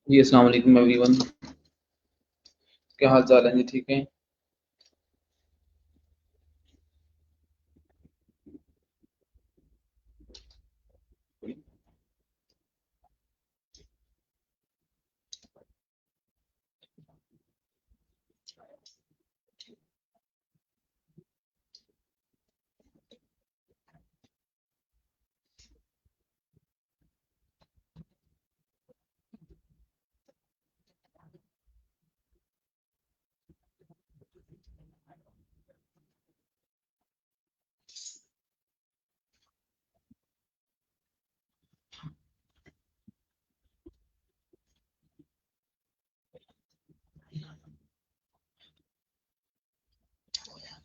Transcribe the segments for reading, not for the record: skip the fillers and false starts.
जी अस्सलाम वालेकुम एवरीवन। क्या हाल चाल है जी? ठीक है।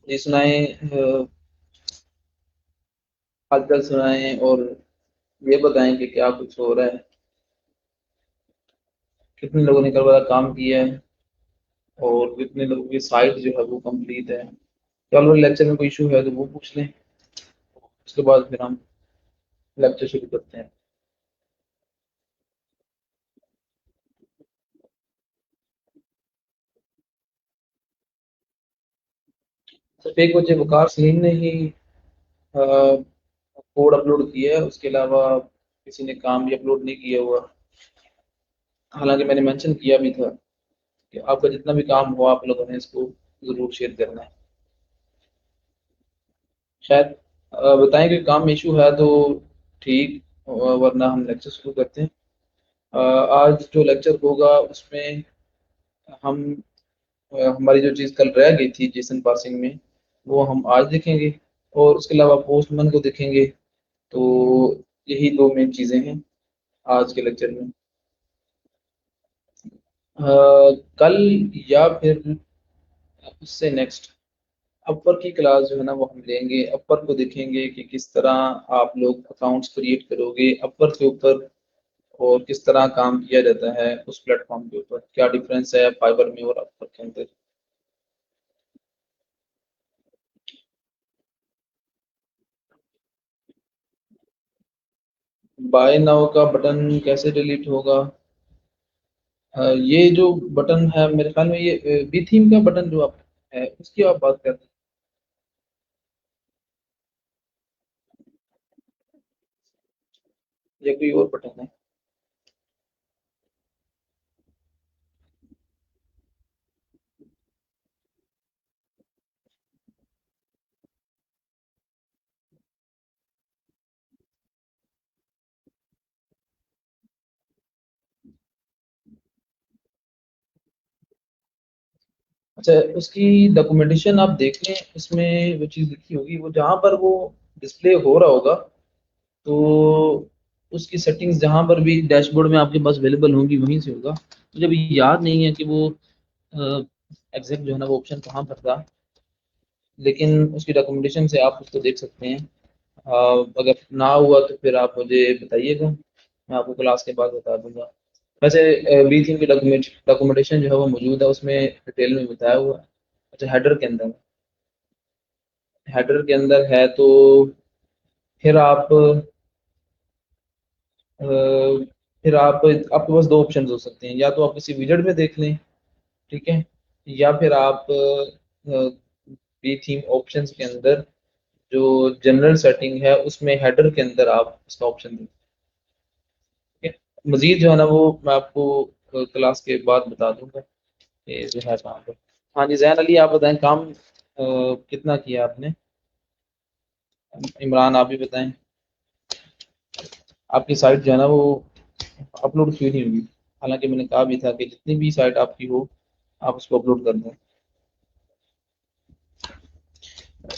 जी सुनाएं। हालचाल सुनाएं और ये बताएं कि क्या कुछ हो रहा है, कितने लोगों ने कल वाला काम किया है और कितने लोगों की साइट जो है वो कंप्लीट है। कल वाले लेक्चर में कोई इशू है तो वो पूछ लें, उसके बाद फिर हम लेक्चर शुरू करते हैं। सिर्फ एक बच्चे वकार सलीम ने ही कोड अपलोड किया है, उसके अलावा किसी ने काम भी अपलोड नहीं किया हुआ। हालांकि मैंने मेंशन किया भी था कि आपका जितना भी काम हुआ आप लोगों ने इसको जरूर शेयर करना है। शायद बताएं कि काम में इशू है तो ठीक, वरना हम लेक्चर शुरू करते हैं। आज जो लेक्चर होगा उसमें हम हमारी जो चीज़ कल रह गई थी जेसन पासिंग में, वो हम आज देखेंगे और उसके अलावा पोस्टमैन को देखेंगे। तो यही दो मेन चीज़ें हैं आज के लेक्चर में। कल या फिर उससे नेक्स्ट अपर की क्लास जो है ना वो हम लेंगे। अपर को देखेंगे कि किस तरह आप लोग अकाउंट्स क्रिएट करोगे अपर के ऊपर, और किस तरह काम किया जाता है उस प्लेटफॉर्म के ऊपर, क्या डिफरेंस है फाइबर में और अपवर के अंदर। बाय नाउ का बटन कैसे डिलीट होगा? ये जो बटन है मेरे ख्याल में ये बी थीम का बटन जो आप है उसकी आप बात कर रहे हैं, या कोई और बटन है? अच्छा, उसकी डॉक्यूमेंटेशन आप देख लें, उसमें वो चीज़ लिखी होगी, वो जहाँ पर वो डिस्प्ले हो रहा होगा तो उसकी सेटिंग्स जहाँ पर भी डैशबोर्ड में आपके पास अवेलेबल होंगी वहीं से होगा। मुझे अभी याद नहीं है कि वो एग्जैक्ट जो है ना वो ऑप्शन कहाँ पर था, लेकिन उसकी डॉक्यूमेंटेशन से आप उसको देख सकते हैं। अगर ना हुआ तो फिर आप मुझे बताइएगा, मैं आपको क्लास के बाद बता दूंगा। वैसे बी थीम की डॉक्यूमेंटेशन जो है वो मौजूद है, उसमें डिटेल में बताया हुआ है। अच्छा, हेडर के अंदर, हेडर के अंदर है तो फिर आप फिर आप आपके पास दो ऑप्शन हो सकते हैं, या तो आप किसी विजेट में देख लें, ठीक है, या फिर आप बी थीम ऑप्शंस के अंदर जो जनरल सेटिंग है उसमें हेडर के अंदर आप उसका ऑप्शन दें। ठीक है, मजीद जो है ना वो मैं आपको क्लास के बाद बता दूंगा कि जो है कहाँ पर। हाँ जी जैन अली, आप बताएं काम कितना किया आपने? इमरान आप भी बताएं, आपकी साइट जो है ना वो अपलोड क्यों नहीं हुई? हालांकि मैंने कहा भी था कि जितनी भी साइट आपकी हो आप उसको अपलोड कर दें।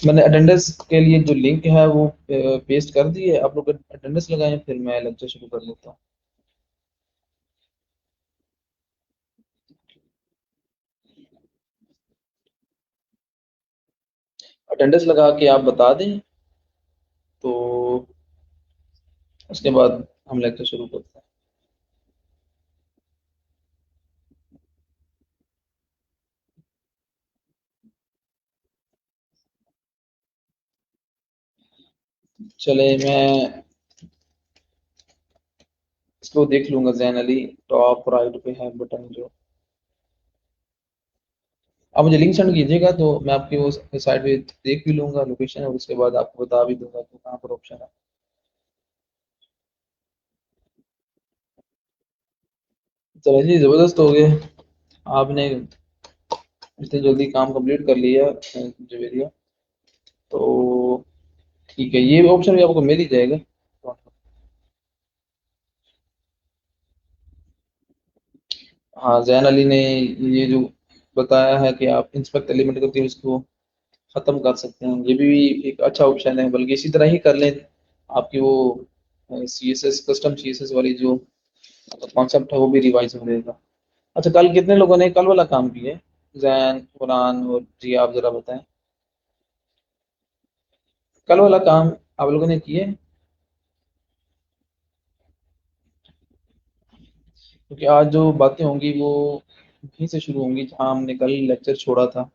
मैंने अटेंडेंस के लिए जो लिंक है वो पेस्ट कर दी है, आप लोग अटेंडेंस लगाएं फिर मैं लेक्चर शुरू कर लेता हूँ। अटेंडेंस लगा के आप बता दें तो उसके बाद हम लेक्चर शुरू करते हैं। चले मैं इसको देख लूंगा। जैन अली टॉप राइट पे है बटन जो। आप मुझे लिंक सेंड कीजिएगा तो मैं आपकी वो साइट पे देख भी लूंगा लोकेशन, और उसके बाद आपको बता भी दूंगा कि कहाँ पर ऑप्शन है। चलो जी, जबरदस्त हो गया। आपने इतनी जल्दी काम कंप्लीट कर लिया जवेरिया। तो ठीक है, ये ऑप्शन भी आपको मिल ही जाएगा। हाँ, जैन अली ने ये जो बताया है कि आप इंस्पेक्ट एलिमेंट करके उसको खत्म कर सकते हैं, ये भी एक अच्छा ऑप्शन है। बल्कि इसी तरह ही कर लें, आपकी वो C S S, custom C S S वाली जो कॉन्सेप्ट है वो भी रिवाइज हो जाएगा। अच्छा, कल कितने लोगों ने कल वाला काम किया है? जैन, कुरान और जी, आप जरा बताएं। कल वाला काम आप लोगों ने किया है? क्योंकि आज जो बातें होंगी वो वहीं से शुरू होंगी जहाँ हमने कल लेक्चर छोड़ा था।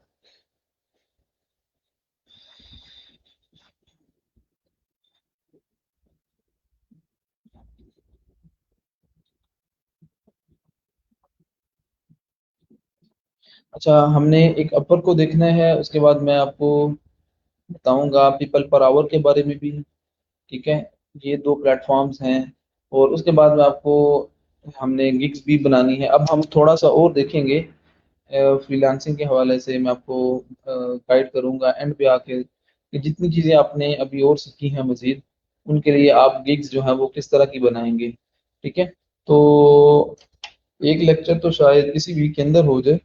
अच्छा, हमने एक अपर को देखना है, उसके बाद मैं आपको बताऊंगा पीपल पर आवर के बारे में भी। ठीक है, ये दो प्लेटफॉर्म्स हैं। और उसके बाद में आपको हमने गिग्स भी बनानी है। अब हम थोड़ा सा और देखेंगे फ्रीलांसिंग के हवाले से। मैं आपको गाइड करूंगा एंड पे आके कि जितनी चीज़ें आपने अभी और सीखी हैं मजीद, उनके लिए आप गिग्स जो है वो किस तरह की बनाएंगे। ठीक है, तो एक लेक्चर तो शायद इसी वीक के अंदर हो जाए,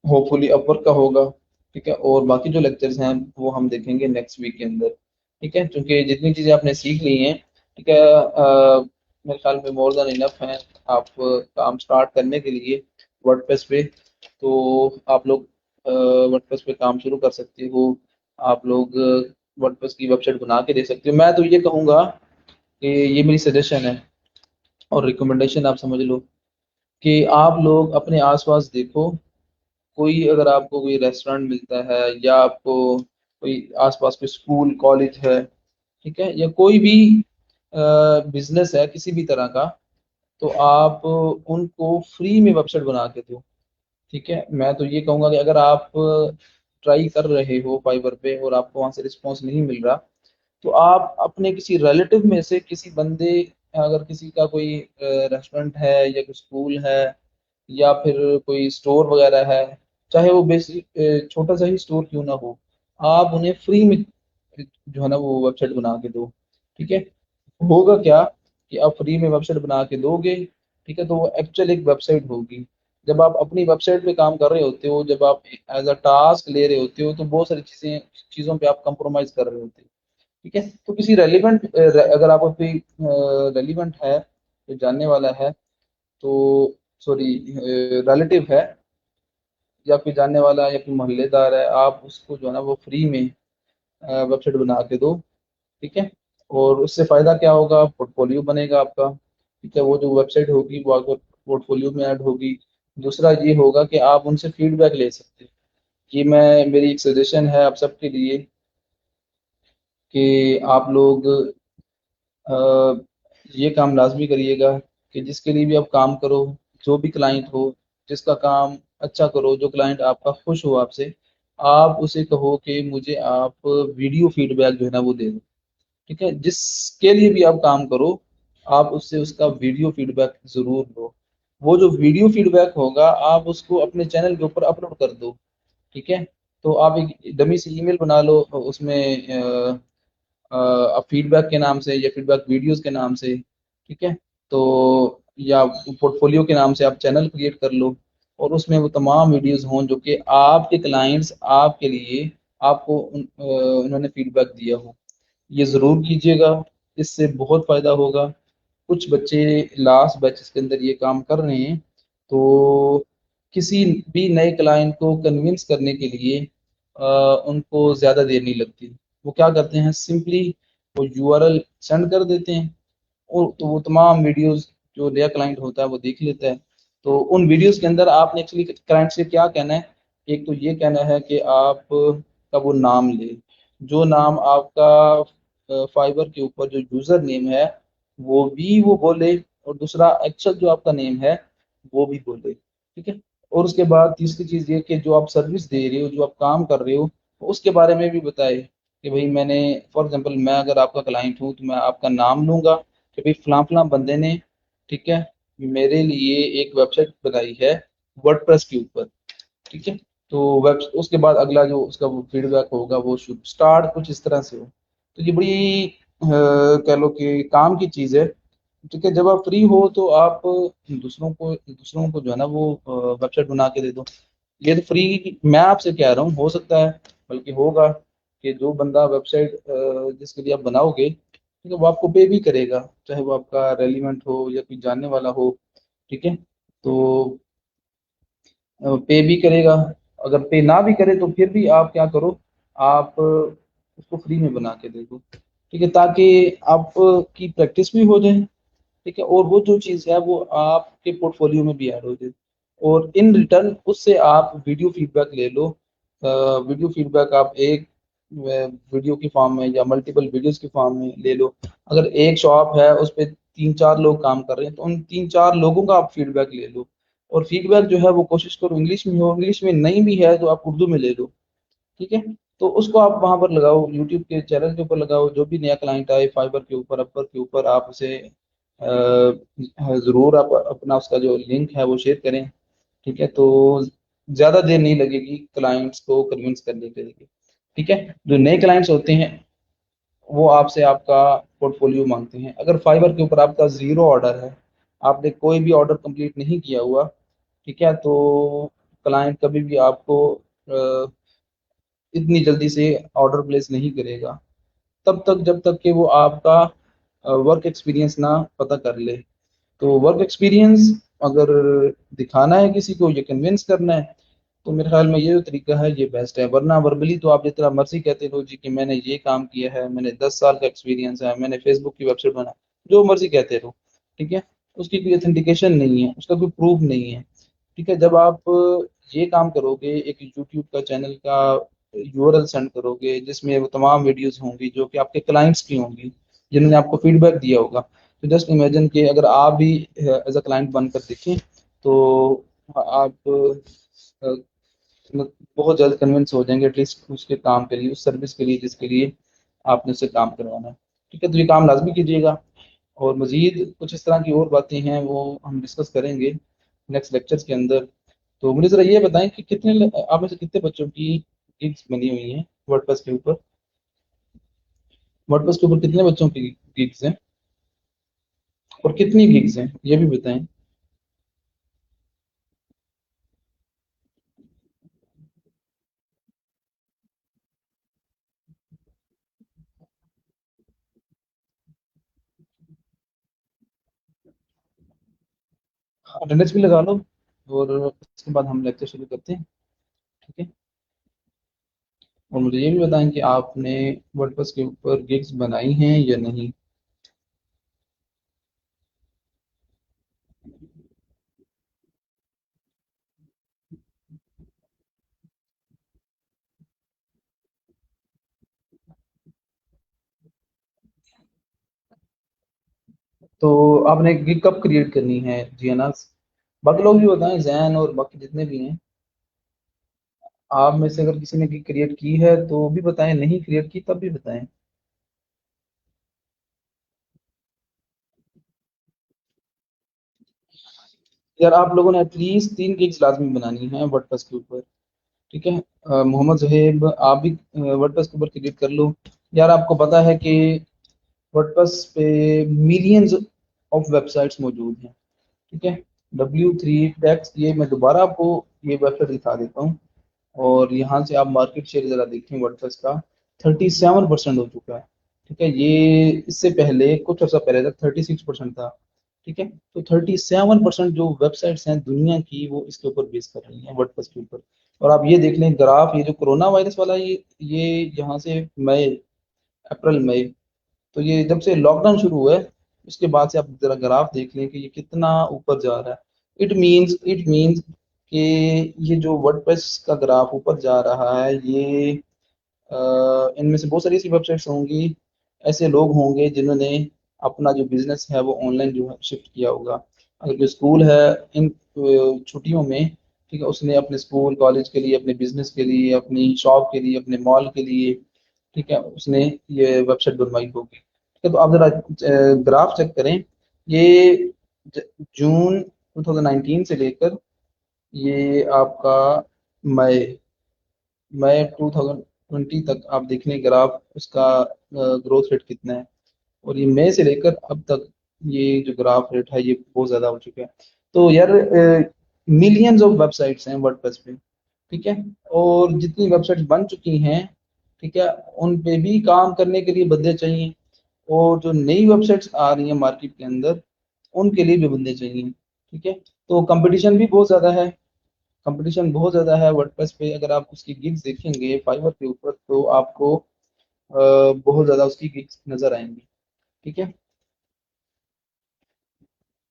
होपफुली अपवर्क का होगा। ठीक है, और बाकी जो लेक्चर्स हैं वो हम देखेंगे नेक्स्ट वीक के अंदर। ठीक है, क्योंकि जितनी चीज़ें आपने सीख ली हैं, ठीक है, मेरे ख्याल में मोर देन इनफ है आप काम स्टार्ट करने के लिए वर्डप्रेस पे। तो आप लोग वर्डप्रेस पे काम शुरू कर सकते हो। आप लोग वर्डप्रेस की वेबसाइट बना के दे सकते हो। मैं तो ये कहूँगा कि ये मेरी सजेशन है और रिकमेंडेशन आप समझ लो, कि आप लोग अपने आसपास देखो, कोई अगर आपको कोई रेस्टोरेंट मिलता है, या आपको कोई आसपास कोई स्कूल कॉलेज है, ठीक है, या कोई भी बिजनेस है किसी भी तरह का, तो आप उनको फ्री में वेबसाइट बना के दो। ठीक है, मैं तो ये कहूँगा कि अगर आप ट्राई कर रहे हो फाइवर पे और आपको वहां से रिस्पॉन्स नहीं मिल रहा, तो आप अपने किसी रिलेटिव में से किसी बंदे, अगर किसी का कोई रेस्टोरेंट है या कोई स्कूल है या फिर कोई स्टोर वगैरह है, चाहे वो बेसिक छोटा सा ही स्टोर क्यों ना हो, आप उन्हें फ्री में जो है ना वो वेबसाइट बना के दो। ठीक है, होगा क्या कि आप फ्री में वेबसाइट बना के दोगे, ठीक है, तो वो एक्चुअल एक वेबसाइट होगी। जब आप अपनी वेबसाइट पे काम कर रहे होते हो, जब आप एज अ टास्क ले रहे होते हो, तो बहुत सारी चीज़ों पे आप कंप्रोमाइज कर रहे होते हो। ठीक है, तो किसी रेलिवेंट, अगर आपको कोई रेलिवेंट है, जो जानने वाला है, तो सॉरी रिलेटिव है, या कोई जानने वाला या कोई मोहल्लेदार है, आप उसको जो है ना वो फ्री में वेबसाइट बना के दो। ठीक है, और उससे फायदा क्या होगा, पोर्टफोलियो बनेगा आपका। ठीक है, वो जो वेबसाइट होगी वो आपको पोर्टफोलियो में ऐड होगी। दूसरा ये होगा कि आप उनसे फीडबैक ले सकते हैं। ये मैं मेरी एक सजेशन है आप सबके लिए, कि आप लोग अ, ये काम लाजमी करिएगा कि जिसके लिए भी आप काम करो, जो भी क्लाइंट हो, जिसका काम अच्छा करो, जो क्लाइंट आपका खुश हो आपसे, आप उसे कहो कि मुझे आप वीडियो फीडबैक जो है ना वो दे दो। ठीक है, जिसके लिए भी आप काम करो, आप उससे उसका वीडियो फीडबैक जरूर लो। वो जो वीडियो फीडबैक होगा आप उसको अपने चैनल के ऊपर अपलोड कर दो। ठीक है, तो आप एक डमी सी ईमेल बना लो, उसमें आप फीडबैक के नाम से या फीडबैक वीडियोस के नाम से, ठीक है, तो या पोर्टफोलियो के नाम से आप चैनल क्रिएट कर लो, और उसमें वो तमाम वीडियोस हों जो कि आपके क्लाइंट्स आपके लिए आपको उन्होंने फीडबैक दिया हो। ये ज़रूर कीजिएगा, इससे बहुत फ़ायदा होगा। कुछ बच्चे लास्ट बैचेस के अंदर ये काम कर रहे हैं, तो किसी भी नए क्लाइंट को कन्विंस करने के लिए उनको ज़्यादा देर नहीं लगती। वो क्या करते हैं, सिंपली वो यूआरएल सेंड कर देते हैं, और तो वो तमाम वीडियोस जो नया क्लाइंट होता है वो देख लेता है। तो उन वीडियोस के अंदर आपने एक्चुअली क्लाइंट से क्या कहना है, एक तो ये कहना है कि आप का वो नाम ले, जो नाम आपका फाइबर के ऊपर जो यूज़र नेम है, वो बोले, और दूसरा एक्चुअल जो आपका नेम है वो भी बोले, ठीक है। और उसके बाद तीसरी चीज ये कि जो आप सर्विस दे रहे हो, जो आप काम कर रहे हो, उसके बारे में भी बताए कि भाई मैंने, फॉर एग्जांपल मैं अगर आपका क्लाइंट हूँ तो मैं आपका नाम लूंगा कि भाई फलां फलां बंदे ने, ठीक है, मेरे लिए एक वेबसाइट बनाई है वर्डप्रेस के ऊपर, ठीक है। तो वेब उसके बाद अगला जो उसका वो फीडबैक होगा वो शुड स्टार्ट कुछ इस तरह से हो। तो ये बड़ी कह लो कि काम की चीज़ है, ठीक है। जब आप फ्री हो तो आप दूसरों को जो है ना वो वेबसाइट बना के दे दो। ये तो फ्री मैं आपसे कह रहा हूँ, हो सकता है बल्कि होगा कि जो बंदा वेबसाइट जिसके लिए आप बनाओगे, ठीक है, वो आपको पे भी करेगा, चाहे वो आपका रेलिवेंट हो या कोई जानने वाला हो, ठीक है। तो पे भी करेगा। अगर पे ना भी करे तो फिर भी आप क्या करो, आप उसको फ्री में बना के दे दो, ठीक है, ताकि आपकी प्रैक्टिस भी हो जाए, ठीक है, और वो जो चीज़ है वो आपके पोर्टफोलियो में भी ऐड हो जाए। और इन रिटर्न उससे आप वीडियो फीडबैक ले लो। वीडियो फीडबैक आप एक वीडियो की फॉर्म में या मल्टीपल वीडियोस की फॉर्म में ले लो। अगर एक शॉप है उस पे 3-4 लोग काम कर रहे हैं तो उन 3-4 लोगों का आप फीडबैक ले लो। और फीडबैक जो है वो कोशिश करो इंग्लिश में हो, इंग्लिश में नहीं भी है तो आप उर्दू में ले लो, ठीक है। तो उसको आप वहां पर लगाओ, यूट्यूब के चैनल के ऊपर लगाओ, जो भी नया क्लाइंट आए फाइबर के ऊपर, अपवर के ऊपर, आप उसे जरूर आप अपना उसका जो लिंक है वो शेयर करें, ठीक है। तो ज्यादा देर नहीं लगेगी क्लाइंट्स को कन्विंस करने के लिए, ठीक है। जो नए क्लाइंट्स होते हैं वो आपसे आपका पोर्टफोलियो मांगते हैं। अगर फाइबर के ऊपर आपका जीरो ऑर्डर है, आपने कोई भी ऑर्डर कंप्लीट नहीं किया हुआ, ठीक है, तो क्लाइंट कभी भी आपको इतनी जल्दी से ऑर्डर प्लेस नहीं करेगा तब तक जब तक कि वो आपका वर्क एक्सपीरियंस ना पता कर ले। तो वर्क एक्सपीरियंस अगर दिखाना है किसी को, ये कन्विंस करना है, तो मेरे ख्याल में ये जो तरीका है ये बेस्ट है। वरना वर्बली तो आप जितना मर्जी कहते रहो जी कि मैंने ये काम किया है, मैंने 10 साल का एक्सपीरियंस है, मैंने फेसबुक की वेबसाइट बना, जो मर्जी कहते रहो, ठीक है, उसकी कोई ऑथेंटिकेशन नहीं है, उसका कोई प्रूफ नहीं है, ठीक है। जब आप ये काम करोगे, एक यूट्यूब का चैनल का यूआरएल सेंड करोगे जिसमें वो तमाम वीडियोस होंगी जो कि आपके क्लाइंट्स की होंगी, जिन्होंने आपको फीडबैक दिया होगा, तो जस्ट इमेजिन कि अगर आप भी एज अ क्लाइंट बनकर देखें तो आप बहुत जल्द कन्विंस हो जाएंगे एटलीस्ट उसके काम के लिए, उस सर्विस के लिए जिसके लिए आपने उससे काम करवाना है, ठीक है। तो ये काम लाजमी कीजिएगा। और मजीद कुछ इस तरह की और बातें हैं वो हम डिस्कस करेंगे नेक्स्ट लेक्चर्स के अंदर। तो मुझे ज़रा ये बताएं कि कितने आप में से कितने बच्चों की गिग्स बनी हुई हैं वर्डप्रेस के ऊपर, वर्डप्रेस के ऊपर कितने बच्चों की गिग्स हैं और कितनी गिग्स हैं ये भी बताएं। अटेंडेंस भी लगा लो और उसके बाद हम लेक्चर शुरू करते हैं, ठीक है। और मुझे ये भी बताएं कि आपने वर्डप्रेस के ऊपर गिग्स बनाई हैं या नहीं। तो आपने गिग कब क्रिएट करनी है जी अनाज, बाकी लोग भी बताएं, जैन और बाकी जितने भी हैं। आप में से अगर किसी ने गिग क्रिएट की है तो भी बताएं, नहीं क्रिएट की तब भी बताएं। यार आप लोगों ने एटलीस्ट 3 गिग्स लाजमी बनानी है वर्डप्रेस के ऊपर, ठीक है। मोहम्मद जुहेब आप भी वर्डप्रेस के ऊपर क्रिएट कर लो। यार आपको पता है कि वर्डप्रेस पे मिलियंस ऑफ वेबसाइट्स मौजूद हैं, ठीक है। W3 टैक्स, ये मैं दोबारा आपको ये वेबसाइट दिखा देता हूँ, और यहाँ से आप मार्केट शेयर जरा देखें वर्डप्रेस का, 37% हो चुका है, ठीक है। ये इससे पहले कुछ अर्सा पहले तक 36% था, ठीक है। तो 37% जो वेबसाइट्स हैं दुनिया की वो इसके ऊपर बेस कर रही हैं वर्डप्रेस के ऊपर। और आप ये देख लें ग्राफ, ये जो कोरोना वायरस वाला ये यहाँ से मई, अप्रैल मई, तो ये जब से लॉकडाउन शुरू हुआ है उसके बाद से आप जरा ग्राफ देख लें कि ये कितना ऊपर जा रहा है। इट मीन्स कि ये जो वर्डप्रेस का ग्राफ ऊपर जा रहा है ये इनमें से बहुत सारी ऐसी वेबसाइट्स होंगी, ऐसे लोग होंगे जिन्होंने अपना जो बिजनेस है वो ऑनलाइन जो है शिफ्ट किया होगा। अगर कोई स्कूल है इन छुट्टियों में, ठीक है, उसने अपने स्कूल कॉलेज के लिए, अपने बिजनेस के लिए, अपनी शॉप के लिए, अपने मॉल के लिए, ठीक है, उसने ये वेबसाइट बनवाई होगी। ठीक है, तो आप जरा ग्राफ चेक करें। ये जून 2019 से लेकर ये आपका मई मई 2020 तक आप देख लें ग्राफ, उसका ग्रोथ रेट कितना है। और ये मई से लेकर अब तक ये जो ग्राफ रेट है ये बहुत ज़्यादा हो चुका है। तो यार मिलियंस ऑफ वेबसाइट्स हैं वर्डप्रेस पे, ठीक है, और जितनी वेबसाइट्स बन चुकी हैं, ठीक है, उन पे भी काम करने के लिए बंदे चाहिए, और जो नई वेबसाइट्स आ रही हैं मार्केट के अंदर उनके लिए भी बंदे चाहिए। ठीक है, तो कंपटीशन भी बहुत ज़्यादा है, कंपटीशन बहुत ज़्यादा है वर्डप्रेस पे। अगर आप उसकी गिग्स देखेंगे फाइवर के ऊपर तो आपको बहुत ज़्यादा उसकी गिग्स नज़र आएंगी। ठीक है,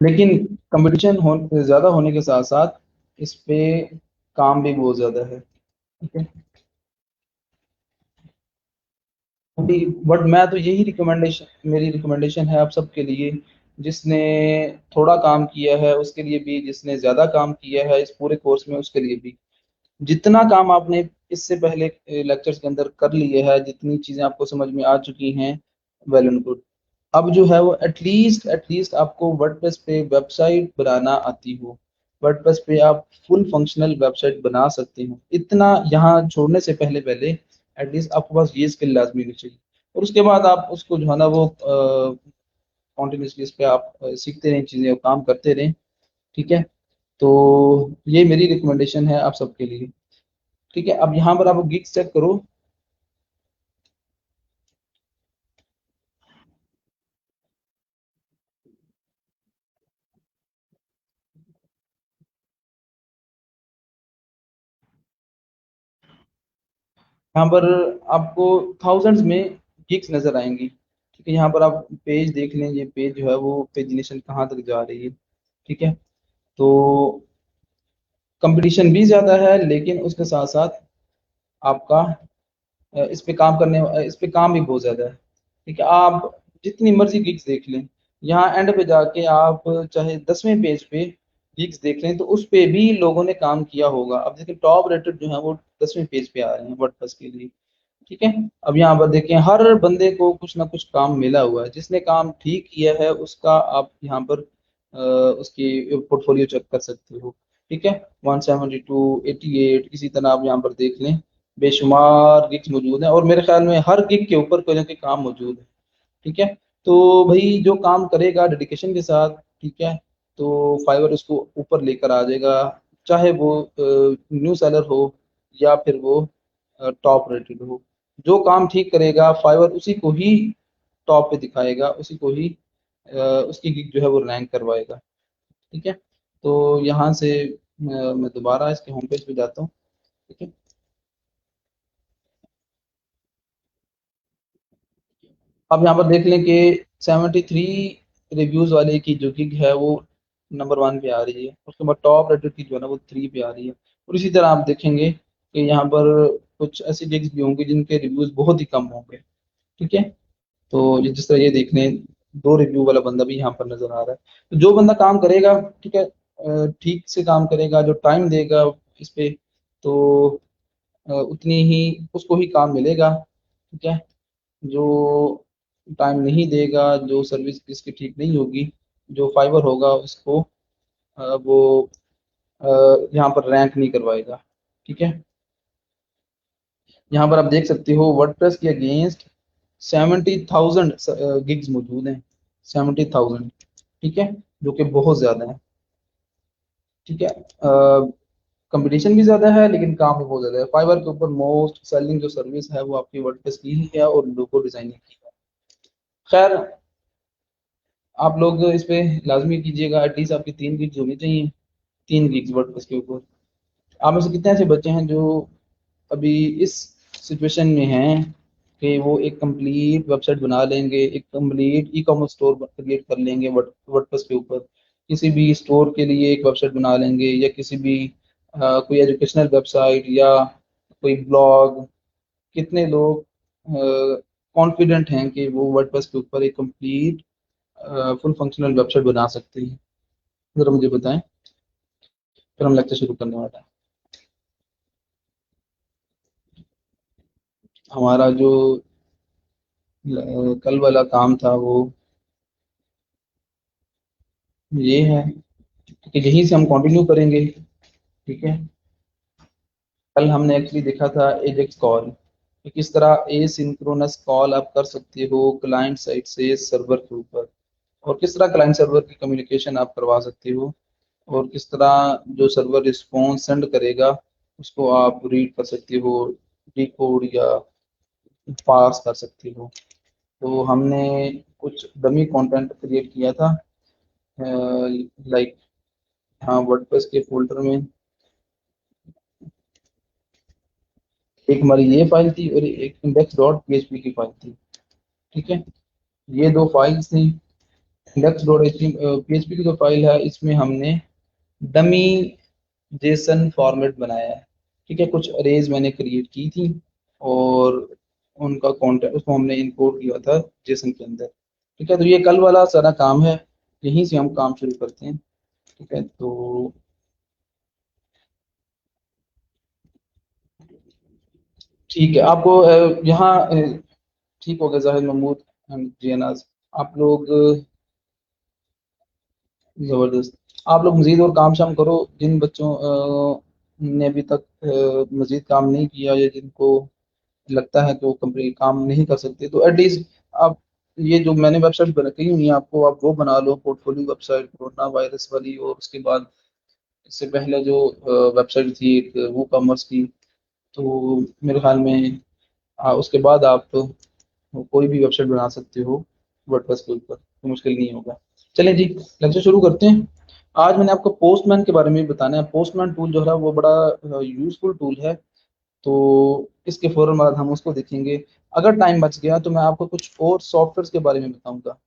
लेकिन कंपटीशन ज़्यादा होने के साथ साथ इस पे काम भी बहुत ज़्यादा है। ठीक है, बट मैं तो यही रिकमेंडेशन, मेरी रिकमेंडेशन है आप सबके लिए, जिसने थोड़ा काम किया है उसके लिए भी, जिसने ज़्यादा काम किया है इस पूरे कोर्स में उसके लिए भी, जितना काम आपने इससे पहले लेक्चर्स के अंदर कर लिए है, जितनी चीज़ें आपको समझ में आ चुकी हैं, वेल एंड गुड। अब जो है वो एटलीस्ट आपको वर्डप्रेस पे वेबसाइट बनाना आती हो, वर्डप्रेस पे आप फुल फंक्शनल वेबसाइट बना सकते हो, इतना यहाँ छोड़ने से पहले पहले एटलीस्ट आपके पास ये स्किल लाजमी होनी चाहिए। और उसके बाद आप उसको जो है ना वो कॉन्टिन्यूसली इस पे आप सीखते रहें चीज़ें और काम करते रहें। ठीक है, तो ये मेरी रिकमेंडेशन है आप सबके लिए। ठीक है, अब यहाँ पर आप गिग्स चेक करो। यहाँ पर आपको थाउजेंड्स में गिग्स नजर आएंगी। ठीक है, यहाँ पर आप पेज देख लें, ये पेज जो है वो पेजिनेशन कहाँ तक जा रही है। ठीक है, तो कंपटीशन भी ज़्यादा है, लेकिन उसके साथ साथ आपका इस पे काम करने, इस पे काम भी बहुत ज़्यादा है। ठीक है, आप जितनी मर्जी गिग्स देख लें, यहाँ एंड पे जाके आप चाहे 10वें पेज पे गिग्स देख लें तो उस पे भी लोगों ने काम किया होगा। अब देखिए टॉप रेटेड जो है वो 10वें पेज पे आ रहे हैं वर्डप्रेस के लिए। ठीक है, अब यहाँ पर देखें हर बंदे को कुछ ना कुछ काम मिला हुआ है, जिसने काम ठीक किया है उसका आप यहाँ पर उसकी पोर्टफोलियो चेक कर सकते हो। ठीक है, 172, 88, इसी तरह आप यहाँ पर देख लें, बेशुमार गिग्स मौजूद हैं, और मेरे ख्याल में हर गिग के ऊपर कोई ना कोई काम मौजूद है। ठीक है, तो भाई जो काम करेगा डेडिकेशन के साथ, ठीक है, तो फाइवर उसको ऊपर लेकर आ जाएगा, चाहे वो न्यू सेलर हो या फिर वो टॉप रेटेड हो। जो काम ठीक करेगा फाइवर उसी को ही टॉप पे दिखाएगा, उसी को ही उसकी गिग जो है वो रैंक करवाएगा। ठीक है, तो यहाँ से मैं दोबारा इसके होम पेज पे जाता हूँ। ठीक है, अब यहाँ पर देख लें कि 73 रिव्यूज वाले की जो गिग है वो नंबर 1 पे आ रही है, उसके बाद टॉप रेटेड की जो है ना वो 3 पे आ रही है। और इसी तरह आप देखेंगे कि यहाँ पर कुछ ऐसी गिग्स भी होंगी जिनके रिव्यूज बहुत ही कम होंगे। ठीक है, तो ये जिस तरह ये देख लें 2 रिव्यू वाला बंदा भी यहाँ पर नजर आ रहा है। तो जो बंदा काम करेगा, ठीक है, ठीक से काम करेगा, जो टाइम देगा इस पे, तो उतनी ही उसको ही काम मिलेगा। ठीक है, जो टाइम नहीं देगा, जो सर्विस जिसकी ठीक नहीं होगी, जो फाइबर होगा उसको वो अ, यहाँ पर रैंक नहीं करवाएगा। ठीक है, यहाँ पर आप देख सकते हो वर्डप्रेस के अगेंस्ट 70,000 गिग्स मौजूद हैं, 70,000। ठीक है, जो कि बहुत ज़्यादा है। ठीक है, कंपटीशन भी ज़्यादा है लेकिन काम भी बहुत ज़्यादा है। फाइवर के ऊपर मोस्ट सेलिंग जो सर्विस है वो आपकी वर्डप्रेस की ही है और लोगो डिजाइनिंग की है। खैर, आप लोग इस पे लाजमी कीजिएगा, एटलीस्ट आपकी 3 गिग्स होनी चाहिए, 3 गिग्स वर्डप्रेस के ऊपर। आप में से कितने ऐसे बच्चे हैं जो अभी इस सिचुएशन में हैं कि वो एक कंप्लीट वेबसाइट बना लेंगे, एक complete e commerce store create कर लेंगे वर्डप्रेस के ऊपर, किसी भी स्टोर के लिए एक वेबसाइट बना लेंगे, या किसी भी कोई एजुकेशनल वेबसाइट या कोई ब्लॉग। कितने लोग कॉन्फिडेंट हैं कि वो वर्डप्रेस के ऊपर एक कंप्लीट फुल फंक्शनल वेबसाइट बना सकते हैं? ज़रा मुझे बताएं, फिर हम लेक्चर शुरू करने वाले हैं। हमारा जो कल वाला काम था वो ये है कि यहीं से हम कंटिन्यू करेंगे। ठीक है, कल हमने एक्चुअली देखा था एजेक्स कॉल, कि किस तरह एसिंक्रोनस कॉल आप कर सकते हो क्लाइंट साइड से सर्वर के ऊपर, और किस तरह क्लाइंट सर्वर की कम्युनिकेशन आप करवा सकते हो, और किस तरह जो सर्वर रिस्पॉन्स सेंड करेगा उसको आप रीड कर सकते हो, डिकोड या पास कर सकते हो। तो हमने कुछ डमी कंटेंट क्रिएट किया था, लाइक हाँ वर्डप्रेस के फोल्डर में एक हमारी ये फाइल थी और एक इंडेक्स डॉट पीएचपी की फाइल थी। ठीक है, ये दो फाइल्स थी। इंडेक्स डॉट पीएचपी की जो फाइल है इसमें हमने डमी जेसन फॉर्मेट बनाया है। ठीक है, कुछ अरेज मैंने क्रिएट की थी और उनका कंटेंट उसको हमने इंपोर्ट किया था जेसन के अंदर। ठीक है, तो ये कल वाला सारा काम है, यहीं से हम काम शुरू करते हैं। ठीक है, तो ठीक है, आपको यहाँ ठीक हो गया जाहिद महमूद जियानाज, आप लोग जबरदस्त। आप लोग मजीद और काम शाम करो, जिन बच्चों ने अभी तक मजीद काम नहीं किया या जिनको लगता है कि वो कंप्लीट काम नहीं कर सकते, तो एटलीस्ट आप ये जो मैंने वेबसाइट बनाई हुई है आपको, आप वो बना लो, पोर्टफोलियो वेबसाइट कोरोना वायरस वाली, और उसके बाद इससे पहले जो वेबसाइट थी एक वो कॉमर्स की। तो मेरे ख्याल में उसके बाद आप कोई भी वेबसाइट बना सकते हो वर्डप्रेस के ऊपर, तो मुश्किल नहीं होगा। चलें जी, लेक्चर शुरू करते हैं। आज मैंने आपको पोस्टमैन के बारे में बताना है। पोस्टमैन टूल जो है वो बड़ा यूजफुल टूल है, तो इसके फौरन बाद हम उसको देखेंगे। अगर टाइम बच गया तो मैं आपको कुछ और सॉफ्टवेयर के बारे में बताऊंगा।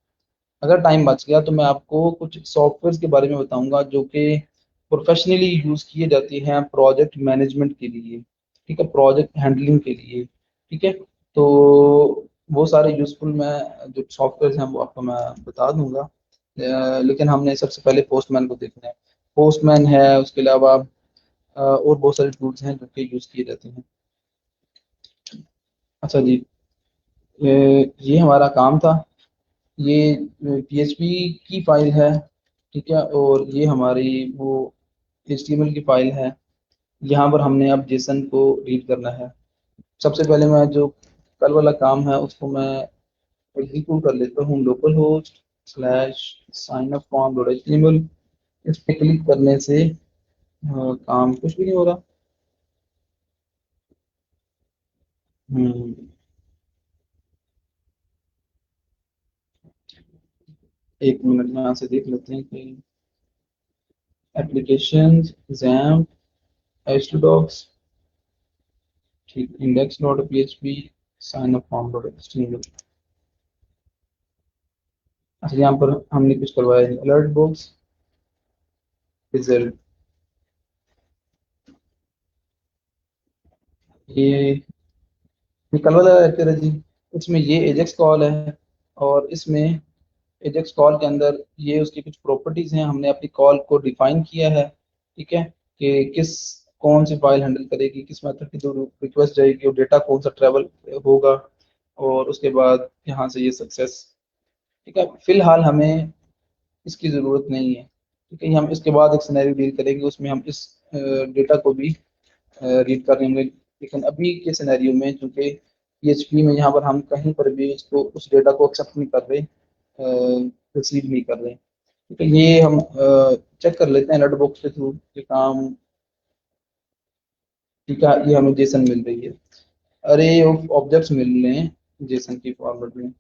अगर टाइम बच गया तो मैं आपको कुछ सॉफ्टवेयर के बारे में बताऊंगा जो कि प्रोफेशनली यूज किए जाते हैं प्रोजेक्ट मैनेजमेंट के लिए। ठीक है, प्रोजेक्ट हैंडलिंग के लिए। ठीक है, तो वो सारे यूजफुल मैं जो सॉफ्टवेयर हैं वो आपको मैं बता दूंगा। लेकिन हमने सबसे पहले पोस्टमैन को देखना है। पोस्टमैन है, उसके अलावा और बहुत सारे टूल्स हैं जो कि यूज किए जाते हैं। अच्छा जी, ये हमारा काम था। ये पीएचपी की फाइल है। ठीक है, और ये हमारी वो एचटीएमएल की फाइल है। यहाँ पर हमने अब जेसन को रीड करना है। सबसे पहले मैं जो कल वाला काम है उसको मैं एग्जीक्यूट कर लेता हूँ, local host slash sign up form dot HTML. इस पे क्लिक करने से काम कुछ भी नहीं हो रहा। हम्म, एक मिनट में यहाँ से देख लेते हैं कि एप्लीकेशन जैम एच टू डॉक्स, ठीक, index dot PHP sign up form dot HTML. अच्छा, यहाँ पर हमने कुछ करवाया नहीं, अलर्ट बॉक्स रिजल्ट, ये कल वाला एक्टर है जी। इसमें ये एजेक्स कॉल है, और इसमें एजेक्स कॉल के अंदर ये उसकी कुछ प्रॉपर्टीज हैं, हमने अपनी कॉल को डिफाइन किया है। ठीक है, कि किस कौन सी फाइल हैंडल करेगी, किस मेथड की जो रिक्वेस्ट जाएगी, और डेटा कौन सा ट्रेवल होगा, और उसके बाद यहाँ से ये सक्सेस। ठीक है, फिलहाल हमें इसकी ज़रूरत नहीं है। ठीक है, हम इसके बाद एक सिनेरियो डील करेंगे, उसमें हम इस डेटा को भी रीड कर लेंगे। लेकिन अभी के सिनेरियो में चूंकि पीएचपी में यहाँ पर हम कहीं पर भी इसको उस डेटा को एक्सेप्ट नहीं कर रहे, रिसीव नहीं कर रहे। ठीक है, ये हम चेक कर लेते हैं अलर्ट बॉक्स के थ्रू कि काम। ठीक है, ये हमें जेसन मिल रही है, अरे ऑफ ऑब्जेक्ट्स मिल रहे हैं जेसन की फॉर्मेट में।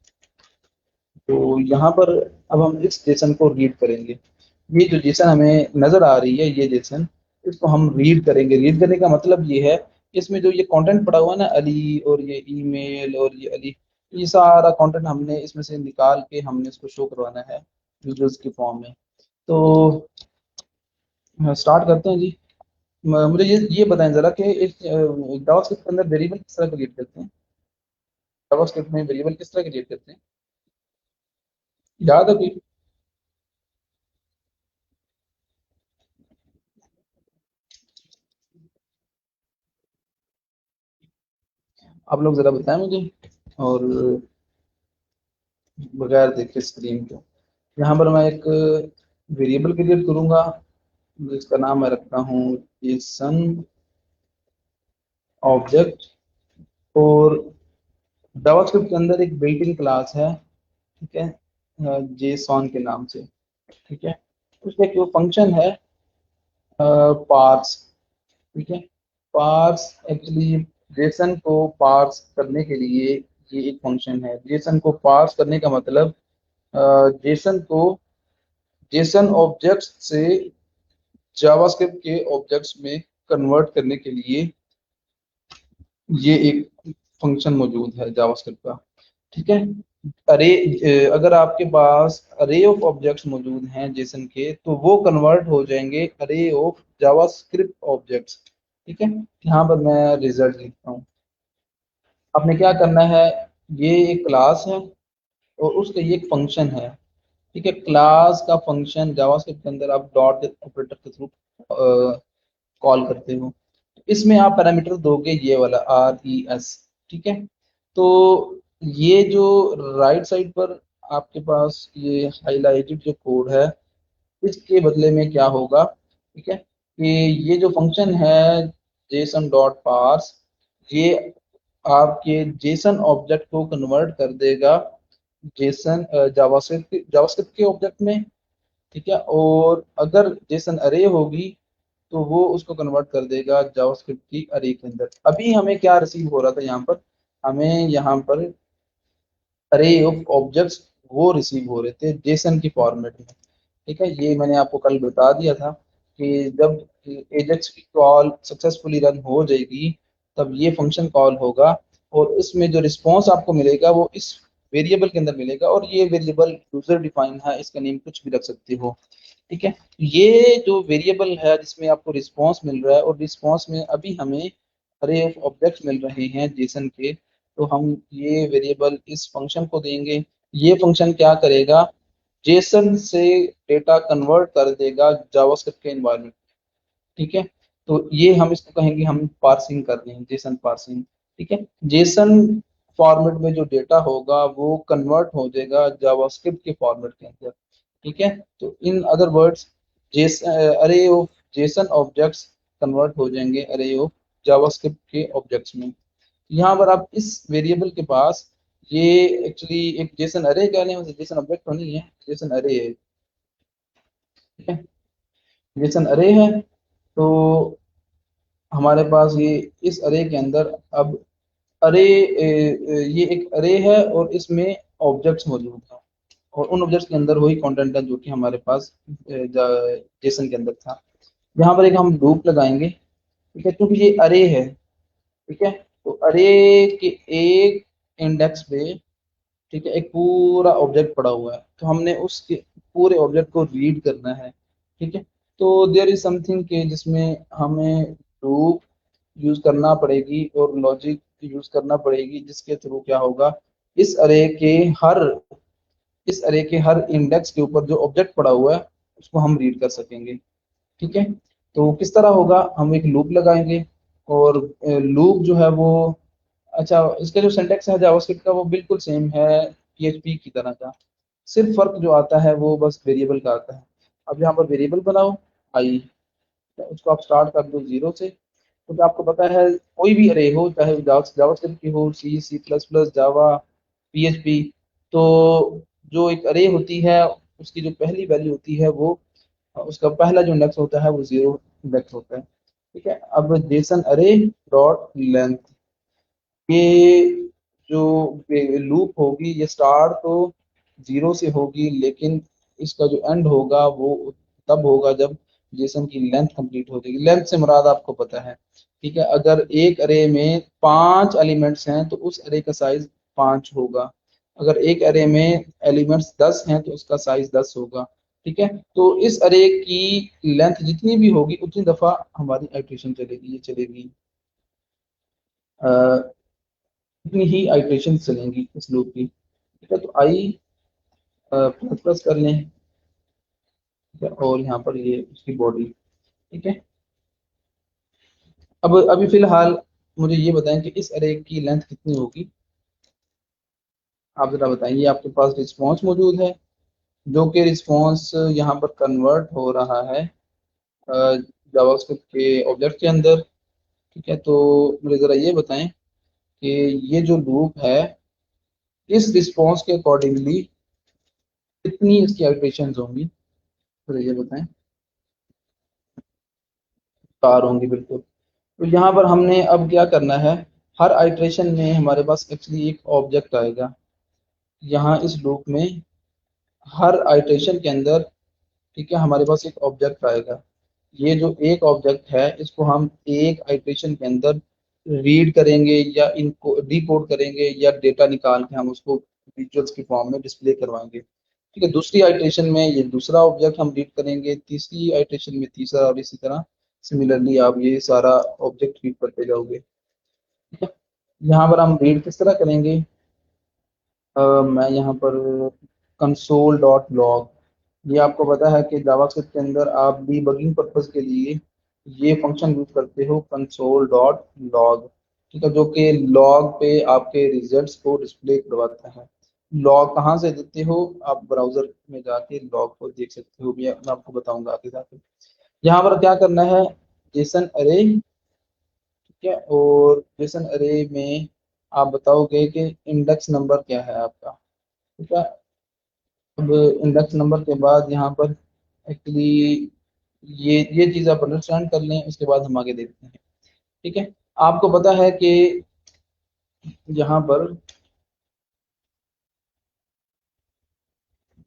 तो यहाँ पर अब हम इस जेसन को रीड करेंगे। ये जो जेसन हमें नजर आ रही है ये जेसन, इसको हम रीड करेंगे। रीड करने का मतलब ये है, इसमें जो ये कंटेंट पड़ा हुआ है ना, अली और ये ईमेल और ये अली, ये सारा कंटेंट हमने इसमें से निकाल के हमने इसको शो करवाना है यूजर्स की फॉर्म में। तो स्टार्ट करते हैं जी। मुझे ये बताएं जरा कि इस जावास्क्रिप्ट के अंदर वेरिएबल किस तरह क्रिएट करते हैं? जावास्क्रिप्ट में वेरिएबल किस तरह क्रिएट करते हैं, याद है कोई? आप लोग जरा बताएं मुझे। और बगैर देखे स्क्रीन को, यहाँ पर मैं एक वेरिएबल क्रिएट करूंगा जिसका नाम मैं रखता हूँ जेसन ऑब्जेक्ट। और जावास्क्रिप्ट के अंदर एक बिल्ट इन क्लास है, ठीक है, जेसॉन के नाम से। ठीक है, उसका एक फंक्शन है पार्स। ठीक है, पार्स एक्चुअली जेसन को पार्स करने के लिए ये एक फंक्शन है। जेसन को पार्स करने का मतलब जेसन को जेसन ऑब्जेक्ट्स से जावास्क्रिप्ट के ऑब्जेक्ट्स में कन्वर्ट करने के लिए ये एक फंक्शन मौजूद है जावास्क्रिप्ट का। ठीक है, अरे अगर आपके पास अरे ऑफ ऑब्जेक्ट्स मौजूद हैं जेसन के, तो वो कन्वर्ट हो जाएंगे अरे ऑफ जावास्क्रिप्ट ऑब्जेक्ट्स। ठीक है, यहाँ पर मैं रिजल्ट लिखता हूँ। आपने क्या करना है, ये एक क्लास है और उसका ये एक फंक्शन है। ठीक है, क्लास का फंक्शन जावास्क्रिप्ट के अंदर आप डॉट ऑपरेटर के थ्रू कॉल करते हो। इसमें आप पैरामीटर दोगे ये वाला RES। ठीक है, तो ये जो राइट साइड पर आपके पास ये हाईलाइटेड जो कोड है, इसके बदले में क्या होगा, ठीक है, कि ये जो फंक्शन है जेसन डॉट पार्स, ये आपके जेसन ऑब्जेक्ट को कन्वर्ट कर देगा जेसन जावास्क्रिप्ट जावास्क्रिप्ट के ऑब्जेक्ट में। ठीक है, और अगर जेसन अरे होगी तो वो उसको कन्वर्ट कर देगा जावास्क्रिप्ट की अरे के अंदर। अभी हमें क्या रिसीव हो रहा था यहाँ पर, हमें यहाँ पर अरे ऑफ ऑब्जेक्ट्स वो रिसीव हो रहे थे जेसन की फॉर्मेट में। ठीक है, ये मैंने आपको कल बता दिया था कि जब एजेक्स की कॉल सक्सेसफुली रन हो जाएगी तब ये फंक्शन कॉल होगा, और इसमें जो रिस्पॉन्स आपको मिलेगा वो इस वेरिएबल के अंदर मिलेगा। और ये वेरिएबल यूजर डिफाइन है, इसका नेम कुछ भी रख सकते हो। ठीक है, ये जो वेरिएबल है जिसमें आपको रिस्पॉन्स मिल रहा है, और रिस्पॉन्स में अभी हमें अरे ऑफ ऑब्जेक्ट्स मिल रहे हैं जेसन के, तो हम ये वेरिएबल इस फंक्शन को देंगे। ये फंक्शन क्या करेगा, जेसन से डेटा कन्वर्ट कर देगा जावास्क्रिप्ट के एनवायरनमेंट। ठीक है, तो ये हम इसको कहेंगे, हम पार्सिंग कर रहे हैं, जेसन पार्सिंग। ठीक है, जेसन फॉर्मेट में जो डेटा होगा वो कन्वर्ट हो जाएगा जावास्क्रिप्ट के फॉर्मेट के अंदर। ठीक है, तो इन अदर वर्ड्स जेस अरे ऑफ जेसन ऑब्जेक्ट्स कन्वर्ट हो जाएंगे अरे ऑफ जावास्क्रिप्ट के ऑब्जेक्ट्स में। यहाँ पर आप इस वेरिएबल के पास ये एक्चुअली एक जेसन अरे कहने में जेसन ऑब्जेक्ट तो नहीं है, जेसन अरे है। ठीक है, जेसन अरे है, तो हमारे पास ये इस अरे के अंदर अब अरे ये एक अरे है और इसमें ऑब्जेक्ट्स मौजूद हैं, और उन ऑब्जेक्ट्स के अंदर वही कंटेंट है जो कि हमारे पास जेसन के अंदर था। यहाँ पर एक हम लूप लगाएंगे। ठीक है, क्योंकि ये अरे है। ठीक है, तो अरे के एक इंडेक्स पे, ठीक है, एक पूरा ऑब्जेक्ट पड़ा हुआ है, तो हमने उसके पूरे ऑब्जेक्ट को रीड करना है। ठीक है, तो देयर इज समथिंग के जिसमें हमें लूप यूज करना पड़ेगी और लॉजिक यूज करना पड़ेगी, जिसके थ्रू क्या होगा, इस अरे के हर इस अरे के हर इंडेक्स के ऊपर जो ऑब्जेक्ट पड़ा हुआ है उसको हम रीड कर सकेंगे। ठीक है, तो किस तरह होगा, हम एक लूप लगाएंगे, और लूप जो है वो, अच्छा इसका जो सिंटेक्स है जावास्क्रिप्ट का वो बिल्कुल सेम है PHP की तरह का। सिर्फ फर्क जो आता है वो बस वेरिएबल का आता है। अब यहाँ पर वेरिएबल बनाओ आई, उसको आप स्टार्ट कर दो 0 से। तो आपको पता है कोई भी अरे हो, चाहे जावास्क्रिप्ट की हो, C++, जावा, PHP, तो जो एक अरे होती है उसकी जो पहली वैल्यू होती है वो, उसका पहला जो इंडेक्स होता है वो 0 इंडेक्स होता है। ठीक है, अब जेसन अरे डॉट लेंथ, ये जो लूप होगी ये स्टार्ट तो 0 से होगी, लेकिन इसका जो एंड होगा वो तब होगा जब जेसन की लेंथ कंप्लीट हो जाएगी। लेंथ से मुराद आपको पता है। ठीक है, अगर एक अरे में 5 एलिमेंट्स हैं तो उस अरे का साइज 5 होगा। अगर एक अरे में एलिमेंट्स 10 हैं तो उसका साइज 10 होगा। ठीक है, तो इस अरे की लेंथ जितनी भी होगी उतनी दफा हमारी आइट्रेशन चलेगी, ये चलेगी, इतनी ही आइट्रेशन चलेंगी इस लूप की। ठीक है, तो आई प्लस प्लस कर लें। ठीक है, और यहाँ पर ये उसकी बॉडी। ठीक है, अब अभी फिलहाल मुझे ये बताएं कि इस अरे की लेंथ कितनी होगी। आप जरा बताइए, आपके पास रिस्पॉन्स मौजूद है, जो कि रिस्पॉन्स यहाँ पर कन्वर्ट हो रहा है जावास्क्रिप्ट के ऑब्जेक्ट के अंदर। ठीक है, तो मुझे ज़रा ये बताएं कि ये जो लूप है, इस रिस्पॉन्स के अकॉर्डिंगली कितनी इसकी आइटरेशंस होंगी, मुझे ये बताएं। 4 होंगी, बिल्कुल। तो यहाँ पर हमने अब क्या करना है, हर आइटरेशन में हमारे पास एक्चुअली एक ऑब्जेक्ट आएगा। यहाँ इस लूप में हर आइटरेशन के अंदर, ठीक है, हमारे पास एक ऑब्जेक्ट आएगा। ये जो एक ऑब्जेक्ट है, इसको हम एक आइटरेशन के अंदर रीड करेंगे या इनको डिकोड करेंगे, या डेटा निकाल के हम उसको विजुअल्स की फॉर्म में डिस्प्ले करवाएंगे। ठीक है, दूसरी आइटरेशन में ये दूसरा ऑब्जेक्ट हम रीड करेंगे, तीसरी आइटरेशन में तीसरा, और इसी तरह सिमिलरली आप ये सारा ऑब्जेक्ट रीड करते जाओगे। ठीक है, यहाँ पर हम रीड किस तरह करेंगे, मैं यहाँ पर कंसोल डॉट लॉग, ये आपको पता है कि जावास्क्रिप्ट के अंदर आप डीबगिंग पर्पस के लिए ये फंक्शन यूज करते हो, कंसोल डॉट लॉग। ठीक है, जो कि लॉग पे आपके रिजल्ट्स को डिस्प्ले करवाता है। लॉग कहाँ से देते हो, आप ब्राउजर में जाके लॉग को देख सकते हो, मैं आपको बताऊंगा आगे जाके। यहाँ पर क्या करना है, जेसन अरे। ठीक है, और जेसन अरे में आप बताओगे कि इंडेक्स नंबर क्या है आपका। ठीक है, अब इंडेक्स नंबर के बाद यहाँ पर एक्चुअली ये चीज़ आप अंडरस्टैंड कर लें, उसके बाद हम आगे देखते हैं। ठीक है, आपको पता है कि यहाँ पर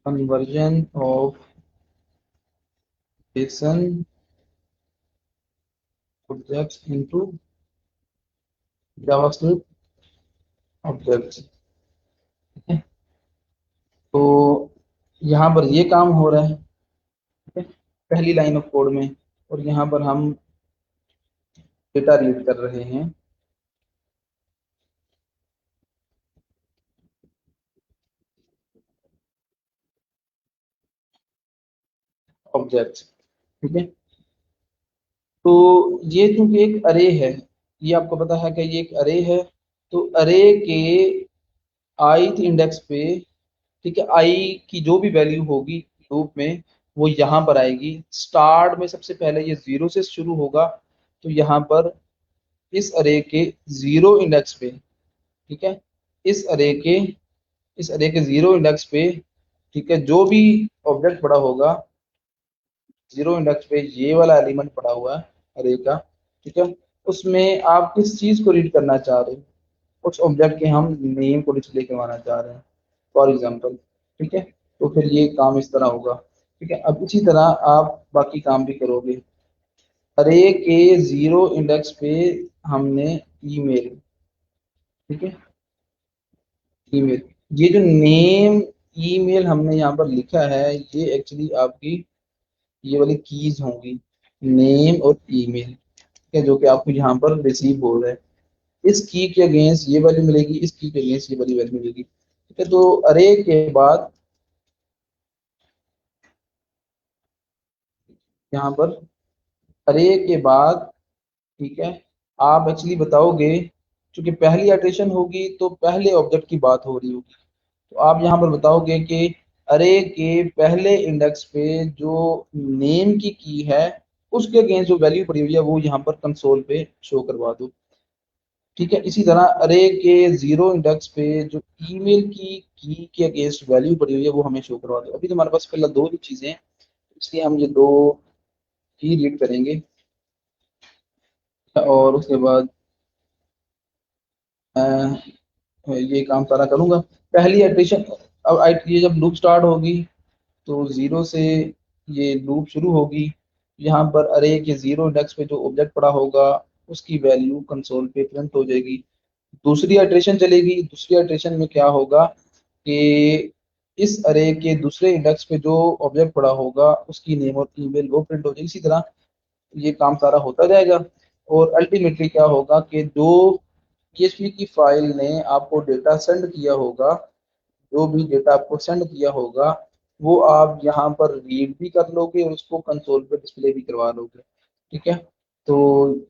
conversion of Jason objects into JavaScript objects. तो यहाँ पर ये काम हो रहा है, ठीक है, पहली लाइन ऑफ कोड में, और यहाँ पर हम डेटा रीड कर रहे हैं ऑब्जेक्ट्स। ठीक है, तो ये चूंकि एक अरे है, ये आपको पता है कि ये एक अरे है, तो अरे के ith इंडेक्स पे, ठीक है, आई की जो भी वैल्यू होगी लूप में, वो यहाँ पर आएगी। स्टार्ट में सबसे पहले ये 0 से शुरू होगा, तो यहाँ पर इस अरे के 0 इंडेक्स पे, ठीक है, इस अरे के इस अरे के 0 इंडेक्स पे, ठीक है, जो भी ऑब्जेक्ट पड़ा होगा 0 इंडेक्स पे, ये वाला एलिमेंट पड़ा हुआ है अरे का, ठीक है, उसमें आप किस चीज को रीड करना चाह रहे हो, उस ऑब्जेक्ट के हम नेम को डिस्प्ले करवाना चाह रहे हैं, फॉर एग्जांपल। ठीक है, तो फिर ये काम इस तरह होगा। ठीक है, अब इसी तरह आप बाकी काम भी करोगे। अरे के 0 इंडेक्स पे हमने ईमेल, ठीक है, ईमेल, ये जो नेम ईमेल हमने यहाँ पर लिखा है, ये एक्चुअली आपकी ये वाली कीज होंगी, नेम और ईमेल, ठीक है, जो कि आपको यहाँ पर रिसीव हो रहा है। इस की के अगेंस्ट ये वैल्यू मिलेगी, इस की के अगेंस्ट ये वाली वैल्यू मिलेगी। ठीक है, तो अरे के बाद यहाँ पर अरे के बाद, ठीक है, आप एक्चुअली बताओगे, क्योंकि पहली इटरेशन होगी तो पहले ऑब्जेक्ट की बात हो रही होगी, तो आप यहाँ पर बताओगे कि अरे के पहले इंडेक्स पे जो नेम की है, उसके अगेंस्ट जो वैल्यू पड़ी हुई है वो यहाँ पर कंसोल पे शो करवा दो। ठीक है, इसी तरह अरे के 0 इंडेक्स पे जो ईमेल की के अगेंस्ट वैल्यू पड़ी हुई है वो हमें शो करवा दो। अभी तो हमारे पास फिलहाल दो ही चीजें हैं, इसलिए हम ये दो ही रीड करेंगे, और उसके बाद ये काम सारा करूंगा। पहली एडिशन, अब ये जब लूप स्टार्ट होगी तो 0 से ये लूप शुरू होगी। यहाँ पर अरे के 0 इंडेक्स पे जो ऑब्जेक्ट पड़ा होगा उसकी वैल्यू कंसोल पे प्रिंट हो जाएगी। दूसरी इटरेशन चलेगी, दूसरी इटरेशन में क्या होगा कि इस अरे के दूसरे इंडेक्स पे जो ऑब्जेक्ट पड़ा होगा उसकी नेम और ईमेल वो प्रिंट हो जाएगी। इसी तरह ये काम सारा होता जाएगा, और अल्टीमेटली क्या होगा कि जो पीएचपी की फाइल ने आपको डेटा सेंड किया होगा, जो भी डेटा आपको सेंड किया होगा, वो आप यहाँ पर रीड भी कर लोगे और उसको कंसोल पे डिस्प्ले भी करवा लोगे। ठीक है, तो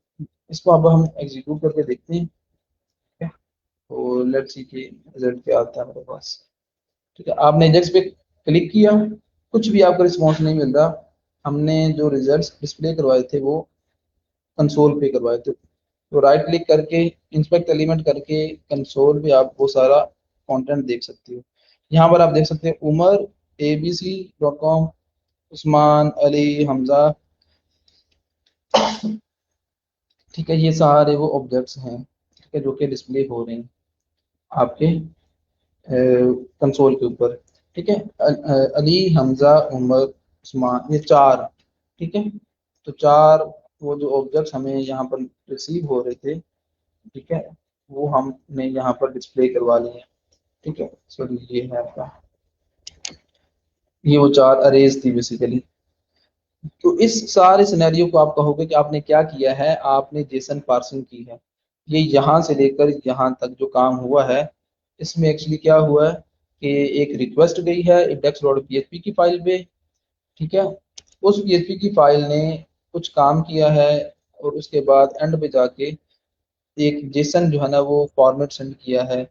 इसको अब हम एग्जीक्यूट करके देखते हैं। ठीक है, तो लेट्स सी कि रिजल्ट क्या आता है मेरे पास। ठीक है, आपने इंडेक्स पे क्लिक किया, कुछ भी आपका रिस्पॉन्स नहीं मिल रहा। हमने जो रिजल्ट्स डिस्प्ले करवाए थे वो कंसोल पे करवाए थे। तो राइट क्लिक करके इंस्पेक्ट एलिमेंट करके कंसोल पे आप वो सारा कंटेंट देख सकते हो। यहाँ पर आप देख सकते हैं उमर abc.com, उस्मान अली हमजा। ठीक है, ये सारे वो ऑब्जेक्ट्स हैं, ठीक है, जो कि डिस्प्ले हो रहे हैं आपके कंसोल के ऊपर। ठीक है, अली हमजा उमर उस्मान, ये चार। ठीक है, तो चार वो जो ऑब्जेक्ट्स हमें यहाँ पर रिसीव हो रहे थे, ठीक है, वो हमने यहाँ पर डिस्प्ले करवा लिए हैं। ठीक है, सॉरी ये है आपका, ये वो चार अरेज थी बेसिकली। तो इस सारे सिनेरियो को आप कहोगे कि आपने क्या किया है, आपने जेसन पार्सिंग की है। ये यहाँ से लेकर यहाँ तक जो काम हुआ है, इसमें एक्चुअली क्या हुआ है कि एक रिक्वेस्ट गई है इंडेक्स डॉट पीएचपी की फाइल पे। ठीक है, उस पीएचपी की फाइल ने कुछ काम किया है, और उसके बाद एंड पे जाके एक जेसन जो है ना वो फॉर्मेट सेंड किया है,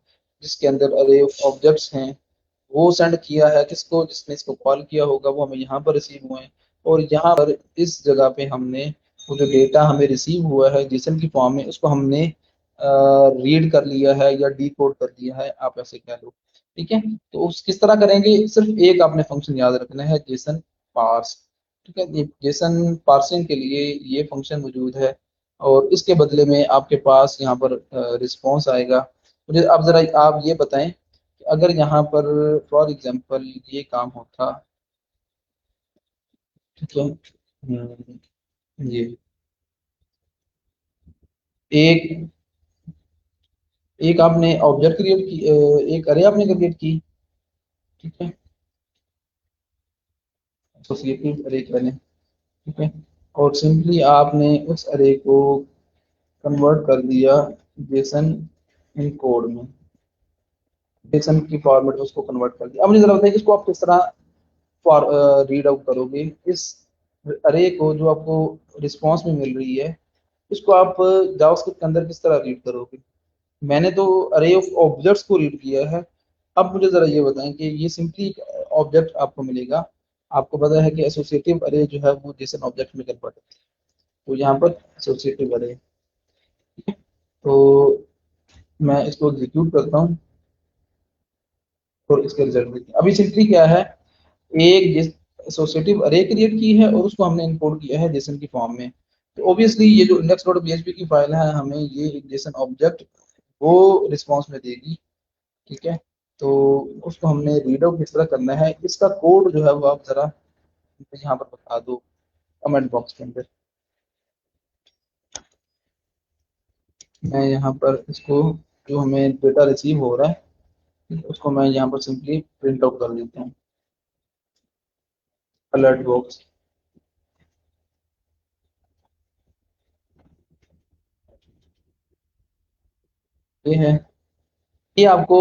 जिसके अंदर अरे ऑब्जेक्ट्स हैं। वो सेंड किया है किसको, जिसने इसको कॉल किया होगा वो हमें यहाँ पर रिसीव हुए हैं। और यहाँ पर इस जगह पे हमने वो जो डेटा हमें रिसीव हुआ है जेसन की फॉर्म में, उसको हमने रीड कर लिया है या डी कोड कर दिया है, आप ऐसे कह लो। ठीक है, तो उस किस तरह करेंगे, सिर्फ एक आपने फंक्शन याद रखना है, जेसन पार्स। ठीक है, ये जेसन पार्सिंग के लिए ये फंक्शन मौजूद है, और इसके बदले में आपके पास यहाँ पर रिस्पॉन्स आएगा। मुझे आप जरा आप ये बताएं कि अगर यहाँ पर फॉर एग्जांपल ये काम होता। ठीक है, ये एक एक आपने ऑब्जेक्ट क्रिएट की, एक अरे आपने क्रिएट की। ठीक है, एसोसिएटिव अरे करें। ठीक है, और सिंपली आपने उस अरे को कन्वर्ट कर दिया जेसन इन कोड में, जेसन की फॉर्मेट में उसको कन्वर्ट कर दिया। अब मुझे जरा बताइए इसको आप किस तरह फॉर रीड आउट करोगे, इस अरे को जो आपको रिस्पॉन्स में मिल रही है, इसको आप जावास्क्रिप्ट के अंदर किस तरह रीड करोगे। मैंने तो अरे ऑफ ऑब्जेक्ट्स को रीड किया है। अब मुझे जरा ये बताएं कि ये सिंपली ऑब्जेक्ट आपको मिलेगा। आपको पता है कि एसोसिएटिव अरे जो है वो जेसन ऑब्जेक्ट में कन्वर्ट है, तो यहाँ पर एसोसिएटिव अरे। तो मैं इसको एग्जीक्यूट करता हूँ और इसके रिजल्ट देखते हैं। अभी सिंपली क्या है, एक जिस एसोसिएटिव अरे क्रिएट की है और उसको हमने इंपोर्ट किया है जेसन की फॉर्म में। तो ऑब्वियसली ये जो इंडेक्स डॉट पीएचपी की फाइल है हमें ये एक जेसन ऑब्जेक्ट वो रिस्पॉन्स में देगी। ठीक है, तो उसको हमने रीड आउट किस तरह करना है, इसका कोड जो है वो आप जरा मुझे यहाँ पर बता दो कमेंट बॉक्स के अंदर। मैं यहाँ पर इसको, जो हमें डेटा रिसीव हो रहा है उसको मैं यहाँ पर सिंपली प्रिंट आउट कर देता हूँ, अलर्ट बॉक्स। ये है, ये आपको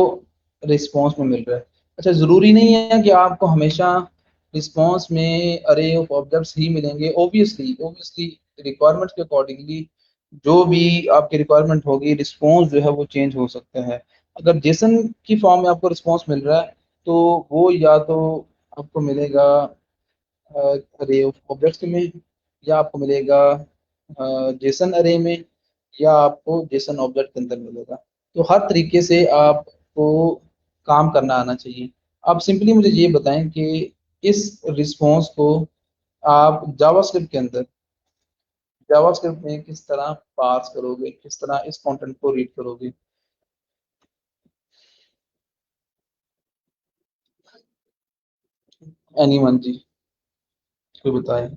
रिस्पॉन्स में मिल रहा है। अच्छा, ज़रूरी नहीं है कि आपको हमेशा रिस्पॉन्स में अरे ऑफ ऑब्जेक्ट्स ही मिलेंगे। ओबियसली ओबियसली रिक्वायरमेंट के अकॉर्डिंगली जो भी आपकी रिक्वायरमेंट होगी, रिस्पॉन्स जो है वो चेंज हो सकता है। अगर जेसन की फॉर्म में आपको रिस्पॉन्स मिल रहा है, तो वो या तो आपको मिलेगा अरे ऑफ ऑब्जेक्ट्स में, या आपको मिलेगा जेसन अरे में, या आपको जेसन ऑब्जेक्ट के अंदर मिलेगा। तो हर तरीके से आपको काम करना आना चाहिए। आप सिंपली मुझे ये बताएं कि इस रिस्पॉन्स को आप जावास्क्रिप्ट के अंदर, जावास्क्रिप्ट में किस तरह पास करोगे, किस तरह इस कंटेंट को रीड करोगे। एनीवन जी, कोई बताए।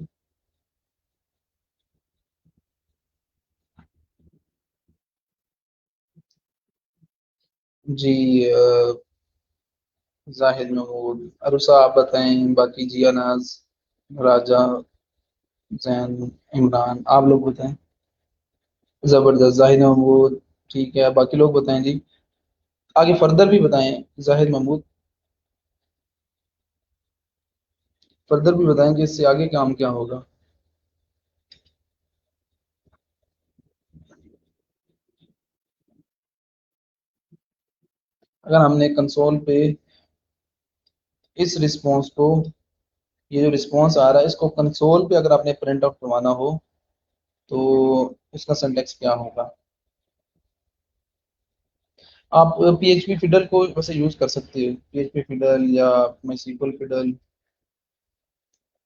जी, जाहिद महमूद, अरुसा आप बताएं, बाकी जिया नाज, राजा, जैन, इमरान, आप लोग बताएं। जबरदस्त, जाहिद महमूद। ठीक है, बाकी लोग बताएं जी, आगे फर्दर भी बताएं। जाहिद महमूद, फर्दर भी बताएं कि इससे आगे काम क्या होगा। अगर हमने कंसोल पे इस रिस्पॉन्स को, ये जो रिस्पॉन्स आ रहा है इसको कंसोल पे अगर आपने प्रिंट आउट करवाना हो तो इसका सिंटैक्स क्या होगा। आप PHP फिडल को वैसे यूज कर सकते हो, PHP फिडल या MySQL फिडल।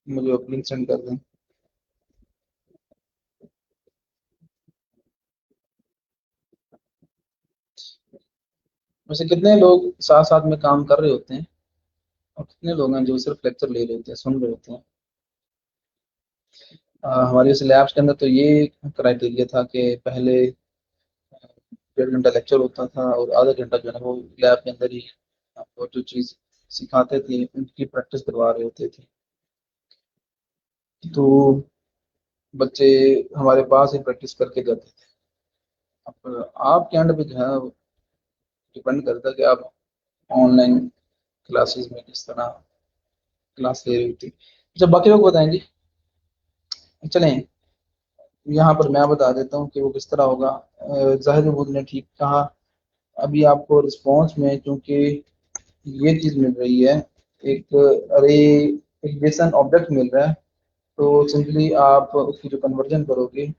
मुझे आप लिंक सेंड कर दें। वैसे कितने लोग साथ साथ में काम कर रहे होते हैं और कितने लोग हैं जो सिर्फ लेक्चर ले रहे होते हैं, सुन रहे होते हैं। हमारी उस लैब्स के अंदर तो ये क्राइटेरिया था कि पहले 1.5 घंटा लेक्चर होता था और आधा घंटा जो है ना वो लैब के अंदर ही आपको जो चीज़ सिखाते थे उनकी प्रैक्टिस करवा रहे होते थे। तो बच्चे हमारे पास ही प्रैक्टिस करके जाते थे। अब आपके एंड पे जो है डिपेंड करता है कि आप ऑनलाइन क्लासेस में किस तरह क्लास ले रही होती। जब बाकी लोग बताएंगे, चलें यहाँ पर मैं बता देता हूँ कि वो किस तरह होगा। जाहिर बुद्ध ने ठीक कहा। अभी आपको रिस्पॉन्स में क्योंकि ये चीज़ मिल रही है, एक अरे एक जेसन ऑब्जेक्ट मिल रहा है, तो सिंपली आप उसकी जो कन्वर्जन करोगे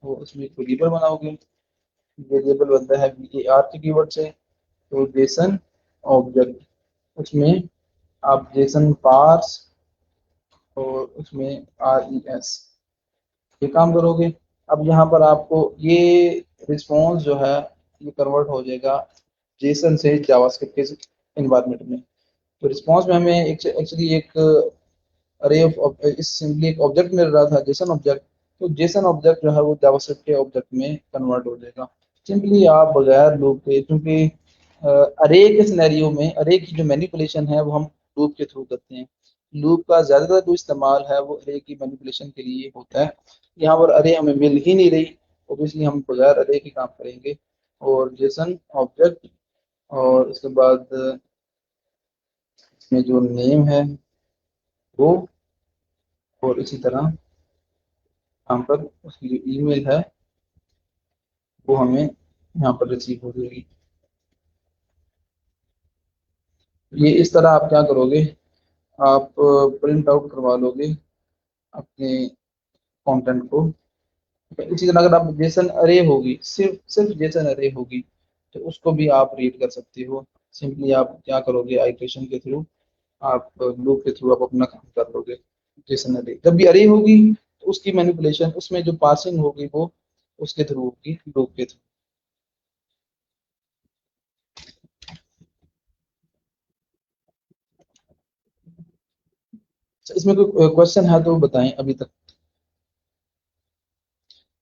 वो उसमें एक वेरिएबल बनाओगे। वेरिएबल बनता है VAR के कीवर्ड से। तो जेसन ऑब्जेक्ट, उसमें आप जेसन पार्स और उसमें RES ये काम करोगे। अब यहाँ पर आपको ये रिस्पॉन्स जो है ये कन्वर्ट हो जाएगा जेसन से जावास्क्रिप्ट के इन्वायरमेंट में। तो रिस्पॉन्स में हमें एक्चुअली एक अरे ऑफ इस सिंपली एक ऑब्जेक्ट मिल रहा था जेसन ऑब्जेक्ट। तो जेसन ऑब्जेक्ट जो है वो जावास्क्रिप्ट के ऑब्जेक्ट में कन्वर्ट हो जाएगा सिंपली आप बगैर लूप के, क्योंकि अरे के सिनेरियो में अरे की जो मैनिपुलेशन है वो हम लूप के थ्रू करते हैं। लूप का ज्यादातर जो इस्तेमाल है वो अरे की मैनिपुलेशन के लिए होता है। यहाँ पर अरे हमें मिल ही नहीं रही, ऑब्वियसली हम बगैर अरे के काम करेंगे। और जेसन ऑब्जेक्ट और उसके बाद इसमें जो नेम है वो, और इसी तरह यहाँ पर उसकी जो ईमेल है वो हमें यहाँ पर रिसीव हो जाएगी। ये इस तरह आप क्या करोगे, आप प्रिंट आउट करवा लोगे अपने कंटेंट को। इसी तरह अगर आप जेसन अरे होगी, सिर्फ सिर्फ जेसन अरे होगी, तो उसको भी आप रीड कर सकते हो। सिंपली आप क्या करोगे, आइट्रेशन के थ्रू, आप लूप के थ्रू आप अपना काम कर लोगे। जेसन अरे जब भी अरे होगी तो उसकी मैनिपुलेशन, उसमें जो पासिंग होगी वो उसके थ्रू होगी, लूप के थ्रू। इसमें कोई क्वेश्चन है तो बताएं अभी तक।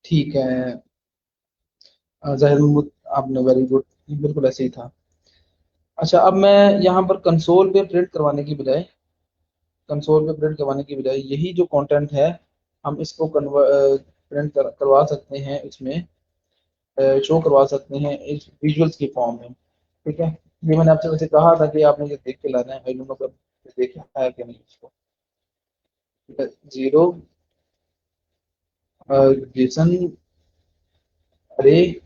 ठीक है। जाहिर महमूद, आपने वेरी गुड, बिल्कुल ऐसे ही था। अच्छा, अब मैं यहाँ पर कंसोल पे प्रिंट करवाने की बजाय, यही जो कंटेंट है हम इसको प्रिंट करवा सकते हैं, इसमें शो करवा सकते हैं इस विजुअल्स की फॉर्म में। ठीक है। ये मैंने आपसे वैसे कहा था कि आपने ये देख के लाना है, आई डोंट नो कब देखा है कि नहीं इसको। ठीक है। जीरो जेसन अरे,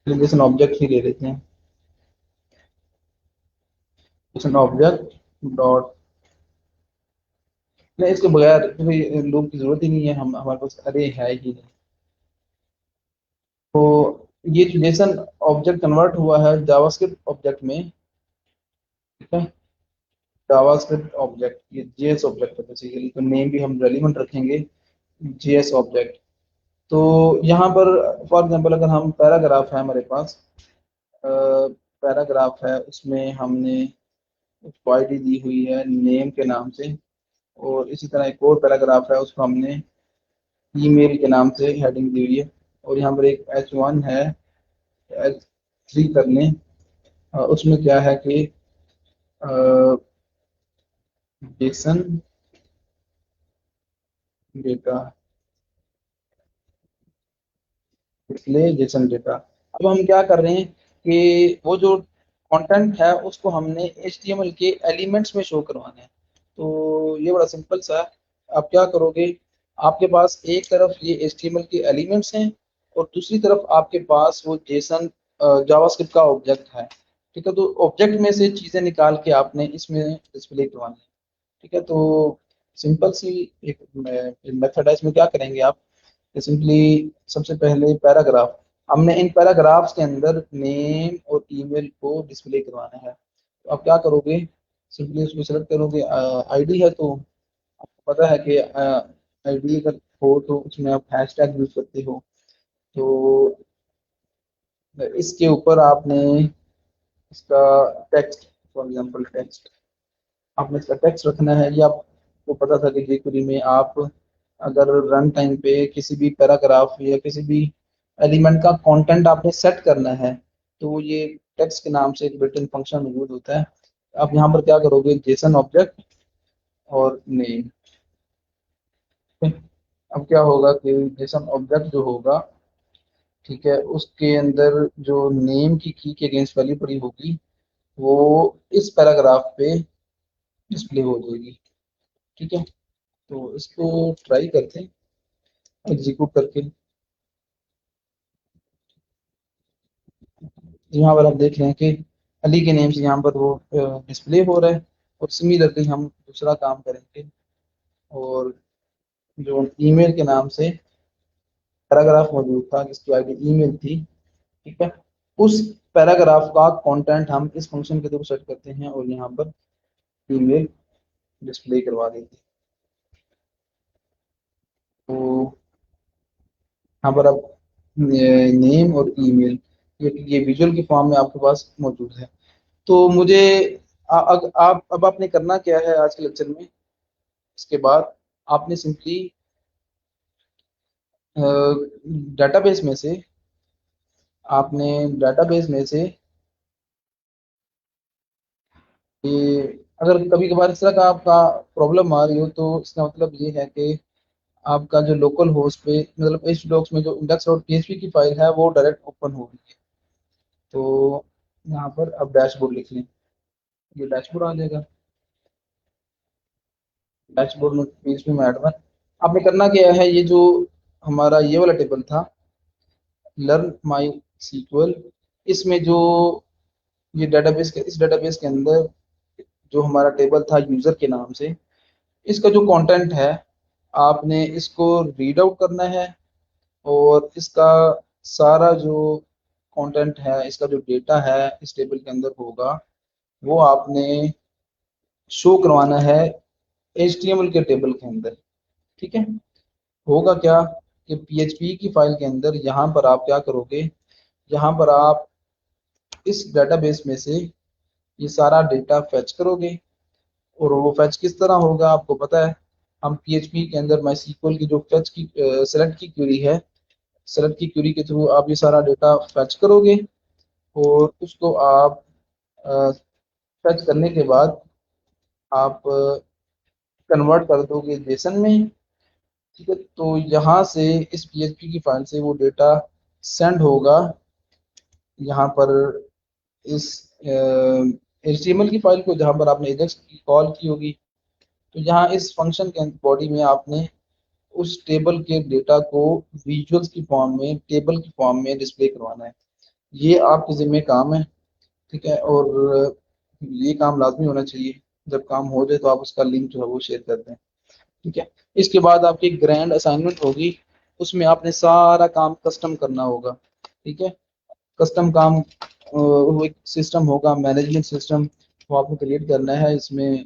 जेसन ऑब्जेक्ट ही ले लेते हैं। जेसन ऑब्जेक्ट डॉट, नहीं इसके बगैर कोई लूप की जरूरत ही नहीं है, हम हमारे पास अरे है ही नहीं। तो ये जो जेसन ऑब्जेक्ट कन्वर्ट हुआ है जावास्क्रिप्ट ऑब्जेक्ट में। ठीक है। जावास्क्रिप्ट ऑब्जेक्ट, ये जेएस ऑब्जेक्ट है बेसिकली, तो नेम भी हम रेलिवेंट रखेंगे जेएस ऑब्जेक्ट। तो यहाँ पर फॉर एग्जांपल अगर हम पैराग्राफ है हमारे पास, पैराग्राफ है उसमें हमने उसको आईडी दी हुई है नेम के नाम से, और इसी तरह एक और पैराग्राफ है उसको हमने ईमेल के नाम से हेडिंग दी हुई है। और यहाँ पर एक H1 है, H3 कर लें। उसमें क्या है कि जेसन डेटा, इसलिए जेसन डेटा। अब हम क्या कर रहे हैं कि वो जो कंटेंट है उसको हमने HTML के एलिमेंट्स में शो करवाना है। तो ये बड़ा सिंपल सा है। आप क्या करोगे, आपके पास एक तरफ ये HTML के एलिमेंट्स हैं और दूसरी तरफ आपके पास वो जेसन जावास्क्रिप्ट का ऑब्जेक्ट है। ठीक है। तो ऑब्जेक्ट में से चीज़ें निकाल के आपने इसमें डिस्प्ले करवानी है। ठीक है। तो सिंपल सी एक मेथड है, इसमें क्या करेंगे आप, सिंपली सबसे पहले पैराग्राफ, हमने इन पैराग्राफ्स के अंदर नेम और ईमेल को डिस्प्ले करवाना है। तो आप क्या करोगे, सिंपली उसको सेलेक्ट करोगे, आईडी है तो आपको पता है कि आईडी अगर हो तो उसमें आप हैशटैग यूज करते हो। तो इसके ऊपर आपने इसका टेक्स्ट, फॉर एग्जांपल टेक्स्ट, आपने इसका टेक्स्ट रखना है। ये आपको पता था कि jQuery में आप अगर रन टाइम पे किसी भी पैराग्राफ या किसी भी एलिमेंट का कंटेंट आपने सेट करना है तो ये टेक्स्ट के नाम से एक बिल्ट इन फंक्शन मौजूद होता है। आप यहाँ पर क्या करोगे, जेसन ऑब्जेक्ट और नेम। अब क्या होगा कि जेसन ऑब्जेक्ट जो होगा, ठीक है, उसके अंदर जो नेम की के अगेंस्ट वैल्यू पड़ी होगी वो इस पैराग्राफ पे डिस्प्ले हो जाएगी। ठीक है। तो इसको ट्राई करते हैं एग्जीक्यूट करके। यहाँ पर आप देख रहे हैं कि अली के नेम से यहाँ पर वो डिस्प्ले हो रहा है। और सिमिलरली हम दूसरा काम करेंगे और जो ईमेल के नाम से पैराग्राफ मौजूद था जिसकी आईडी ईमेल थी, ठीक है, उस पैराग्राफ का कंटेंट हम इस फंक्शन के थ्रू सेट करते हैं और यहाँ पर ईमेल डिस्प्ले करवा देते हैं। तो यहाँ पर अब नेम और ईमेल ये विजुअल की फॉर्म में आपके पास मौजूद है। तो मुझे आप अब आपने करना क्या है आज के लेक्चर में, इसके बाद आपने सिंपली डेटाबेस में से आपने डेटाबेस में से ये, अगर कभी कभार इस तरह का आपका प्रॉब्लम आ रही हो तो इसका मतलब ये है कि आपका जो लोकल होस्ट पे मतलब एच डॉक्स में जो इंडेक्स डॉट पीएचपी की फाइल है वो डायरेक्ट ओपन हो रही है। तो यहाँ पर अब डैशबोर्ड लिख लें, ये डैशबोर्ड आ जाएगा। डैशबोर्ड में पीएचपी में एडमिन आपने करना क्या है, ये जो हमारा ये वाला टेबल था लर्न माई सीक्वल, इसमें जो ये डेटाबेस के इस डेटाबेस के अंदर जो हमारा टेबल था यूजर के नाम से, इसका जो कंटेंट है आपने इसको रीड आउट करना है। और इसका सारा जो कंटेंट है, इसका जो डेटा है इस टेबल के अंदर होगा वो आपने शो करवाना है HTML के टेबल के अंदर। ठीक है। होगा क्या कि PHP की फाइल के अंदर यहाँ पर आप क्या करोगे, यहाँ पर आप इस डेटाबेस में से ये सारा डेटा फेच करोगे। और वो फेच किस तरह होगा आपको पता है, हम PHP के अंदर माई सीक्वल की जो फेच की सेलेक्ट की क्वेरी है, सेलेक्ट की क्वेरी के थ्रू आप ये सारा डेटा फेच करोगे और उसको आप फेच करने के बाद आप कन्वर्ट कर दोगे जेसन में। ठीक है। तो यहाँ से इस PHP की फाइल से वो डेटा सेंड होगा यहाँ पर इस HTML की फाइल को जहाँ पर आपने एजेक्स की कॉल की होगी। तो यहाँ इस फंक्शन के बॉडी में आपने उस टेबल के डेटा को विजुअल्स की फॉर्म में टेबल की फॉर्म में डिस्प्ले करवाना है। ये आपके जिम्मे काम है। ठीक है। और ये काम लाजमी होना चाहिए, जब काम हो जाए तो आप उसका लिंक जो है वो शेयर कर दें। ठीक है। इसके बाद आपकी ग्रैंड असाइनमेंट होगी, उसमें आपने सारा काम कस्टम करना होगा। ठीक है। कस्टम काम वो एक सिस्टम होगा मैनेजमेंट सिस्टम, वो आपको क्रिएट करना है इसमें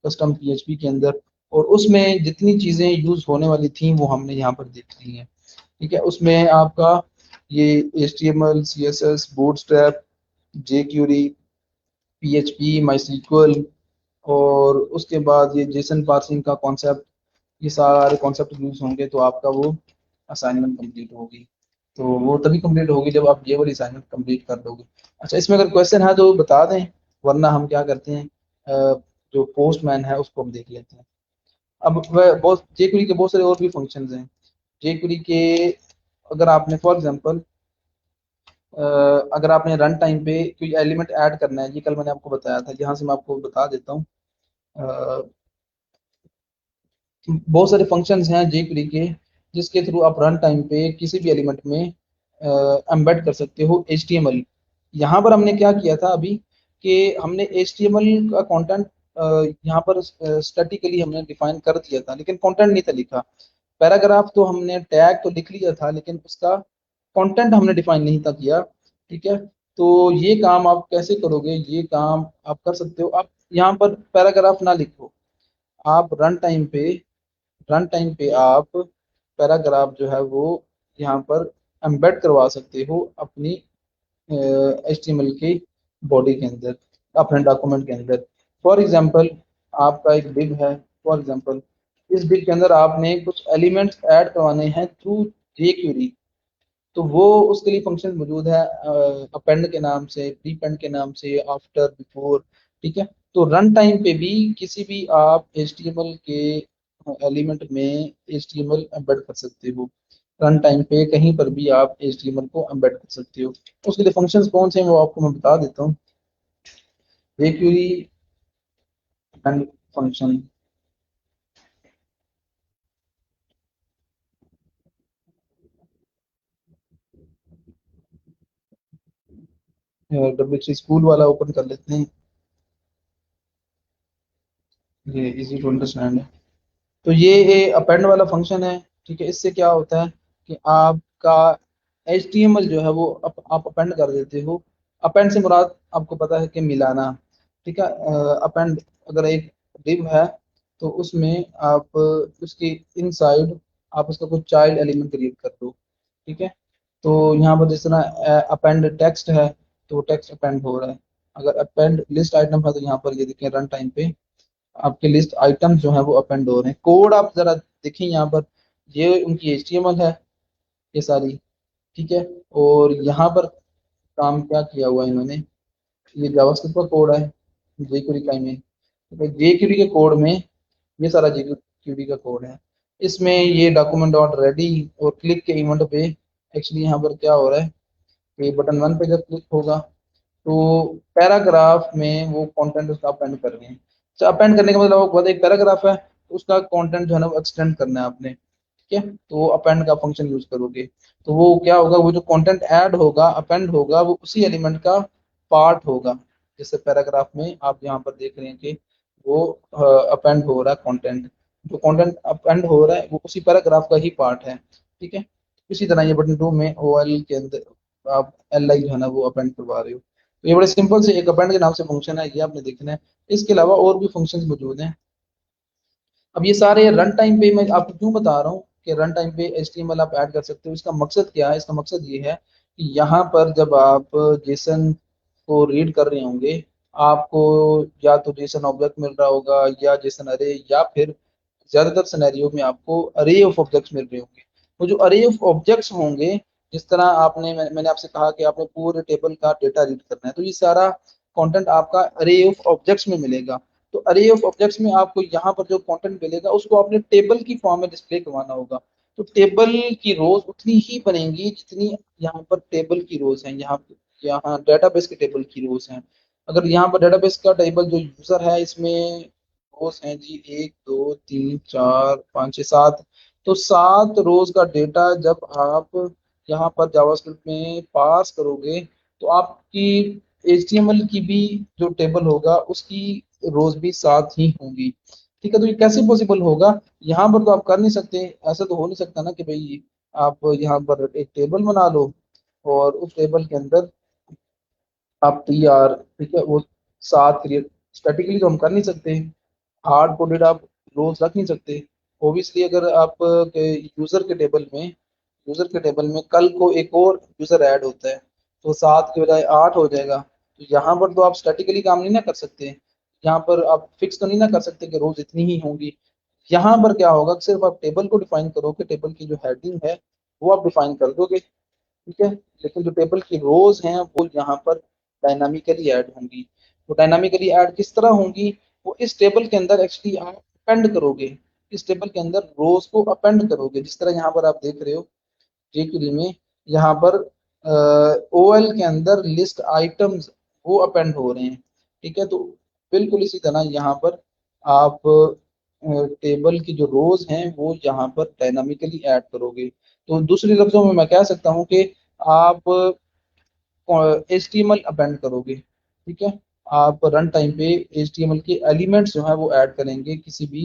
कस्टम PHP के अंदर। और उसमें जितनी चीज़ें यूज़ होने वाली थी वो हमने यहाँ पर देख ली हैं। ठीक है। उसमें आपका ये HTML CSS bootstrap jQuery PHP MySQL और उसके बाद ये जेसन पार्सिंग का कॉन्सेप्ट, ये सारे कॉन्सेप्ट यूज होंगे तो आपका वो असाइनमेंट कंप्लीट होगी। तो वो तभी कंप्लीट होगी जब आप ये वाली असाइनमेंट कंप्लीट कर दोगे। अच्छा, इसमें अगर क्वेश्चन है तो बता दें, वरना हम क्या करते हैं, जो पोस्टमैन है उसको हम देख लेते हैं। अब वह बहुत jQuery के बहुत सारे और भी फंक्शंस हैं jQuery के। अगर आपने फॉर एग्जांपल अगर आपने रन टाइम पे कोई एलिमेंट ऐड करना है, ये कल मैंने आपको बताया था, यहाँ से मैं आपको बता देता हूँ। बहुत सारे फंक्शंस हैं jQuery के जिसके थ्रू आप रन टाइम पे किसी भी एलिमेंट में एम्बेड कर सकते हो HTML। यहाँ पर हमने क्या किया था अभी कि हमने HTML का कंटेंट यहाँ पर स्टैटिकली हमने डिफाइन कर दिया था, लेकिन कंटेंट नहीं था लिखा। पैराग्राफ तो हमने टैग तो लिख लिया था, लेकिन उसका कंटेंट हमने डिफाइन नहीं था किया। ठीक है, तो ये काम आप कैसे करोगे, ये काम आप कर सकते हो। आप यहाँ पर पैराग्राफ ना लिखो, आप रन टाइम पे आप पैराग्राफ जो है वो यहाँ पर एम्बेड करवा सकते हो अपनी HTML की बॉडी के अंदर, अपने डॉक्यूमेंट के अंदर। फॉर एग्जांपल, आपका एक डिव है, फॉर एग्जांपल इस डिव के अंदर आपने कुछ एलिमेंट्स ऐड करवाने हैं थ्रू jQuery, तो वो उसके लिए फंक्शन मौजूद है अपेंड के नाम से, प्रीपेंड के नाम से, आफ्टर, बिफोर। ठीक है, तो रन टाइम पे भी किसी भी आप HTML के एलिमेंट में HTML एम्बेड कर सकते हो। रन टाइम पे कहीं पर भी आप HTML को एम्बेड कर सकते हो। उसके लिए फंक्शंस कौन से हैं वो आपको मैं बता देता हूँ। jQuery and function, W3 school वाला ओपन कर लेते हैं, ये इजी टू अंडरस्टैंड है। तो ये अपेंड वाला फंक्शन है। ठीक है, इससे क्या होता है कि आपका HTML जो है वो आप अपेंड कर देते हो। अपेंड से मुराद आपको पता है कि मिलाना। ठीक है, अपेंड अगर एक div है तो उसमें आप उसके इनसाइड आप उसका कोई चाइल्ड एलिमेंट क्रिएट कर दो। ठीक है, तो यहाँ पर जिस तरह अपेंड टेक्स्ट है तो टेक्स्ट अपेंड हो रहा है। अगर अपेंड लिस्ट आइटम है तो यहाँ पर ये देखें रन टाइम पे आपके लिस्ट आइटम्स जो है वो अपेंड हो रहे हैं। कोड आप जरा देखें यहाँ पर, ये उनकी HTML है ये सारी। ठीक है, और यहाँ पर काम क्या किया हुआ है इन्होंने, ये जावास्क्रिप्ट का कोड है jQuery का में। तो jQuery के कोड में ये सारा jQuery का कोड है। इसमें ये डॉक्यूमेंट डॉट रेडी और क्लिक के इवेंट पे एक्चुअली यहाँ पर क्या हो रहा है कि बटन 1 पे जब क्लिक होगा तो पैराग्राफ में वो कंटेंट उसका अपेंड कर रहे हैं। तो अपेंड करने का मतलब वो एक पैराग्राफ है तो उसका कंटेंट जो है ना वो एक्सटेंड करना है आपने। ठीक है, तो वो अपेंड का फंक्शन यूज करोगे तो वो क्या होगा, वो जो कंटेंट ऐड होगा अपेंड होगा वो उसी एलिमेंट का पार्ट होगा। जैसे पैराग्राफ में आप यहाँ पर देख रहे हैं कि वो अपेंड हो रहा है कंटेंट, जो कंटेंट अपेंड हो रहा है वो उसी पैराग्राफ का ही पार्ट है। ठीक है, इसी तरह ये बटन 2 में OL के अंदर आप LI जो है ना वो अपेंड करवा रहे हो। तो ये बड़े सिंपल से एक अपेंड के नाम से फंक्शन है, ये आपने देखना है। इसके अलावा और भी फंक्शंस मौजूद हैं। अब ये सारे रन टाइम पे मैं आपको क्यों बता रहा हूँ कि रन टाइम पे HTML आप ऐड कर सकते हो। इसका मकसद क्या है, इसका मकसद ये है कि यहाँ पर जब आप जेसन को रीड कर रहे होंगे आपको या तो जेसन ऑब्जेक्ट मिल रहा होगा या जेसन अरे, या फिर ज्यादातर सिनेरियो में आपको अरे ऑफ ऑब्जेक्ट्स मिल रहे होंगे। वो जो अरे ऑफ ऑब्जेक्ट्स होंगे, जिस तरह मैंने आपसे कहा कि आपने पूरे टेबल का डेटा रीड करना है, तो ये सारा कंटेंट आपका अरे ऑफ ऑब्जेक्ट्स में मिलेगा। तो अरे ऑफ ऑब्जेक्ट्स में आपको यहाँ पर जो कंटेंट मिलेगा उसको आपने टेबल की फॉर्म में डिस्प्ले करवाना होगा। तो टेबल की रोज उतनी ही बनेंगी जितनी यहाँ पर टेबल की रोज हैं। यहाँ यहाँ डेटाबेस के टेबल की रोज हैं। अगर यहाँ पर डेटाबेस का टेबल जो यूजर है इसमें रोज हैं जी 1 2 3 4 5 6 7, तो 7 रोज का डेटा जब आप यहाँ पर जावास्क्रिप्ट में पास करोगे तो आपकी HTML की भी जो टेबल होगा उसकी रोज भी साथ ही होंगी। ठीक है, तो ये कैसे पॉसिबल होगा, यहाँ पर तो आप कर नहीं सकते। ऐसा तो हो नहीं सकता ना कि भाई आप यहाँ पर एक टेबल बना लो और उस टेबल के अंदर आप TR, ठीक है, वो साथ क्रिएट, स्टैटिकली तो हम कर नहीं सकते। हार्ड कोडेड आप रोज रख नहीं सकते। ओबियसली अगर आप यूजर के टेबल में कल को एक और यूजर ऐड होता है तो 7 के बजाय 8 हो जाएगा। तो यहाँ पर तो आप स्टैटिकली काम नहीं ना कर सकते। यहाँ पर आप फिक्स तो नहीं ना कर सकते कि रोज इतनी ही होंगी। यहाँ पर क्या होगा, सिर्फ आप टेबल को डिफाइन करोगे, टेबल की जो हेडिंग है वो आप डिफाइन कर दोगे। ठीक है, लेकिन जो टेबल की रोज हैं वो यहाँ पर डायनामिकली ऐड होंगी। तो डायनामिकली ऐड किस तरह होंगी, वो इस टेबल के अंदर एक्चुअली आप अपेंड करोगे। इस टेबल के अंदर रोज को अपेंड करोगे, जिस तरह यहाँ पर आप देख रहे हो jQuery में यहाँ पर OL के अंदर लिस्ट आइटम्स वो अपेंड हो रहे हैं। ठीक है, तो बिल्कुल इसी तरह यहाँ पर आप टेबल की जो रोज हैं वो यहाँ पर डायनामिकली ऐड करोगे। तो दूसरे लफ्जों में मैं कह सकता हूँ कि आप HTML अपेंड करोगे, ठीक है। आप रन टाइम पे HTML के एलिमेंट्स जो है वो ऐड करेंगे किसी भी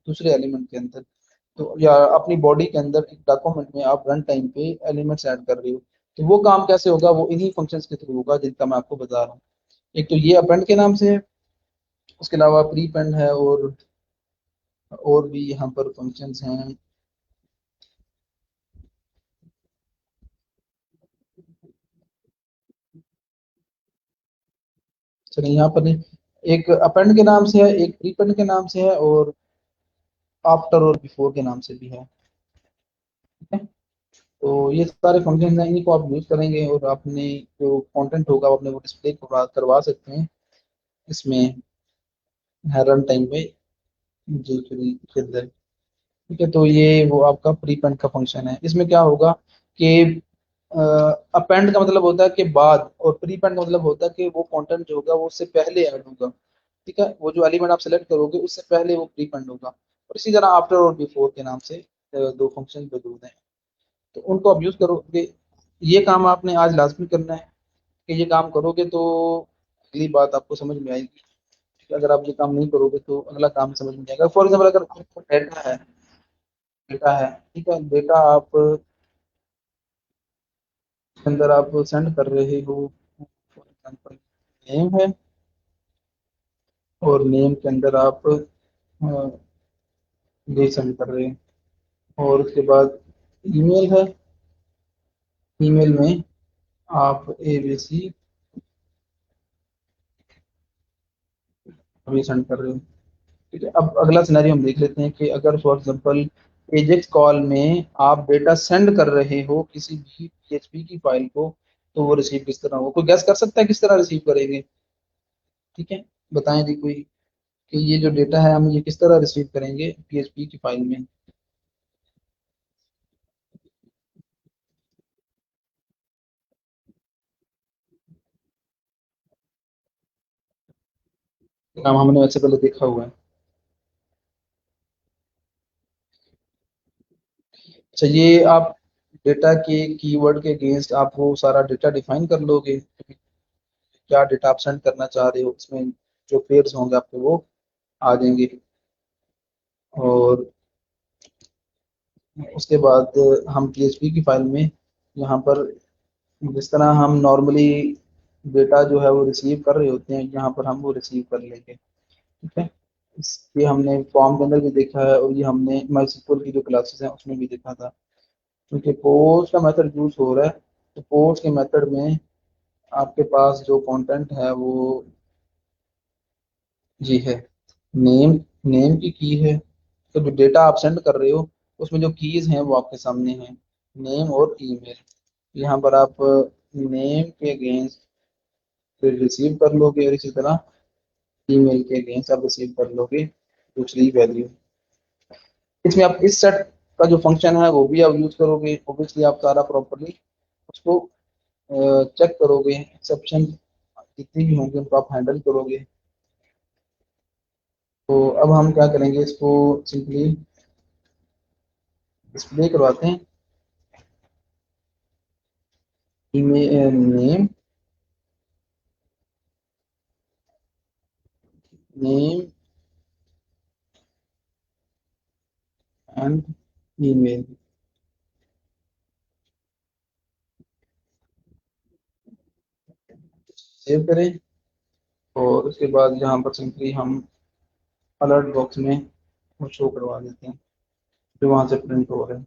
दूसरे एलिमेंट के अंदर, तो या अपनी बॉडी के अंदर एक डॉक्यूमेंट में आप रन टाइम पे एलिमेंट्स ऐड कर रहे हो, तो वो काम कैसे होगा, वो इन्हीं फंक्शंस के थ्रू होगा जिनका मैं आपको बता रहा हूँ। एक तो ये अपेंड के नाम से है, उसके अलावा प्रीपेंड है, और भी यहाँ पर फंक्शंस हैं। चलिए यहाँ पर एक अपेंड के नाम से है, एक प्रीपेंड के नाम से है, और आफ्टर और बिफोर के नाम से भी है, ठीक है। तो ये सारे फंक्शन हैं, इन्हीं को आप यूज करेंगे और अपने जो कंटेंट होगा वो अपने को डिस्प्ले करवा सकते हैं इसमें, है रन टाइम पे जी के अंदर, ठीक है। तो ये वो आपका प्रीपेंड का फंक्शन है। इसमें क्या होगा कि अपेंड का मतलब होता है कि बाद, और प्रीपेंड का मतलब होता है कि वो कंटेंट जो होगा वो उससे पहले ऐड होगा, ठीक है। वो जो एलिमेंट आप सेलेक्ट करोगे उससे पहले वो प्रीपेंड होगा, और इसी तरह आफ्टर और बिफोर के नाम से दो फंक्शन मौजूद हैं, तो उनको आप यूज करोगे। ये काम आपने आज लाजमी करना है, कि ये काम करोगे तो अगली बात आपको समझ में आएगी, ठीक है? अगर आप ये काम नहीं करोगे तो अगला काम समझ में नहीं आएगा। फॉर एग्जाम्पल, अगर आपको डेटा है, ठीक है, डेटा आप के अंदर आप सेंड कर रहे हो, फॉर एग्जाम्पल नेम है, और नेम के अंदर आप ये सेंड कर रहे हैं, और उसके बाद ईमेल है, ईमेल में आप ABC अभी सेंड कर रहे हो, ठीक है। अब अगला सिनेरियो हम देख लेते हैं कि अगर फॉर एग्जांपल एजेक्स कॉल में आप डेटा सेंड कर रहे हो किसी भी PHP की फाइल को, तो वो रिसीव किस तरह हो, कोई गैस कर सकता है किस तरह रिसीव करेंगे, ठीक है। बताएं जी कोई, कि ये जो डेटा है हम ये किस तरह रिसीव करेंगे PHP की फाइल में। काम हमने वैसे पहले देखा हुआ है। अच्छा, ये आप डेटा के कीवर्ड के अगेंस्ट आप वो सारा डेटा डिफाइन कर लोगे, क्या डेटा आप सेंड करना चाह रहे हो, उसमें जो पेयर्स होंगे आपके वो आ जाएंगे, और उसके बाद हम PHP की फाइल में यहाँ पर जिस तरह हम नॉर्मली डेटा जो है वो रिसीव कर रहे होते हैं, यहाँ पर हम वो रिसीव कर लेंगे, ठीक है। ये हमने फॉर्म के अंदर भी देखा है, और ये हमने MySQL की जो क्लासेस हैं उसमें भी देखा था। क्योंकि पोस्ट का मेथड यूज हो रहा है, तो पोस्ट के मेथड में आपके पास जो कंटेंट है वो ये है, नेम, नेम की है, तो जो डेटा आप सेंड कर रहे हो उसमें जो कीज हैं वो आपके सामने हैं, नेम और ईमेल। यहाँ पर आप नेम के अगेंस्ट फिर रिसीव कर लोगे, और इसी तरह ईमेल के अगेंस्ट आप रिसीव कर लोगे दूसरी वैल्यू। इसमें आप इस सेट का जो फंक्शन है वो भी आप यूज करोगे, ऑब्वियसली आप सारा प्रॉपरली उसको चेक करोगे, एक्सेप्शन जितनी भी होंगे उनको आप हैंडल करोगे। तो अब हम क्या करेंगे, इसको सिंपली डिस्प्ले करवाते हैं, email name, name and email. Save करें, और उसके बाद यहाँ पर सिंपली हम अलर्ट बॉक्स में वो शो करवा देते हैं जो वहां से प्रिंट हो रहे हैं।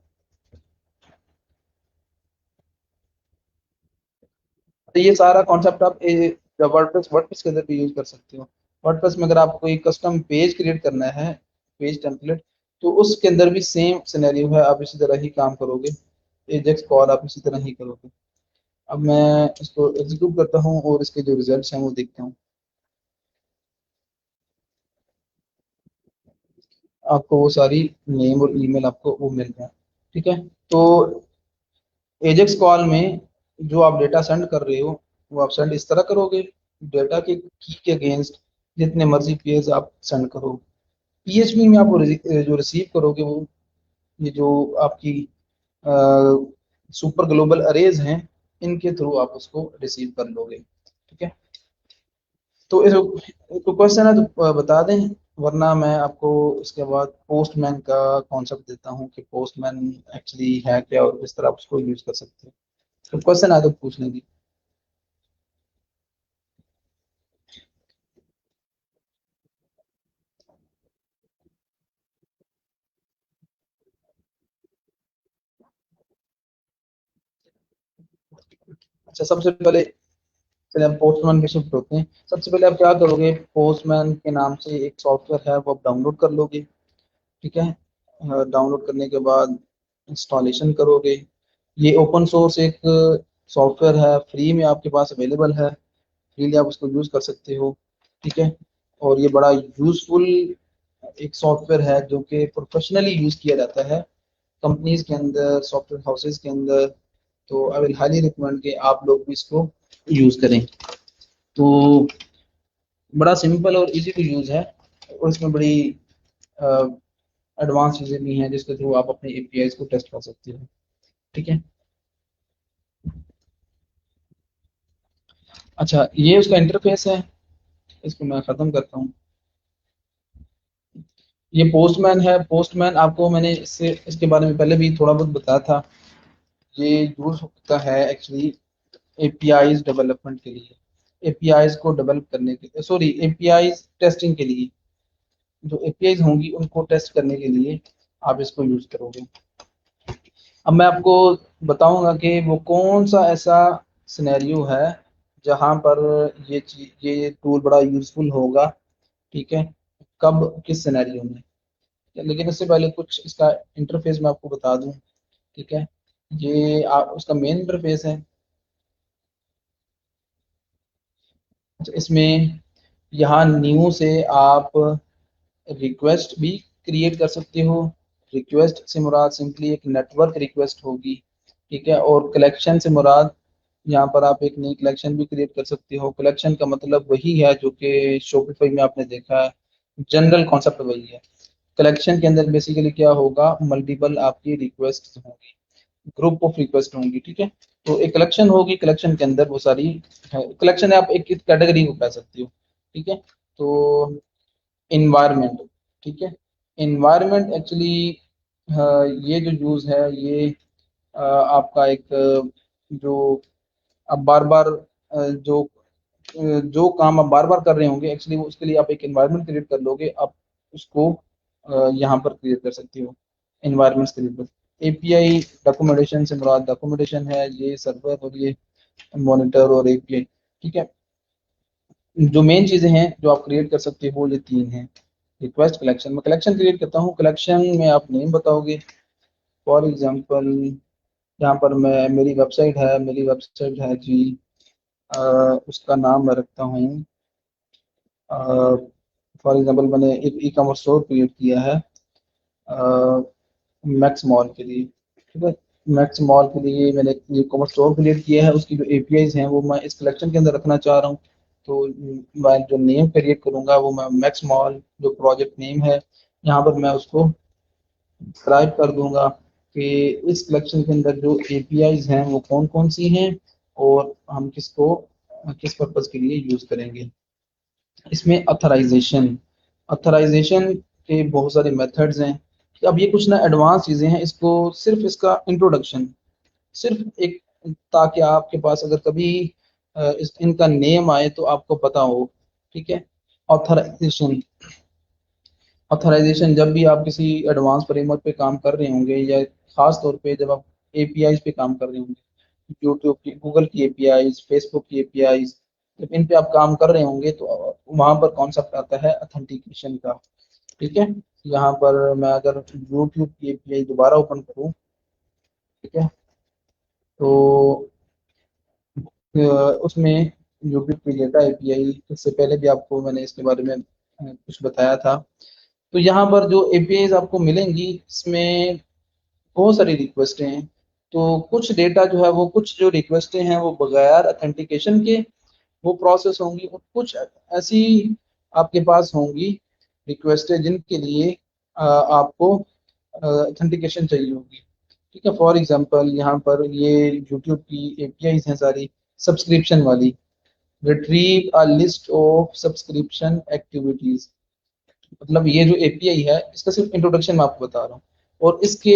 तो ये सारा कॉन्सेप्ट आप वर्डप्रेस वर्डप्रेस के अंदर भी यूज कर सकते हो। वर्डप्रेस में अगर आपको एक कस्टम पेज क्रिएट करना है, पेज टेम्पलेट, तो उसके अंदर भी सेम सिनेरियो है, आप इसी तरह ही काम करोगे, एजेक्स कॉल आप इसी तरह ही करोगे। अब मैं इसको एग्जीक्यूट करता हूँ और इसके जो रिजल्ट्स हैं वो देखता हूँ। आपको वो सारी नेम और ईमेल आपको वो मिल गया, ठीक है। तो एजेक्स कॉल में जो आप डेटा सेंड कर रहे हो वो आप सेंड इस तरह करोगे, डेटा के की के अगेंस्ट जितने मर्जी पेज आप सेंड करो। PHP में आप जो रिसीव करोगे वो ये जो आपकी सुपर ग्लोबल अरेज हैं, इनके थ्रू आप उसको रिसीव कर लोगे। ठीक है, तो इस तो क्वेश्चन है तो बता दें, वरना मैं आपको उसके बाद पोस्टमैन का कॉन्सेप्ट देता हूँ कि पोस्टमैन एक्चुअली है क्या और किस तरह आप उसको यूज कर सकते हैं। तो क्वेश्चन है तो पूछने की। अच्छा, सबसे पहले चलिए हम पोस्टमैन पे शिफ्ट होते हैं। सबसे पहले आप क्या करोगे, पोस्टमैन के नाम से एक सॉफ्टवेयर है वो आप डाउनलोड कर लोगे। ठीक है, डाउनलोड करने के बाद इंस्टॉलेशन करोगे। ये ओपन सोर्स एक सॉफ्टवेयर है, फ्री में आपके पास अवेलेबल है, फ्रीली आप उसको यूज़ कर सकते हो। ठीक है, और ये बड़ा यूजफुल एक सॉफ्टवेयर है जो कि प्रोफेशनली यूज़ किया जाता है कंपनीज के अंदर, सॉफ्टवेयर हाउसेज के अंदर। तो आई विल हाईली रिकमेंड कि आप लोग भी इसको यूज़ करें। तो बड़ा सिंपल और इजी टू यूज़ है, और इसमें बड़ी एडवांस चीज़ें भी हैं जिसके थ्रू आप अपने एपीआई को टेस्ट कर सकते हो। ठीक है, अच्छा ये उसका इंटरफेस है, इसको मैं ख़त्म करता हूँ। ये पोस्टमैन है। पोस्टमैन आपको मैंने इससे इसके बारे में पहले भी थोड़ा बहुत बताया था। ये यूज होता है एक्चुअली एपीआईज डेवलपमेंट के लिए, एपीआईज को डेवलप करने के, सॉरी एपीआईज टेस्टिंग के लिए। जो एपीआईज होंगी उनको टेस्ट करने के लिए आप इसको यूज करोगे। अब मैं आपको बताऊंगा कि वो कौन सा ऐसा सिनेरियो है जहां पर ये टूल बड़ा यूजफुल होगा। ठीक है, कब किस सिनेरियो में। लेकिन इससे पहले कुछ इसका इंटरफेस मैं आपको बता दूं। ठीक है, ये उसका मेन इंटरफेस है। अच्छा, इसमें यहाँ न्यू से आप रिक्वेस्ट भी क्रिएट कर सकते हो। रिक्वेस्ट से मुराद सिंपली एक नेटवर्क रिक्वेस्ट होगी। ठीक है, और कलेक्शन से मुराद यहाँ पर आप एक नई कलेक्शन भी क्रिएट कर सकते हो। कलेक्शन का मतलब वही है जो कि शॉपिफाई में आपने देखा है, जनरल कॉन्सेप्ट वही है। कलेक्शन के अंदर बेसिकली क्या होगा, मल्टीपल आपकी रिक्वेस्ट होंगी, ग्रुप ऑफ रिक्वेस्ट होंगी। ठीक है, तो एक कलेक्शन होगी, कलेक्शन के अंदर वो सारी है, कलेक्शन है, आप एक कैटेगरी को कह सकते हो। ठीक है, तो इन्वायरमेंट। ठीक है, इन्वायरमेंट एक्चुअली ये जो यूज है ये आपका एक जो आप बार बार जो काम आप बार बार कर रहे होंगे एक्चुअली उसके लिए आप एक एनवायरनमेंट क्रिएट कर लोगे, आप उसको यहाँ पर क्रिएट कर सकते हो। एनवायरनमेंट क्रिएट कर, एपीआई डॉक्यूमेंटेशन से मुराद डॉक्यूमेंटेशन है, ये सर्वर और ये मॉनिटर और एपीआई। ठीक है, जो मेन चीजें हैं जो आप क्रिएट कर सकते हो ये तीन हैं। Request, collection. मैं कलेक्शन क्रिएट करता हूँ, कलेक्शन में आप नेम बताओगे। फॉर एग्जांपल यहाँ पर मैं, मेरी वेबसाइट है जी, अ, उसका नाम मैं रखता हूँ, फॉर एग्जांपल मैंने एक ई कॉमर्स स्टोर क्रिएट किया है मैक्स मॉल के लिए। ठीक है, मैक्स मॉल के लिए मैंने एक ई कॉमर्स स्टोर क्रिएट किया है, उसकी जो एपीआईज हैं वो मैं इस कलेक्शन के अंदर रखना चाह रहा हूँ। तो मैं जो नेम क्रिएट करूंगा वो मैं मैक्स मॉल जो प्रोजेक्ट नेम है यहाँ पर मैं उसको डिस्क्राइब कर दूंगा कि इस कलेक्शन के अंदर जो एपीआईज हैं वो कौन कौन सी हैं और हम किसको किस पर्पज के लिए यूज करेंगे। इसमें अथराइजेशन, अथराइजेशन के बहुत सारे मेथड्स हैं। अब ये कुछ ना एडवांस चीज़ें हैं, इसको सिर्फ इसका इंट्रोडक्शन, सिर्फ एक, ताकि आपके पास अगर कभी इस इनका नेम आए तो आपको पता हो। ठीक है, ऑथराइजेशन। ऑथराइजेशन जब भी आप किसी एडवांस फ्रेमवर्क पे काम कर रहे होंगे, या खास तौर पे जब आप एपीआईज पे काम कर रहे होंगे, यूट्यूब की, गूगल की एपीआईज, फेसबुक की एपीआईज, जब इन पे आप काम कर रहे होंगे तो वहां पर कॉन्सेप्ट आता है ऑथेंटिकेशन का। ठीक है, यहाँ पर मैं अगर यूट्यूब की एपीआई दोबारा ओपन करूँ, ठीक है, तो उसमें यूट्यूब की डेटा एपीआई, इससे पहले भी आपको मैंने इसके बारे में कुछ बताया था। तो यहाँ पर जो एपीआईज आपको मिलेंगी इसमें बहुत सारी रिक्वेस्टें हैं। तो कुछ डेटा जो है वो, कुछ जो रिक्वेस्टें हैं वो बगैर ऑथेंटिकेशन के वो प्रोसेस होंगी, और कुछ ऐसी आपके पास होंगी रिक्वेस्टें जिनके लिए आपको ऑथेंटिकेशन चाहिए होगी। ठीक है। फॉर एग्जांपल यहाँ पर ये यूट्यूब की एपीआईज हैं सारी सब्सक्रिप्शन वाली। Retrieve a list of subscription activities, मतलब ये जो एपीआई है इसका सिर्फ इंट्रोडक्शन मैं आपको बता रहा हूँ। और इसके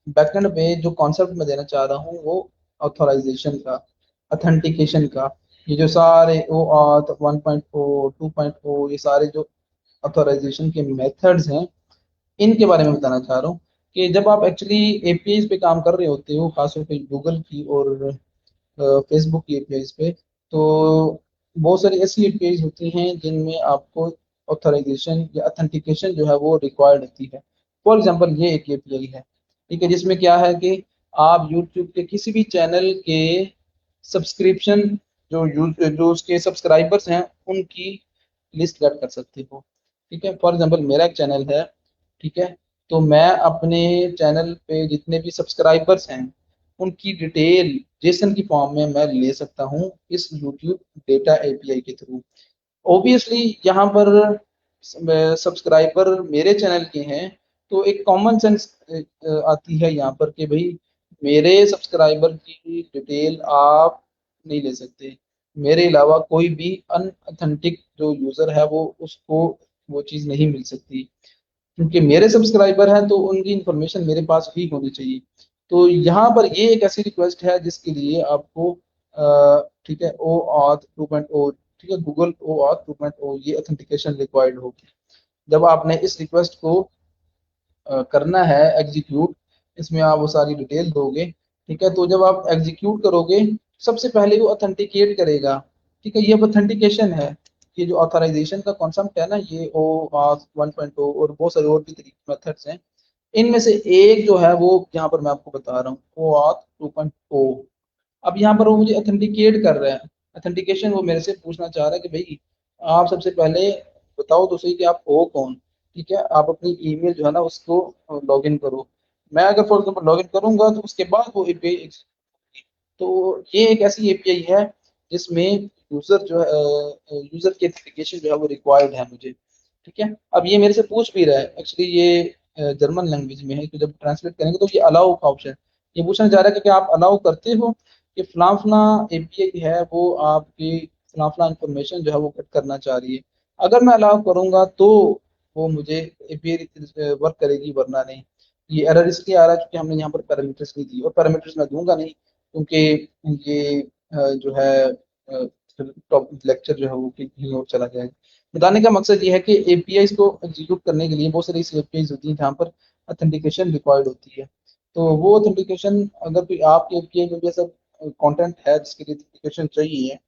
बैकएंड पे जो कॉन्सेप्ट मैं देना चाह रहा हूँ वो ऑथराइजेशन का, अथेंटिकेशन का। ये जो सारे ओ ऑथ 1.0 2.0 ये सारे जो ऑथराइजेशन के मेथड्स हैं इनके बारे में बताना चाह रहा हूँ कि जब आप एक्चुअली एपीआई पे काम कर रहे होते हो, खासतौर पे गूगल की और फेसबुक की एपीआई पे, तो बहुत सारी ऐसी एपीआई होती हैं जिनमें आपको ऑथराइजेशन या अथेंटिकेशन जो है वो रिक्वायर्ड होती है। फॉर एग्जांपल ये एक एपीआई है, ठीक है, जिसमें क्या है कि आप यूट्यूब के किसी भी चैनल के सब्सक्रिप्शन जो उसके सब्सक्राइबर्स हैं उनकी लिस्ट गेट कर सकते हो। ठीक है, फॉर एग्जांपल मेरा एक चैनल है, ठीक है, तो मैं अपने चैनल पे जितने भी सब्सक्राइबर्स हैं उनकी डिटेल जेसन की फॉर्म में मैं ले सकता हूँ इस यूट्यूब डेटा एपीआई के थ्रू। ऑब्वियसली यहाँ पर सब्सक्राइबर मेरे चैनल के हैं, तो एक कॉमन सेंस आती है यहाँ पर कि भाई मेरे सब्सक्राइबर की डिटेल आप नहीं ले सकते, मेरे अलावा कोई भी अनऑथेंटिक जो यूजर है वो उसको वो चीज़ नहीं मिल सकती, क्योंकि मेरे सब्सक्राइबर हैं तो उनकी इंफॉर्मेशन मेरे पास ही होनी चाहिए। तो यहाँ पर ये एक ऐसी रिक्वेस्ट है जिसके लिए आपको ठीक है ओ ऑथ 2.0, ठीक है, गूगल ओ ऑथ 2.0 ये ऑथेंटिकेशन रिक्वायर्ड होगी। जब आपने इस रिक्वेस्ट को करना है एग्जीक्यूट, इसमें आप वो सारी डिटेल दोगे, ठीक है, तो जब आप एग्जीक्यूट करोगे सबसे पहले वो ऑथेंटिकेट करेगा। ठीक है, ये ऑथेंटिकेशन है। ये जो ऑथराइजेशन का कॉन्सेप्ट है ना, ये ओ ऑथ 1.0 और बहुत सारे और भी तरीके मेथड्स हैं, इनमें से एक जो है वो यहाँ पर मैं आपको बता रहा हूँ ओ ऑथ 2.0। अब यहाँ पर वो मुझे ऑथेंटिकेट कर रहा है, ऑथेंटिकेशन वो मेरे से पूछना चाह रहा है कि भाई आप सबसे पहले बताओ तो सही कि आप हो कौन। ठीक है, आप अपनी ईमेल जो है ना उसको लॉगिन करो। मैं अगर फॉर एग्जांपल लॉगिन करूंगा तो उसके बाद वो एपीआई, तो ये एक ऐसी एपीआई है जिसमें यूजर जो है यूजर की एथेंटिकेशन जो है वो रिक्वायर्ड है मुझे। ठीक है, अब ये मेरे से पूछ भी रहा है, एक्चुअली ये जर्मन लैंग्वेज में है, तो जब ट्रांसलेट करेंगे तो ये अलाउ का ऑप्शन, ये पूछना चाह रहा है कि क्या आप अलाउ करते हो कि फलां फलां एपीआई है वो आपकी फलां फलां इंफॉर्मेशन जो है वो कट करना चाह रही है। अगर मैं अलाउ करूंगा तो वो मुझे एपीआई वर्क करेगी, वरना नहीं। ये एरर इसलिए आ रहा है क्योंकि हमने यहाँ पर पैरामीटर्स नहीं दी, और पैरामीटर्स मैं दूंगा नहीं क्योंकि ये जो है टॉप लेक्चर जो है वो कहीं और चला जाएगा। बताने का मकसद ये है कि एपीआई को एग्जीक्यूट करने के लिए बहुत सारी ऐसी एपीआई होती हैं जहाँ पर ऑथेंटिकेशन रिक्वायर्ड होती है। तो वो ऑथेंटिकेशन अगर कोई आपके एपीआई में भी ऐसा कंटेंट है जिसके लिए ऑथेंटिकेशन चाहिए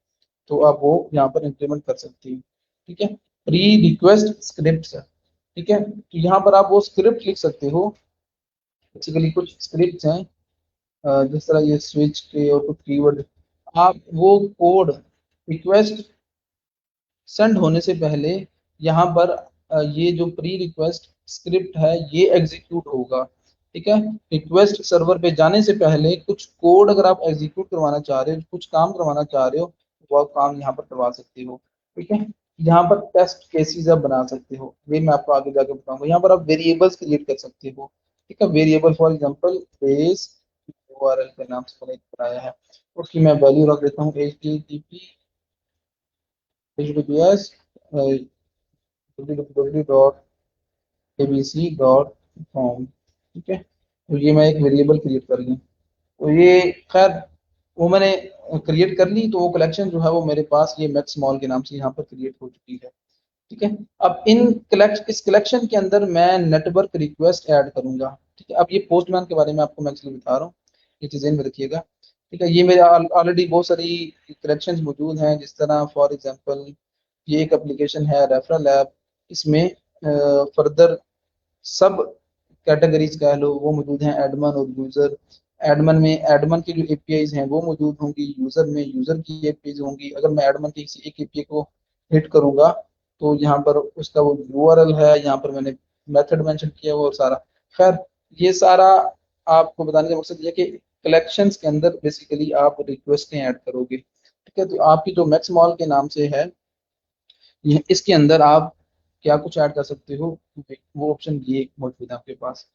तो आप वो यहाँ पर इम्प्लीमेंट कर सकती हैं। ठीक है, प्री रिक्वेस्ट स्क्रिप्ट, ठीक है, तो यहाँ पर आप वो स्क्रिप्ट लिख सकते हो। बेसिकली कुछ स्क्रिप्ट हैं जिस तरह ये स्विच के और कुछ कीवर्ड, आप वो कोड रिक्वेस्ट सेंड होने से पहले यहाँ पर ये जो प्री रिक्वेस्ट स्क्रिप्ट है ये एग्जीक्यूट होगा। ठीक है, रिक्वेस्ट सर्वर पे जाने से पहले कुछ कोड अगर आप एग्जीक्यूट करवाना चाह रहे हो, कुछ काम करवाना चाह रहे हो, वो आप काम यहाँ पर करवा सकते हो। ठीक है, यहाँ पर टेस्ट केसेस आप बना सकते हो, ये मैं आपको आगे जाके बताऊंगा। यहाँ पर आप वेरिएबल्स क्रिएट कर सकते हो। ठीक है, variable for example base URL के नाम से मैंने बनाया है, उसकी मैं वैल्यू रख देता हूँ https www.abc.com। ठीक है, तो ये मैं एक वेरिएबल क्रिएट कर लूँ, तो ये खैर वो मैंने क्रिएट कर ली, तो वो कलेक्शन जो है वो मेरे पास ये मैक्स मॉल के नाम से यहाँ पर क्रिएट हो चुकी है। ठीक है, अब इस कलेक्शन के अंदर मैं नेटवर्क रिक्वेस्ट ऐड करूंगा। ठीक है, अब ये पोस्टमैन के बारे में आपको मैं एक्चुअली बता रहा हूँ, ये चीजें में रखिएगा। ठीक है, ये मेरे ऑलरेडी बहुत सारी कलेक्शंस मौजूद हैं, जिस तरह फॉर एग्जांपल ये एक एप्लीकेशन है रेफरल ऐप, इसमें फर्दर सब कैटेगरीज कह लो वो मौजूद हैं, एडमन और यूजर। एडमन में एडमन की जो एपीआईज हैं वो मौजूद होंगी, यूजर में यूजर की एपीआईज होंगी। अगर मैं एडमन की किसी एक एपीआई को हिट करूंगा तो यहाँ पर उसका वो यूआरएल है, यहाँ पर मैंने मेथड मेंशन किया हुआ और सारा। खैर ये सारा आपको बताने का मकसद ये है कि कलेक्शंस के अंदर बेसिकली आप रिक्वेस्टें ऐड करोगे। ठीक है, तो आपकी जो मैक्स मॉल के नाम से है इसके अंदर आप क्या कुछ ऐड कर सकते हो, वो ऑप्शन ये मौजूद है आपके पास।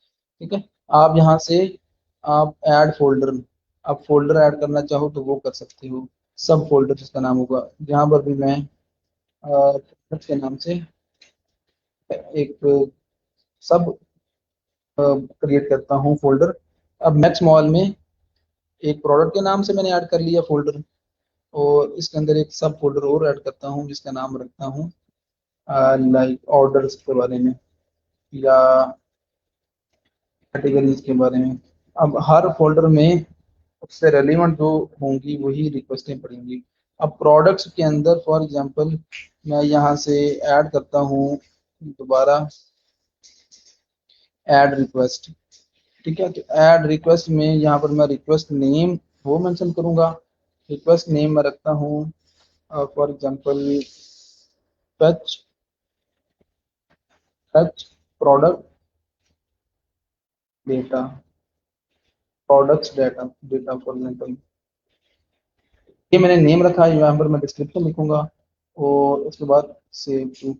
ठीक है, आप यहाँ से आप ऐड फोल्डर, आप फोल्डर ऐड करना चाहो तो वो कर सकते हो। सब फोल्डर जिसका नाम होगा, यहाँ पर भी मैं के नाम से एक सब क्रिएट करता हूँ फोल्डर। अब मैक्स मॉल में एक प्रोडक्ट के नाम से मैंने ऐड कर लिया फोल्डर, और इसके अंदर एक सब फोल्डर और ऐड करता हूँ जिसका नाम रखता हूँ लाइक ऑर्डर्स के बारे में या कैटेगरीज के बारे में। अब हर फोल्डर में उससे रेलिवेंट जो होंगी वही रिक्वेस्टें पड़ेंगी। अब प्रोडक्ट्स के अंदर फॉर एग्जांपल मैं यहाँ से ऐड करता हूँ दोबारा ऐड रिक्वेस्ट। ठीक है, तो ऐड रिक्वेस्ट में यहाँ पर मैं रिक्वेस्ट नेम वो मेंशन करूंगा। रिक्वेस्ट नेम मैं रखता हूँ for example touch touch product data, products data data for example, ये मैंने नेम रखा है। यहाँ पर मैं डिस्क्रिप्शन लिखूंगा और उसके बाद सेव टू।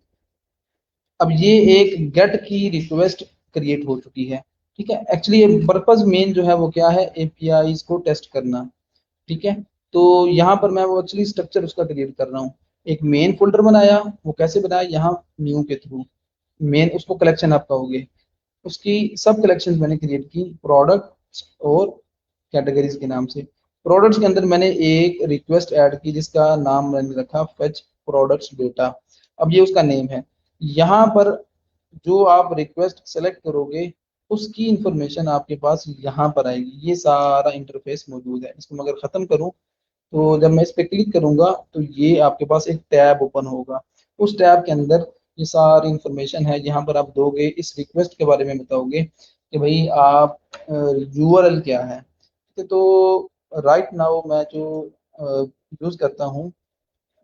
अब ये एक गेट की रिक्वेस्ट क्रिएट हो चुकी है। ठीक है, एक्चुअली पर्पस मेन जो है वो क्या है, एपीआईज को टेस्ट करना। ठीक है, तो यहाँ पर मैं वो एक्चुअली स्ट्रक्चर उसका क्रिएट कर रहा हूँ। एक मेन फोल्डर बनाया, वो कैसे बनाया, यहाँ न्यू के थ्रू। मेन उसको कलेक्शन आप कहोगे, उसकी सब कलेक्शन मैंने क्रिएट की प्रोडक्ट्स और कैटेगरीज के नाम से। प्रोडक्ट्स के अंदर मैंने एक रिक्वेस्ट ऐड की जिसका नाम मैंने रखा फेच प्रोडक्ट्स डेटा। अब ये उसका नेम है। यहाँ पर जो आप रिक्वेस्ट सेलेक्ट करोगे उसकी इंफॉर्मेशन आपके पास यहाँ पर आएगी। ये सारा इंटरफेस मौजूद है। इसको मैं अगर खत्म करूँ तो जब मैं इस पे क्लिक करूंगा तो ये आपके पास एक टैब ओपन होगा। उस टैब के अंदर ये सारी इंफॉर्मेशन है। यहाँ पर आप दोगे, इस रिक्वेस्ट के बारे में बताओगे कि भाई आप यूआरएल क्या है। ठीक है, तो राइट नाउ मैं जो यूज करता हूँ,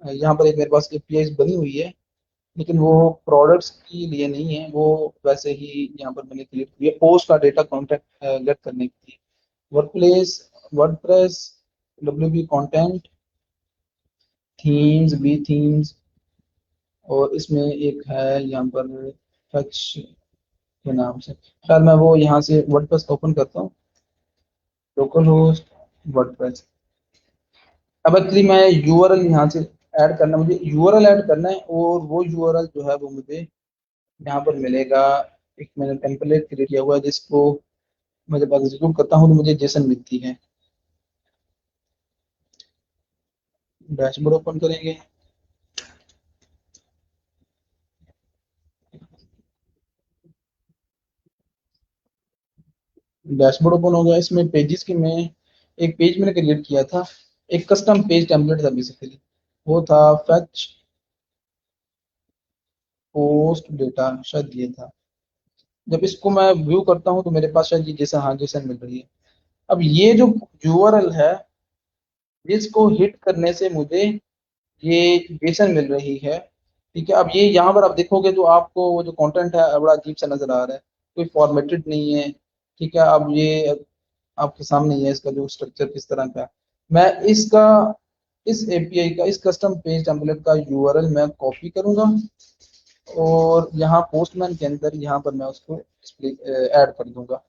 यहाँ पर एक मेरे पास एपीआई बनी हुई है, लेकिन वो प्रोडक्ट्स के लिए नहीं है, वो वैसे ही यहाँ पर मैंने क्रिएट किया पोस्ट का डेटा कॉन्टेक्ट गेट करने के लिए। Workplace, WordPress, WP content, themes, B themes, और इसमें एक है यहाँ पर टच के नाम से। खैर मैं वो यहाँ से वर्डप्रेस ओपन करता हूँ, लोकल होस्ट वर्डप्रेस। अब एक्चुअली मैं यूआरएल यहाँ से ऐड करना, मुझे यूआरएल ऐड करना है, और वो यूआरएल जो है वो मुझे यहाँ पर मिलेगा। एक मैंने टेम्पलेट क्रिएट किया हुआ है जिसको मैं जब एग्जीक्यूट करता हूँ तो मुझे जेसन मिलती है। डैशबोर्ड ओपन करेंगे, डैशबोर्ड ओपन हो गया। इसमें पेजेस की मैं एक पेज मैंने क्रिएट किया था, एक कस्टम पेज टेम्पलेट था बेसिकली। वो था फेच पोस्ट डेटा, शायद ये था। जब इसको मैं व्यू करता हूँ तो मेरे पास शायद ये जैसा, हाँ जैसा मिल रही है। अब ये जो यूआरएल है जिसको हिट करने से मुझे ये जेसन मिल रही है। ठीक है, अब ये यहाँ पर आप देखोगे तो आपको वो जो कंटेंट है बड़ा अजीब सा नजर आ रहा है, कोई फॉर्मेटेड नहीं है। ठीक है, अब ये आपके सामने ही है इसका जो स्ट्रक्चर किस तरह का है। मैं इसका, इस एपीआई का, इस कस्टम पेज टेम्पलेट का यूआरएल मैं कॉपी करूंगा और यहाँ पोस्टमैन के अंदर यहाँ पर मैं उसको ऐड कर दूंगा।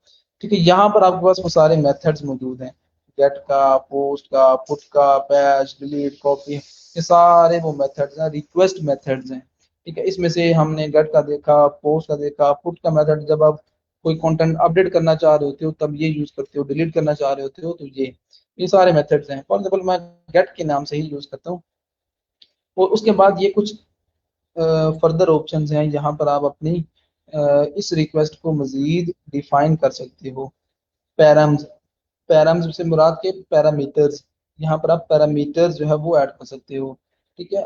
ठीक है, यहाँ पर आपके पास वो सारे मेथड्स मौजूद हैं, गेट का, पोस्ट का, पुट का, पैच, डिलीट, कॉपी, ये सारे वो मेथड्स हैं, रिक्वेस्ट मेथड्स हैं। ठीक है, इसमें से हमने गेट का देखा, पोस्ट का देखा, पुट का मेथड जब आप कोई कंटेंट अपडेट करना चाह रहे होते हो तब ये यूज करते हो, डिलीट करना चाह रहे होते हो तो ये सारे मेथड्स हैं। फॉर एग्जाम्पल मैं गेट के नाम से ही यूज करता हूँ। और उसके बाद ये कुछ फर्दर ऑप्शंस हैं, यहाँ पर आप अपनी इस रिक्वेस्ट को मजीद डिफाइन कर सकते हो। पैराम्स, पैराम्स से मुराद के पैरामीटर्स, यहाँ पर आप पैरामीटर्स जो है वो ऐड कर सकते हो। ठीक है,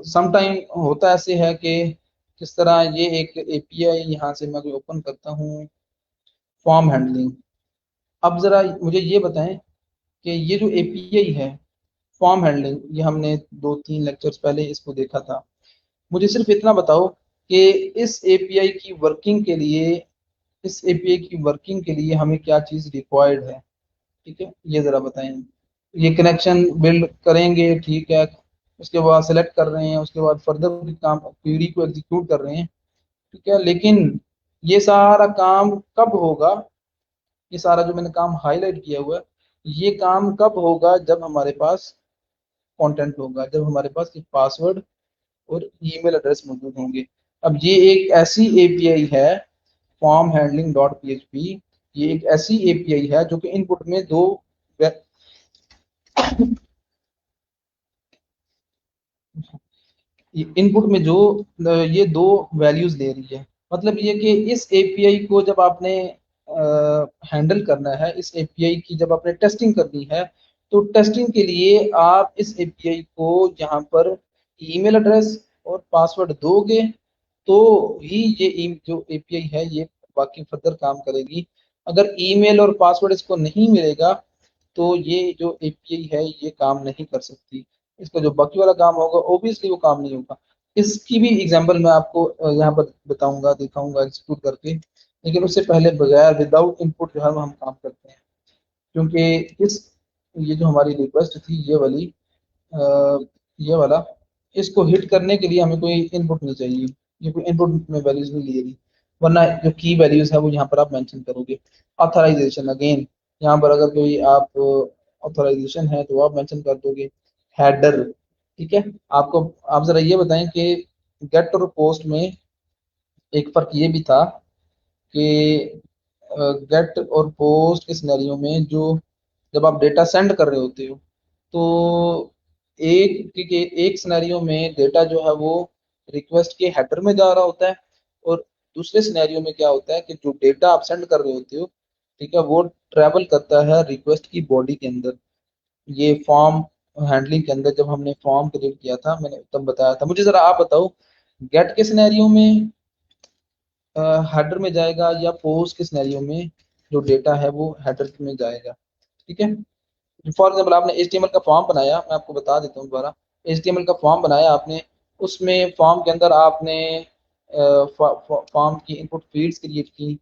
समटाइम होता ऐसे है कि किस तरह ये एक एपीआई यहाँ से मैं ओपन करता हूँ, फॉर्म हैंडलिंग। अब जरा मुझे ये बताएं कि ये जो एपीआई है फॉर्म हैंडलिंग, ये हमने 2-3 लेक्चर्स पहले इसको देखा था। मुझे सिर्फ इतना बताओ कि इस एपीआई की वर्किंग के लिए, इस एपीआई की वर्किंग के लिए हमें क्या चीज़ रिक्वायर्ड है। ठीक है, ये ज़रा बताएं। ये कनेक्शन बिल्ड करेंगे, ठीक है, उसके बाद सेलेक्ट कर रहे हैं, उसके बाद फर्दर काम क्वेरी को एग्जीक्यूट कर रहे हैं। ठीक है, लेकिन ये सारा काम कब होगा, ये सारा जो मैंने काम हाईलाइट किया हुआ है, ये काम कब होगा, जब हमारे पास कंटेंट होगा, जब हमारे पास पासवर्ड और ईमेल एड्रेस मौजूद होंगे। अब ये एक ऐसी एपीआई है, फॉर्म हैंडलिंग डॉट पीएचपी, ये एक ऐसी एपीआई है जो कि इनपुट में दो इनपुट में जो ये दो वैल्यूज दे रही है। मतलब ये कि इस एपीआई को जब आपने हैंडल करना है, इस एपीआई की जब आपने टेस्टिंग करनी है, तो टेस्टिंग के लिए आप इस एपीआई को यहाँ पर ईमेल एड्रेस और पासवर्ड दोगे, तो ही ये जो एपीआई है ये बाकी फर्दर काम करेगी। अगर ईमेल और पासवर्ड इसको नहीं मिलेगा, तो ये जो एपीआई है ये काम नहीं कर सकती। इसका जो बाकी वाला काम होगा ऑब्वियसली वो काम नहीं होगा। इसकी भी एग्जांपल मैं आपको यहाँ पर बताऊंगा, दिखाऊंगा एग्जीक्यूट करके। लेकिन उससे पहले बगैर विदाउट इनपुट जो है वो हम काम करते हैं, क्योंकि इस ये जो हमारी रिक्वेस्ट थी ये वाली, ये वाला, इसको हिट करने के लिए हमें कोई इनपुट नहीं चाहिए। ये कोई इनपुट में वैल्यूज नहीं लेगी, वरना जो की वैल्यूज है वो यहाँ पर आप मेंशन करोगे। ऑथराइजेशन अगेन, यहाँ पर अगर कोई आप ऑथराइजेशन है तो आप मेंशन कर दोगे हेडर। ठीक है, आपको, आप जरा ये बताएं कि गेट और पोस्ट में एक फर्क ये भी था कि गेट और पोस्ट के सिनेरियो में जो, जब आप डेटा सेंड कर रहे होते हो, तो एक सिनेरियो में डेटा जो है वो रिक्वेस्ट के हेडर में जा रहा होता है, और दूसरे सिनेरियो में क्या होता है कि जो डेटा आप सेंड कर रहे होते हो, ठीक है, वो ट्रेवल करता है रिक्वेस्ट की बॉडी के अंदर। ये फॉर्म हैंडलिंग के अंदर जब हमने फॉर्म क्रिएट किया था, मैंने तब बताया था। मुझे जरा आप बताओ, गेट के सिनेरियो में हेडर में जाएगा या पोस्ट के सिनेरियो में जो डेटा है वो हेडर में जाएगा? ठीक है, फॉर एग्जाम्पल आपने HTML का फॉर्म बनाया, मैं आपको बता देता हूँ दोबारा। HTML का फॉर्म बनाया आपने, उसमें फॉर्म के अंदर आपने फॉर्म की इनपुट फील्ड्स क्रिएट की।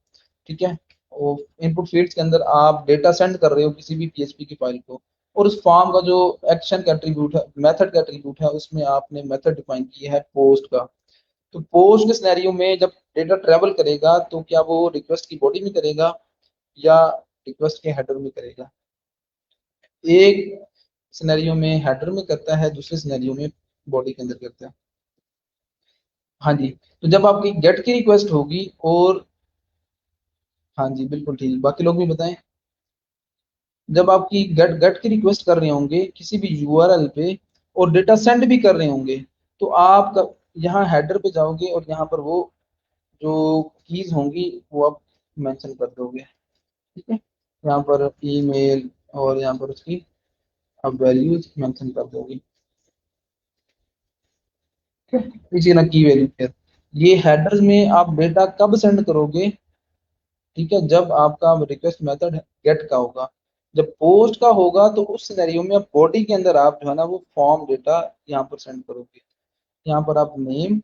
ठीक है, वो इनपुट फील्ड्स के अंदर आप डेटा सेंड कर रहे हो किसी भी PHP की फाइल को, और उस फॉर्म का जो एक्शन का एट्रीब्यूट है, मेथड का एट्रीब्यूट है, उसमें आपने मेथड डिफाइन किया है पोस्ट का। तो पोस्ट के सिनेरियो में जब डेटा ट्रेवल करेगा, तो क्या वो रिक्वेस्ट की बॉडी में करेगा या रिक्वेस्ट के हेडर में करेगा? एक सिनेरियो में हेडर में करता है, दूसरे सिनेरियो में बॉडी के अंदर करता है। हाँ जी, तो जब आपकी गेट की रिक्वेस्ट होगी और, हाँ जी बिल्कुल ठीक, बाकी लोग भी बताएं। जब आपकी गेट गेट की रिक्वेस्ट कर रहे होंगे किसी भी यूआरएल पे और डेटा सेंड भी कर रहे होंगे, तो आप यहाँ हेडर पे जाओगे और यहाँ पर वो जो कीज होंगी वो आप मेंशन कर दोगे। ठीक है, यहाँ पर ईमेल और यहाँ पर उसकी आप वैल्यूज मेंशन कर दोगे। ठीक है, इसी ना की वैल्यू फिर ये हेडर्स में आप डेटा कब सेंड करोगे? ठीक है, जब आपका रिक्वेस्ट मेथड गेट का होगा। जब पोस्ट का होगा तो उस सिनेरियो में आप बॉडी के अंदर आप जो है ना वो फॉर्म डेटा यहाँ पर सेंड करोगे। यहाँ पर आप नेम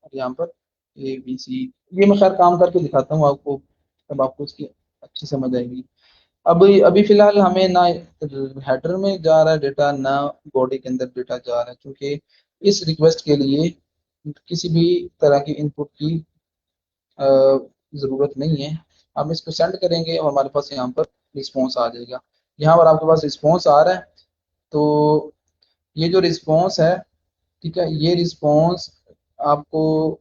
और यहाँ पर ABC, ये मैं खैर काम करके दिखाता हूँ आपको, तब आपको इसकी अच्छी समझ आएगी। अब अभी फिलहाल हमें ना हेडर में जा रहा है डेटा, ना बॉडी के अंदर डेटा जा रहा है, क्योंकि इस रिक्वेस्ट के लिए किसी भी तरह की इनपुट की ज़रूरत नहीं है। हम इसको सेंड करेंगे और हमारे पास यहाँ पर रिस्पॉन्स आ जाएगा। यहाँ पर आपके पास रिस्पॉन्स आ रहा है, तो ये जो रिस्पॉन्स है, ठीक है, ये रिस्पॉन्स आपको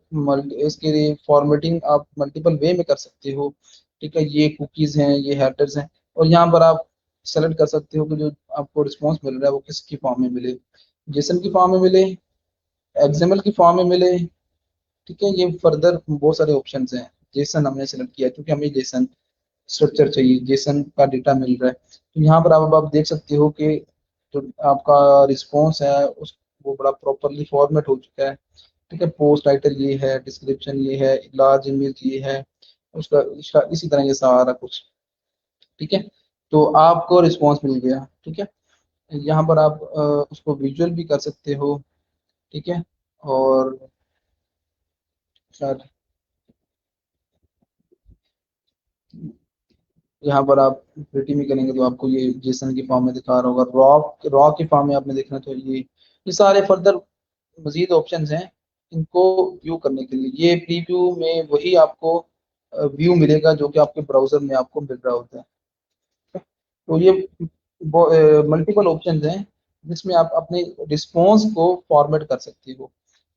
इसके लिए फॉर्मेटिंग आप मल्टीपल वे में कर सकते हो। ठीक है, ये कुकीज़ हैं, ये हेडर्स हैं, और यहाँ पर आप सेलेक्ट कर सकते हो कि जो आपको रिस्पॉन्स मिल रहा है वो किसकी फॉर्म में मिले, जेसन की फॉर्म में मिले, एक्सएमएल की फॉर्म में मिले। ठीक है, ये फर्दर बहुत सारे ऑप्शंस हैं। जेसन हमने सेलेक्ट किया क्योंकि हमें जेसन स्ट्रक्चर चाहिए, जेसन का डेटा मिल रहा है। तो यहाँ पर आप देख सकते हो कि जो आपका रिस्पॉन्स है उस वो बड़ा प्रॉपरली फॉर्मेट हो चुका है। ठीक है, पोस्ट टाइटल ये है, डिस्क्रिप्शन ये है, लार्ज इमेज ये है, उसका इसी तरह ये सारा कुछ। ठीक है, तो आपको रिस्पॉन्स मिल गया। ठीक है, यहाँ पर आप उसको विजुअल भी कर सकते हो। ठीक है, और शायद यहाँ पर आप प्रिंटिंग में करेंगे तो आपको ये जेसन की फॉर्म में दिखा रहा होगा, रॉ रॉ की फॉर्म में आपने देखना। तो ये सारे फर्दर मजीद ऑप्शंस हैं इनको व्यू करने के लिए। ये प्रीव्यू में वही आपको व्यू मिलेगा जो कि आपके ब्राउजर में आपको मिल रहा होता है। तो ये मल्टीपल ऑप्शंस हैं जिसमें आप अपने रिस्पॉन्स को फॉर्मेट कर सकते हो।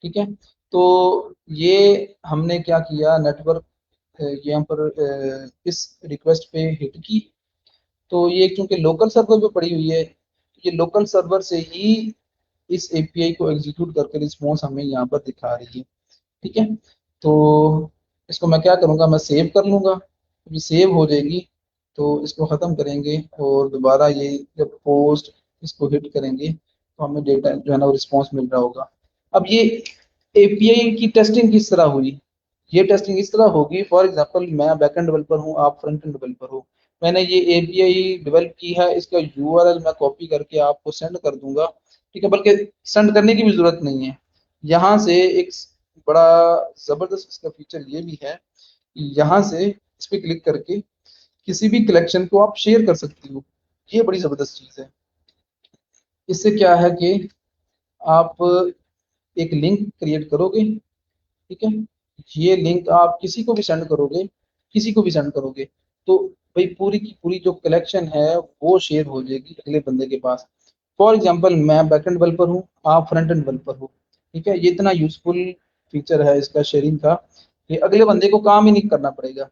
ठीक है, तो ये हमने क्या किया, नेटवर्क यहाँ पर इस रिक्वेस्ट पे हिट की, तो ये चूंकि लोकल सर्वर पे पड़ी हुई है, ये लोकल सर्वर से ही इस एपीआई को एग्जीक्यूट करके रिस्पॉन्स हमें यहाँ पर दिखा रही है। ठीक है, तो इसको मैं क्या करूँगा, मैं सेव कर लूँगा। जब सेव हो जाएगी तो इसको ख़त्म करेंगे और दोबारा ये जब पोस्ट इसको हिट करेंगे तो हमें डेटा जो है ना वो रिस्पॉन्स मिल रहा होगा। अब ये एपीआई की टेस्टिंग किस तरह हुई, ये टेस्टिंग इस तरह होगी, फॉर एग्जांपल मैं बैकएंड डेवलपर हूँ, आप फ्रंट एंड डेवलपर हो, मैंने ये एपीआई डेवलप की है, इसका यूआरएल मैं कॉपी करके आपको सेंड कर दूंगा। ठीक है, बल्कि सेंड करने की भी जरूरत नहीं है। यहाँ से एक बड़ा जबरदस्त इसका फीचर ये भी है कि यहाँ से इस पे क्लिक करके किसी भी कलेक्शन को आप शेयर कर सकती हो। ये बड़ी जबरदस्त चीज है। इससे क्या है कि आप एक लिंक क्रिएट करोगे, ठीक है, ये लिंक आप किसी को भी सेंड करोगे, किसी को भी सेंड करोगे, तो भाई पूरी की पूरी जो कलेक्शन है वो शेयर हो जाएगी अगले बंदे के पास। फॉर एग्जांपल मैं बैकएंड डेवलपर हूँ, आप फ्रंट एंड डेवलपर हो, ठीक है, ये इतना यूजफुल फीचर है इसका शेयरिंग का, ये अगले बंदे को काम ही नहीं करना पड़ेगा।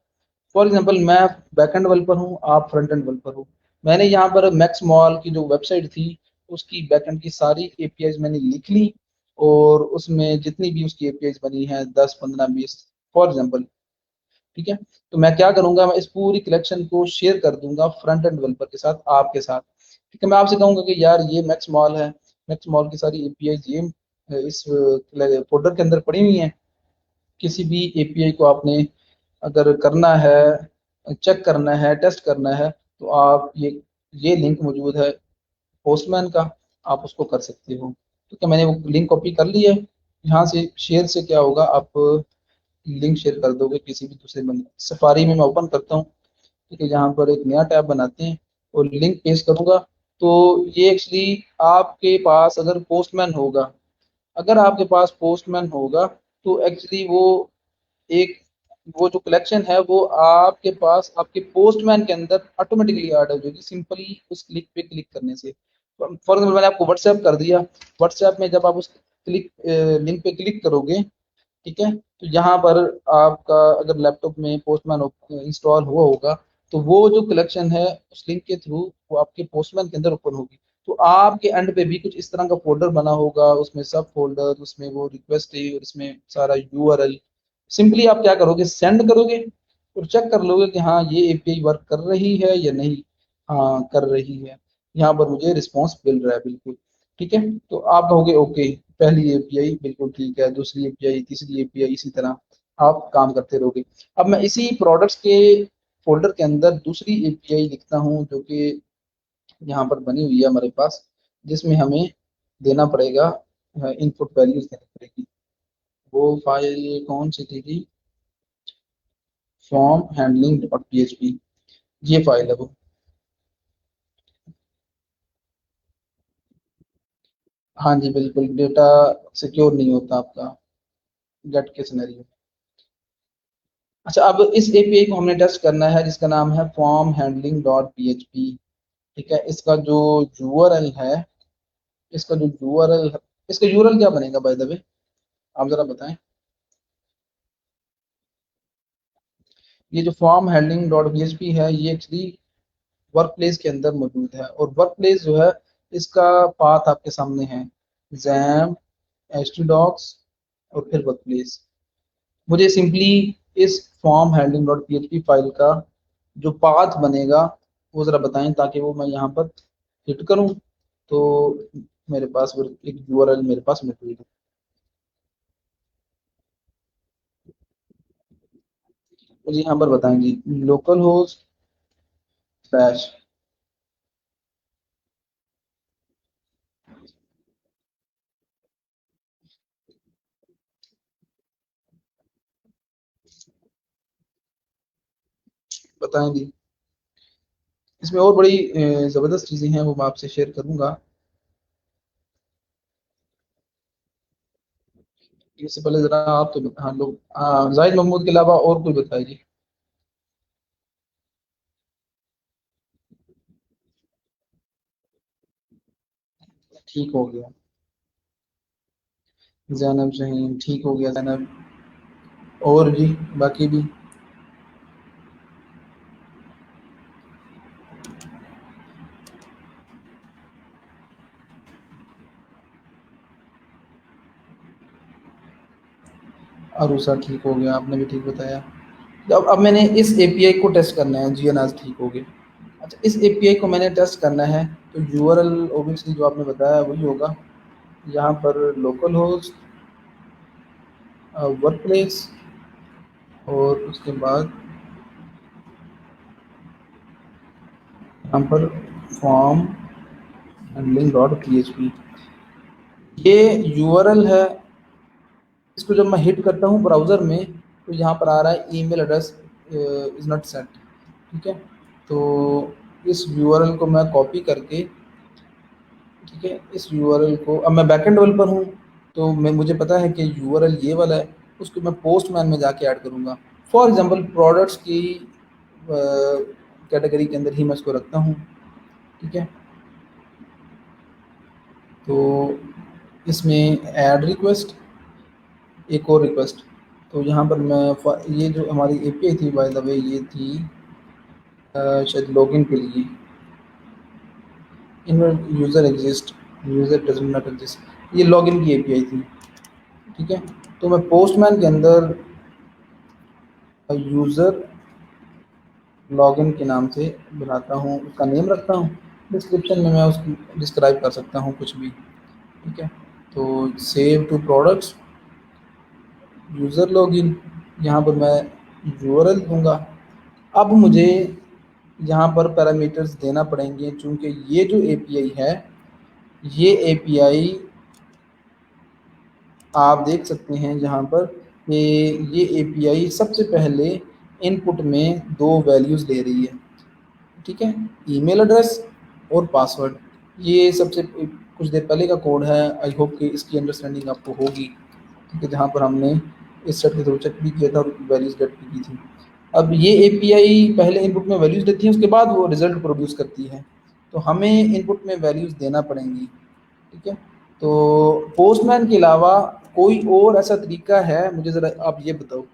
फॉर एग्जांपल मैं बैकएंड डेवलपर हूँ, आप फ्रंट एंड डेवलपर हो, मैंने यहाँ पर मैक्स मॉल की जो वेबसाइट थी उसकी बैकएंड की सारी एपीआईज मैंने लिख ली, और उसमें जितनी भी उसकी एपीआईज बनी है 10 15 20 फॉर एग्जांपल, ठीक है, तो मैं क्या करूंगा, मैं इस पूरी कलेक्शन को शेयर कर दूंगा फ्रंट एंड डेवलपर के साथ, आपके साथ। ठीक है, मैं आपसे कहूंगा कि यार ये मैक्स मॉल है, मैक्स मॉल की सारी एपीआईज ये इस फोल्डर के अंदर पड़ी हुई हैं। किसी भी एपीआई को आपने अगर करना है, चेक करना है, टेस्ट करना है, तो आप ये लिंक मौजूद है पोस्टमैन का, आप उसको कर सकते हो। ठीक है, मैंने वो लिंक कॉपी कर ली है। यहाँ से शेयर से क्या होगा, आप लिंक शेयर कर दोगे किसी भी दूसरे बंदे, सफारी में मैं ओपन करता हूँ, ठीक है, यहाँ पर एक नया टैब बनाते हैं और लिंक पेस्ट करूंगा। तो ये एक्चुअली आपके पास अगर पोस्टमैन होगा, अगर आपके पास पोस्टमैन होगा तो एक्चुअली एक वो जो कलेक्शन है वो आपके पास आपके पोस्टमैन के अंदर ऑटोमेटिकली ऐड हो जाएगी, सिंपली उस क्लिक पे क्लिक करने से। फॉर एग्जाम्पल मैंने आपको व्हाट्सएप कर दिया, व्हाट्सएप में जब आप उस लिंक पे क्लिक करोगे, ठीक है, तो यहाँ पर आपका अगर लैपटॉप में पोस्टमैन इंस्टॉल हुआ होगा तो वो जो कलेक्शन है उस लिंक के थ्रू वो आपके पोस्टमैन के अंदर ओपन होगी। तो आपके एंड पे भी कुछ इस तरह का फोल्डर बना होगा, उसमें सब फोल्डर, उसमें वो रिक्वेस्ट है और इसमें सारा यूआरएल। सिंपली आप क्या करोगे, सेंड करोगे और चेक कर लोगे कि हाँ ये एपीआई वर्क कर रही है या नहीं। हाँ कर रही है, यहाँ पर मुझे रिस्पॉन्स मिल रहा है बिल्कुल। ठीक है, तो आप कहोगे ओके, पहली एपीआई बिल्कुल ठीक है, दूसरी एपीआई, तीसरी एपीआई, इसी तरह आप काम करते रहोगे। अब मैं इसी प्रोडक्ट्स के फोल्डर के अंदर दूसरी एपीआई लिखता हूँ जो कि यहाँ पर बनी हुई है हमारे पास, जिसमें हमें देना पड़ेगा इनपुट वैल्यूज देनी पड़ेगी। वो फाइल कौन सी थी, फॉर्म हैंडलिंग डॉट पीएचपी, ये फाइल है वो। हाँ जी बिल्कुल, डेटा सिक्योर नहीं होता आपका गेट के सिनेरियो। अच्छा, अब इस एपीआई को हमने टेस्ट करना है जिसका नाम है फॉर्म हैंडलिंग डॉट पीएचपी। ठीक है, इसका जो यूआरएल है, इसका जो यूआरएल है, इसका यूआरएल क्या बनेगा बाय द वे, आप जरा बताएं। ये जो फॉर्म हैंडलिंग डॉट पीएचपी है ये एक्चुअली वर्क प्लेस के अंदर मौजूद है, और वर्क प्लेस जो है इसका पाथ आपके सामने है, जैम, एचटीडॉक्स और फिर वर्क प्लेस। मुझे सिंपली इस form handling dot PHP file का जो पाथ बनेगा वो जरा बताएं, ताकि वो मैं यहाँ पर हिट करूँ तो मेरे पास वो एक यूआरएल मेरे पास मौजूद है। मुझे यहाँ पर बताएंगे लोकल होस्ट स्लैश, बताएंगे। इसमें और बड़ी ज़बरदस्त चीज़ें हैं वो मैं आपसे शेयर करूंगा। इससे पहले जरा आप तो हाँ लोग, हाँ जाहिद महमूद के अलावा और कोई बताइए। ठीक हो गया। जैनब जहीन ठीक हो गया जैनब। और जी बाकी भी। अरूसा ठीक हो गया, आपने भी ठीक बताया। अब मैंने इस एपीआई को टेस्ट करना है, जीएनआज ठीक हो गया। अच्छा, इस एपीआई को मैंने टेस्ट करना है, तो यूआरएल ओबियसली जो आपने बताया वही होगा। यहाँ पर लोकल होस्ट, वर्क प्लेस, और उसके बाद यहाँ पर फॉर्म हैंडलिंग डॉट पी। ये यूआरएल है। इसको जब मैं हिट करता हूँ ब्राउज़र में, तो यहाँ पर आ रहा है email address is not set. ठीक है, तो इस यूआरएल को मैं कॉपी करके, ठीक है, इस यूआरएल को अब मैं बैकएंड डेवलपर हूँ, तो मैं मुझे पता है कि यूआरएल ये वाला है, उसको मैं पोस्टमैन में जाके ऐड करूँगा। फॉर एग्जांपल प्रोडक्ट्स की कैटेगरी के अंदर ही मैं इसको रखता हूँ। ठीक है, तो इसमें ऐड रिक्वेस्ट, एक और रिक्वेस्ट। तो यहाँ पर मैं ये जो हमारी एपीआई थी बाय द वे, ये थी शायद लॉगिन के लिए। In user exist, user does not exist, ये लॉगिन की एपीआई थी। ठीक है, तो मैं पोस्टमैन के अंदर यूज़र लॉगिन के नाम से बनाता हूँ, उसका नेम रखता हूँ। डिस्क्रिप्शन में मैं उसको डिस्क्राइब कर सकता हूँ कुछ भी। ठीक है, तो save to products, user login, यहाँ पर मैं यूआरएल दूंगा। अब मुझे यहाँ पर पैरामीटर्स देना पड़ेंगे, चूँकि ये जो एपीआई है, ये एपीआई आप देख सकते हैं यहाँ पर कि ये एपीआई सबसे पहले इनपुट में दो वैल्यूज़ ले रही है। ठीक है, ईमेल एड्रेस और पासवर्ड। ये सबसे कुछ देर पहले का कोड है, आई होप कि इसकी अंडरस्टैंडिंग आपको होगी। ठीक है, जहाँ पर हमने इस सेट के थ्रू चेक भी किया था और वैल्यूज़ गेट भी की थी। अब ये एपीआई पहले इनपुट में वैल्यूज़ देती है, उसके बाद वो रिजल्ट प्रोड्यूस करती है, तो हमें इनपुट में वैल्यूज़ देना पड़ेंगी। ठीक है, तो पोस्टमैन के अलावा कोई और ऐसा तरीका है, मुझे ज़रा आप ये बताओ।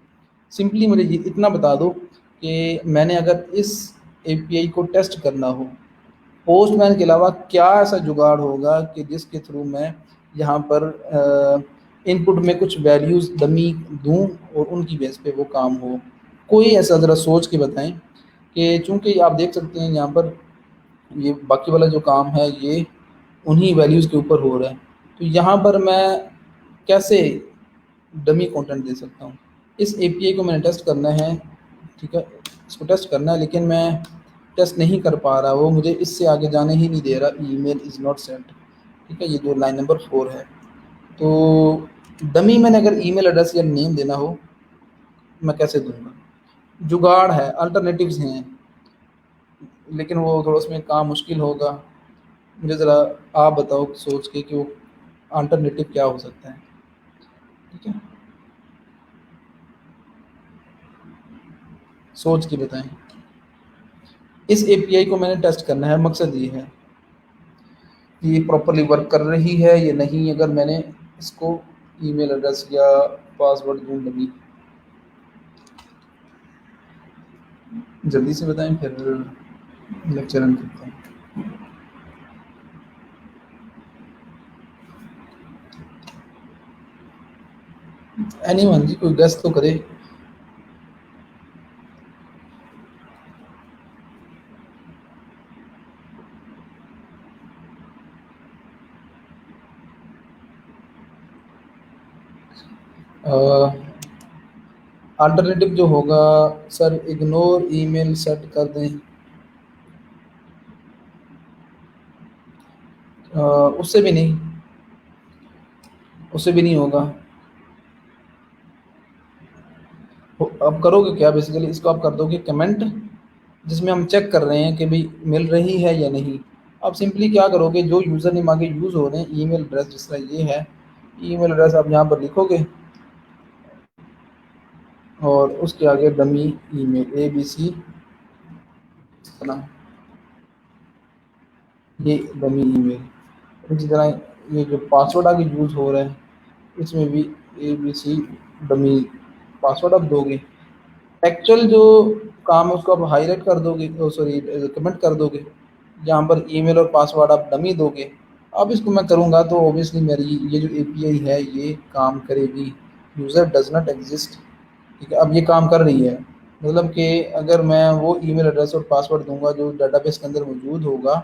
सिंपली मुझे ये इतना बता दो कि मैंने अगर इस एपीआई को टेस्ट करना हो, पोस्टमैन के अलावा क्या ऐसा जुगाड़ होगा कि जिसके थ्रू मैं यहाँ पर इनपुट में कुछ वैल्यूज़ डमी दूँ और उनकी बेस पे वो काम हो। कोई ऐसा ज़रा सोच के बताएं, कि चूँकि आप देख सकते हैं यहाँ पर ये बाकी वाला जो काम है ये उन्हीं वैल्यूज़ के ऊपर हो रहा है, तो यहाँ पर मैं कैसे डमी कंटेंट दे सकता हूँ। इस एपीआई को मैंने टेस्ट करना है। ठीक है, इसको टेस्ट करना है, लेकिन मैं टेस्ट नहीं कर पा रहा, वो मुझे इससे आगे जाने ही नहीं दे रहा, ईमेल इज़ नॉट सेंट। ठीक है, ये जो लाइन नंबर 4 है, तो डमी मैंने अगर ईमेल एड्रेस या नेम देना हो, मैं कैसे दूंगा? जुगाड़ है, अल्टरनेटिव्स हैं, लेकिन वो थोड़ा उसमें काम मुश्किल होगा। मुझे ज़रा आप बताओ सोच के कि वो अल्टरनेटिव क्या हो सकता है। ठीक है, सोच के बताएं। इस एपीआई को मैंने टेस्ट करना है, मकसद ये है कि ये प्रॉपरली वर्क कर रही है या नहीं, अगर मैंने इसको ईमेल एड्रेस या पासवर्ड ढूंढ लगी। जल्दी से बताएं, फिर लेक्चर एंड करते हैं। एनीवन जी, कोई गेस तो करे। अल्टरनेटिव जो होगा सर, इग्नोर ईमेल सेट कर दें। उससे भी नहीं, उससे भी नहीं होगा। अब करोगे क्या, बेसिकली इसको आप कर दोगे कमेंट, जिसमें हम चेक कर रहे हैं कि भाई मिल रही है या नहीं। आप सिंपली क्या करोगे, जो यूज़र नेम आगे यूज़ हो रहे हैं, ईमेल एड्रेस जिस तरह ये है, ईमेल एड्रेस आप यहाँ पर लिखोगे और उसके आगे डमी ईमेल ABC, ये डमी ईमेल, इसी तरह ये जो पासवर्ड आगे यूज़ हो रहा है इसमें भी ABC डमी पासवर्ड आप दोगे। एक्चुअल जो काम है उसको आप हाईलाइट कर दोगे, सॉरी कमेंट कर दोगे, जहाँ पर ईमेल और पासवर्ड आप डमी दोगे। अब इसको मैं करूँगा तो ऑब्वियसली मेरी ये जो API है ये काम करेगी। यूज़र डज नॉट एग्जिस्ट, ठीक है। अब ये काम कर रही है, मतलब कि अगर मैं वो ईमेल एड्रेस और पासवर्ड दूंगा जो डाटाबेस के अंदर मौजूद होगा,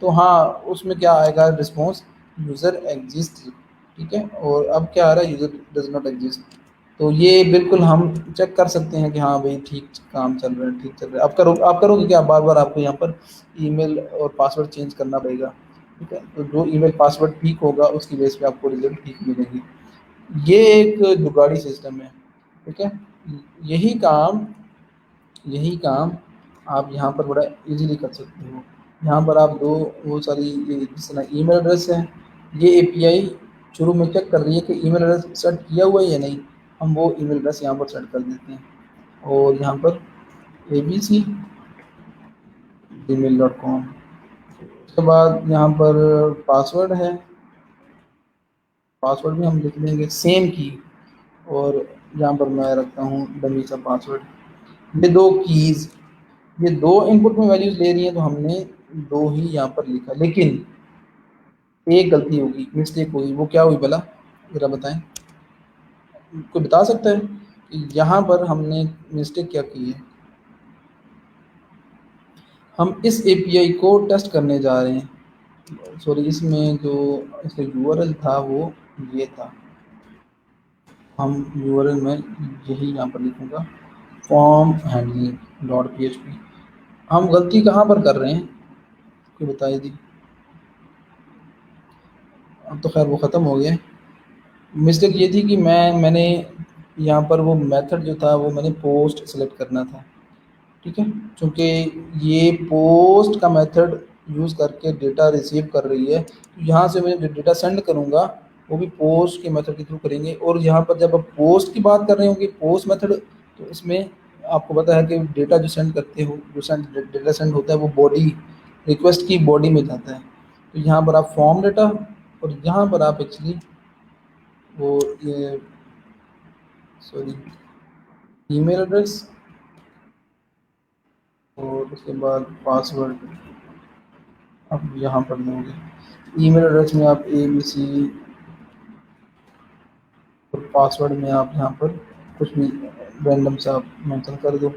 तो हाँ उसमें क्या आएगा रिस्पॉन्स, यूज़र एग्जिस्ट, ठीक है। और अब क्या आ रहा है, यूज़र डज नॉट एग्जिस्ट। तो ये बिल्कुल हम चेक कर सकते हैं कि हाँ भाई ठीक काम चल रहा है, ठीक चल रहा है। आप करोगे क्या, बार बार आपको यहाँ पर ईमेल और पासवर्ड चेंज करना पड़ेगा, ठीक है। तो जो ईमेल पासवर्ड ठीक होगा उसकी बेस पे आपको रिजल्ट ठीक मिलेगी। ये एक जुगाड़ी सिस्टम है, ठीक है। यही काम यही काम आप यहाँ पर बड़ा इजीली कर सकते हो। यहाँ पर आप दो वो सारी जिस तरह ईमेल एड्रेस है, ये API शुरू में चेक कर रही है कि ईमेल एड्रेस सेट किया हुआ है या नहीं। हम वो ईमेल एड्रेस यहाँ पर सेट कर देते हैं और यहाँ पर abc@gmail.com। उसके बाद यहाँ पर पासवर्ड है, पासवर्ड भी हम लिख लेंगे सेम की, और यहाँ पर मैं रखता हूँ डमी सा पासवर्ड। ये दो कीज़, ये दो इनपुट में वैल्यूज ले रही हैं तो हमने दो ही यहाँ पर लिखा, लेकिन एक गलती होगी, मिस्टेक होगी। वो क्या हुई भला, जरा बताएं, कोई बता सकता है कि यहाँ पर हमने मिस्टेक क्या की है। हम इस API को टेस्ट करने जा रहे हैं, सॉरी इसमें जो इसका URL था वो ये था। हम URL में यही यहाँ पर लिखूंगा फॉर्म हैंडलिंग .php। हम गलती कहाँ पर कर रहे हैं, कोई बताइए दी। अब तो खैर वो ख़त्म हो गया। मिस्टेक ये थी कि मैंने यहाँ पर वो मेथड जो था वो मैंने पोस्ट सेलेक्ट करना था, ठीक है। क्योंकि ये पोस्ट का मेथड यूज़ करके डेटा रिसीव कर रही है, तो यहाँ से मैं जो डेटा सेंड करूँगा वो भी पोस्ट के मेथड के थ्रू करेंगे। और यहाँ पर जब आप पोस्ट की बात कर रहे होंगे, पोस्ट मेथड, तो इसमें आपको पता है कि डेटा जो सेंड करते हो, जो डेटा सेंड होता है वो बॉडी रिक्वेस्ट की बॉडी में जाता है। तो यहाँ पर आप फॉर्म डेटा, और यहाँ पर आप एक्चुअली वो ये सॉरी ईमेल एड्रेस और उसके बाद पासवर्ड आप यहाँ पर दोगे। ईमेल एड्रेस में आप ABC और पासवर्ड में आप यहाँ पर कुछ भी रैंडम सा आप मेंशन कर दो।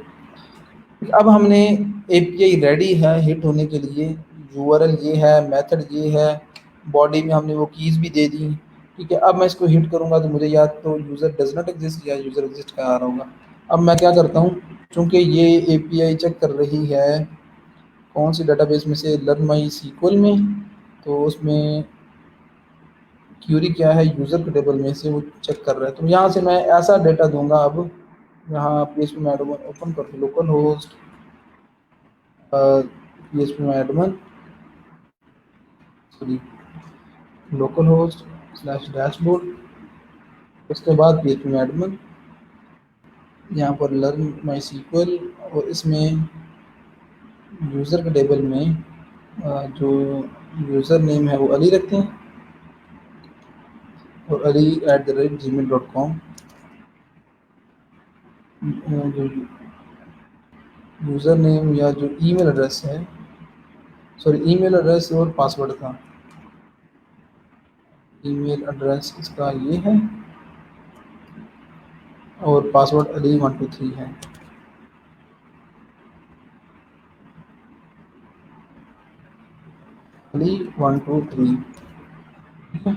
अब हमने API रेडी है हिट होने के लिए। URL ये है, मेथड ये है, बॉडी में हमने वो कीज़ भी दे दी, ठीक है। अब मैं इसको हिट करूँगा तो मुझे या तो यूज़र डज नॉट एग्जिस्ट या यूज़र एग्जिस्ट का आ रहा होगा। अब मैं क्या करता हूँ, चूँकि ये API चेक कर रही है कौन सी डेटाबेस में से, लर्न माई SQL में, तो उसमें क्यूरी क्या है, यूज़र के टेबल में से वो चेक कर रहा है। तो यहाँ से मैं ऐसा डेटा दूंगा। अब यहाँ PHP में एडमन ओपन करके लोकल होस्ट PHP में Edmund sorry local host /dashboard, उसके बाद PHP में एडमन, यहाँ पर लर्न माई SQL, और इसमें यूज़र के टेबल में जो यूज़र नेम है वो अली रखते हैं, और ali@gmail.com जो यूज़र नेम या जो ईमेल एड्रेस है, सॉरी ईमेल एड्रेस और पासवर्ड था। ईमेल एड्रेस इसका ये है और पासवर्ड ali123 है। ali123, ठीक है।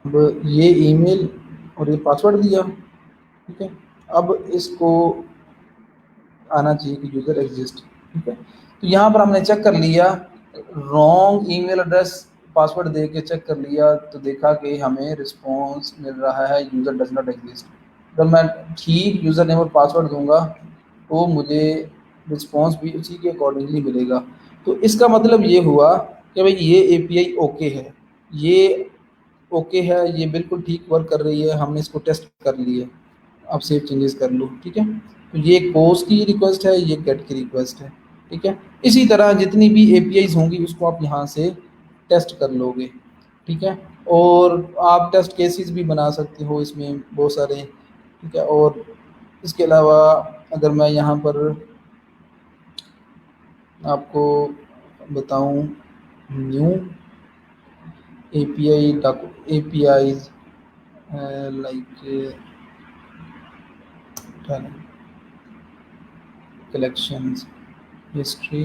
अब ये ईमेल और ये पासवर्ड दिया, ठीक है। अब इसको आना चाहिए कि यूज़र एग्जिस्ट, ठीक है। तो यहाँ पर हमने चेक कर लिया, रॉन्ग ईमेल एड्रेस पासवर्ड दे के चेक कर लिया, तो देखा कि हमें रिस्पॉन्स मिल रहा है यूज़र डज नॉट एग्जिस्ट। अगर मैं ठीक यूज़र नेम और पासवर्ड दूंगा तो मुझे रिस्पॉन्स भी उसी के अकॉर्डिंगली मिलेगा। तो इसका मतलब ये हुआ कि भाई ये API ओके है, ये ओके है, ये बिल्कुल ठीक वर्क कर रही है, हमने इसको टेस्ट कर लिया। आप सेव चेंजेस कर लो, ठीक है। तो ये एक पोस्ट की रिक्वेस्ट है, ये गेट की रिक्वेस्ट है, ठीक है। इसी तरह जितनी भी APIs होंगी उसको आप यहाँ से टेस्ट कर लोगे। ठीक है। और आप टेस्ट केसेस भी बना सकते हो इसमें बहुत सारे, ठीक है। और इसके अलावा अगर मैं यहाँ पर आपको बताऊँ, new API APIs like collections history,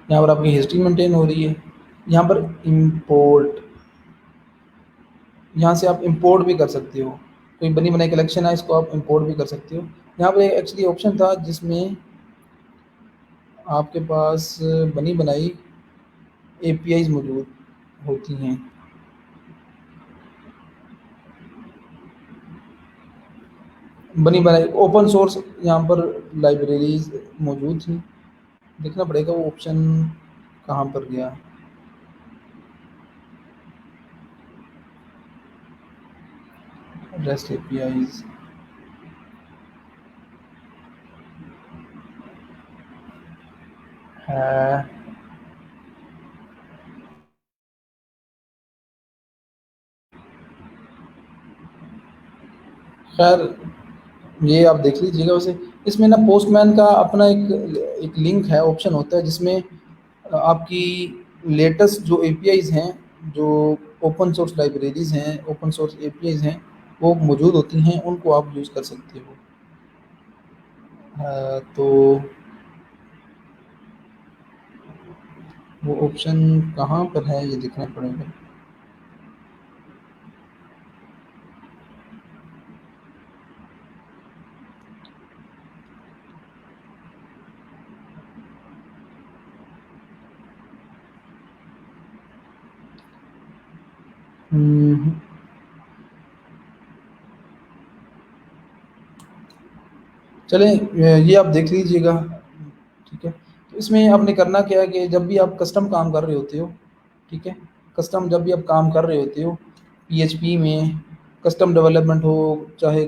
यहाँ पर आपकी हिस्ट्री मेंटेन हो रही है। यहाँ पर इंपोर्ट, यहाँ से आप इंपोर्ट भी कर सकते हो, कोई बनी बनाई कलेक्शन है इसको आप इंपोर्ट भी कर सकते हो। यहाँ पर एक्चुअली ऑप्शन था जिसमें आपके पास बनी बनाई एपीआईज मौजूद होती हैं। बनी बनाई ओपन सोर्स यहाँ पर लाइब्रेरीज मौजूद थी, देखना पड़ेगा वो ऑप्शन कहाँ पर गया। रेस्ट एपीआईज है, खैर ये आप देख लीजिएगा। वैसे इसमें ना पोस्टमैन का अपना एक लिंक है, ऑप्शन होता है जिसमें आपकी लेटेस्ट जो एपीआईज हैं, जो ओपन सोर्स लाइब्रेरीज हैं, ओपन सोर्स एपीआईज हैं, वो मौजूद होती हैं, उनको आप यूज़ कर सकते हो। तो वो ऑप्शन कहाँ पर है ये देखना पड़ेगा। हम्म, चलें ये आप देख लीजिएगा, ठीक है। तो इसमें आपने करना क्या है कि जब भी आप कस्टम काम कर रहे होते हो, ठीक है, कस्टम जब भी आप काम कर रहे होते हो पीएचपी में, कस्टम डेवलपमेंट हो, चाहे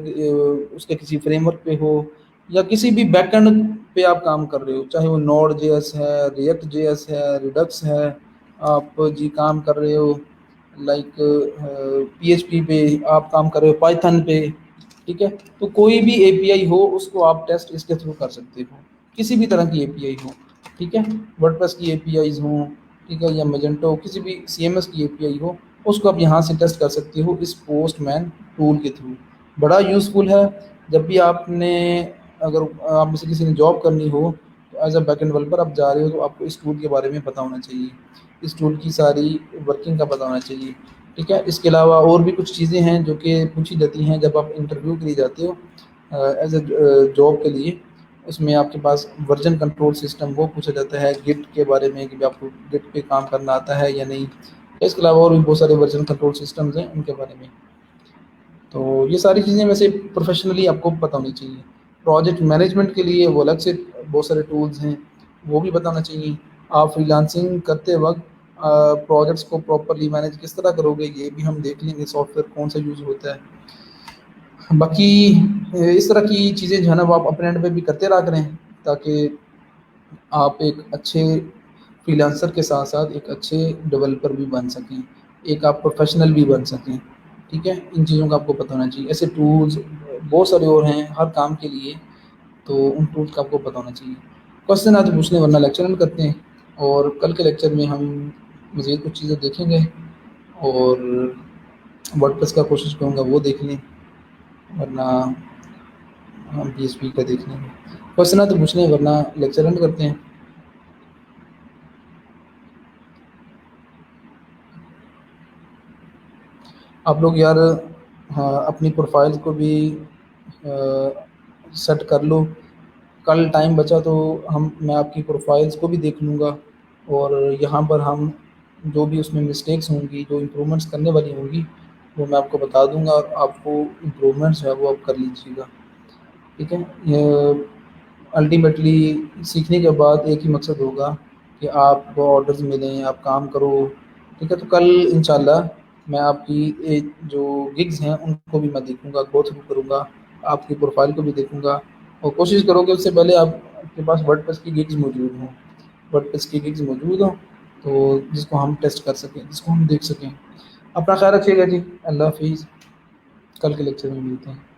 उसके किसी फ्रेमवर्क पे हो या किसी भी बैकएंड पे आप काम कर रहे हो, चाहे वो नोड जेएस है, रिएक्ट जेएस है, रिडक्स है, आप जी काम कर रहे हो लाइक पीएचपी पे, आप काम कर रहे हो पाइथन पे, ठीक है। तो कोई भी एपीआई हो उसको आप टेस्ट इसके थ्रू कर सकते हो, किसी भी तरह की एपीआई हो, ठीक है। वर्डप्रेस की एपीआईज हो, ठीक है, या मेजेंटो किसी भी सीएमएस की एपीआई हो, उसको आप यहाँ से टेस्ट कर सकते हो इस पोस्टमैन टूल के थ्रू। बड़ा यूज़फुल है। जब भी आपने, अगर आप में से किसी ने जॉब करनी हो तो एज अ बैकएंड डेवलपर आप जा रहे हो तो आपको इस टूल के बारे में पता होना चाहिए, इस टूल की सारी वर्किंग का पता होना चाहिए, ठीक है। इसके अलावा और भी कुछ चीज़ें हैं जो कि पूछी जाती हैं जब आप इंटरव्यू के लिए जाते हो एज अ जॉब के लिए। उसमें आपके पास वर्जन कंट्रोल सिस्टम वो पूछा जाता है, गिट के बारे में कि आपको गिट पे काम करना आता है या नहीं। इसके अलावा और भी बहुत सारे वर्जन कंट्रोल सिस्टम्स हैं उनके बारे में। तो ये सारी चीज़ें वैसे प्रोफेशनली आपको पता होनी चाहिए। प्रोजेक्ट मैनेजमेंट के लिए वो अलग से बहुत सारे टूल्स हैं, वो भी बताना चाहिए। आप फ्रीलांसिंग करते वक्त प्रोजेक्ट्स को प्रॉपरली मैनेज किस तरह करोगे ये भी हम देख लेंगे, सॉफ्टवेयर कौन सा यूज़ होता है। बाकी इस तरह की चीज़ें जो है ना वो आप अपने एंड पे भी करते रहा करें, ताकि आप एक अच्छे फ्रीलांसर के साथ साथ एक अच्छे डेवलपर भी बन सकें, एक आप प्रोफेशनल भी बन सकें, ठीक है। इन चीज़ों का आपको पता होना चाहिए। ऐसे टूल्स बहुत सारे और हैं हर काम के लिए, तो उन टूल्स का आपको पता होना चाहिए। क्वेश्चन आज पूछने वरना लेक्चर एंड करते हैं, और कल के लेक्चर में हम मज़ीद कुछ चीज़ें देखेंगे, और वर्डप्रेस का कोशिश करूँगा वो देख लें, वरना हम पीएचपी का देख लेंगे। क्वेश्चन तो पूछने वरना लेक्चर एंड करते हैं। आप लोग यार, हाँ, अपनी प्रोफाइल को भी सेट कर लो। कल टाइम बचा तो मैं आपकी प्रोफाइल्स को भी देख लूँगा, और यहाँ पर हम जो भी उसमें मिस्टेक्स होंगी, जो इम्प्रूवमेंट्स करने वाली होंगी, वो मैं आपको बता दूँगा, और आपको इम्प्रूवमेंट्स है वो आप कर लीजिएगा, ठीक है। ये अल्टीमेटली सीखने के बाद एक ही मकसद होगा कि आपको ऑर्डर्स मिलें, आप काम करो, ठीक है। तो कल इंशाल्लाह मैं आपकी जो गिग्स हैं उनको भी मैं देखूंगा, गो थ्रू करूँगा, आपकी प्रोफाइल को भी देखूंगा, और कोशिश करूँगा उससे पहले आपके पास वर्डप्रेस की गिग्स मौजूद हों, वर्डप्रेस की गिग्स मौजूद हों, तो जिसको हम टेस्ट कर सकें, जिसको हम देख सकें। अपना ख्याल रखिएगा जी। अल्लाह हाफिज़। कल के लेक्चर में मिलते हैं।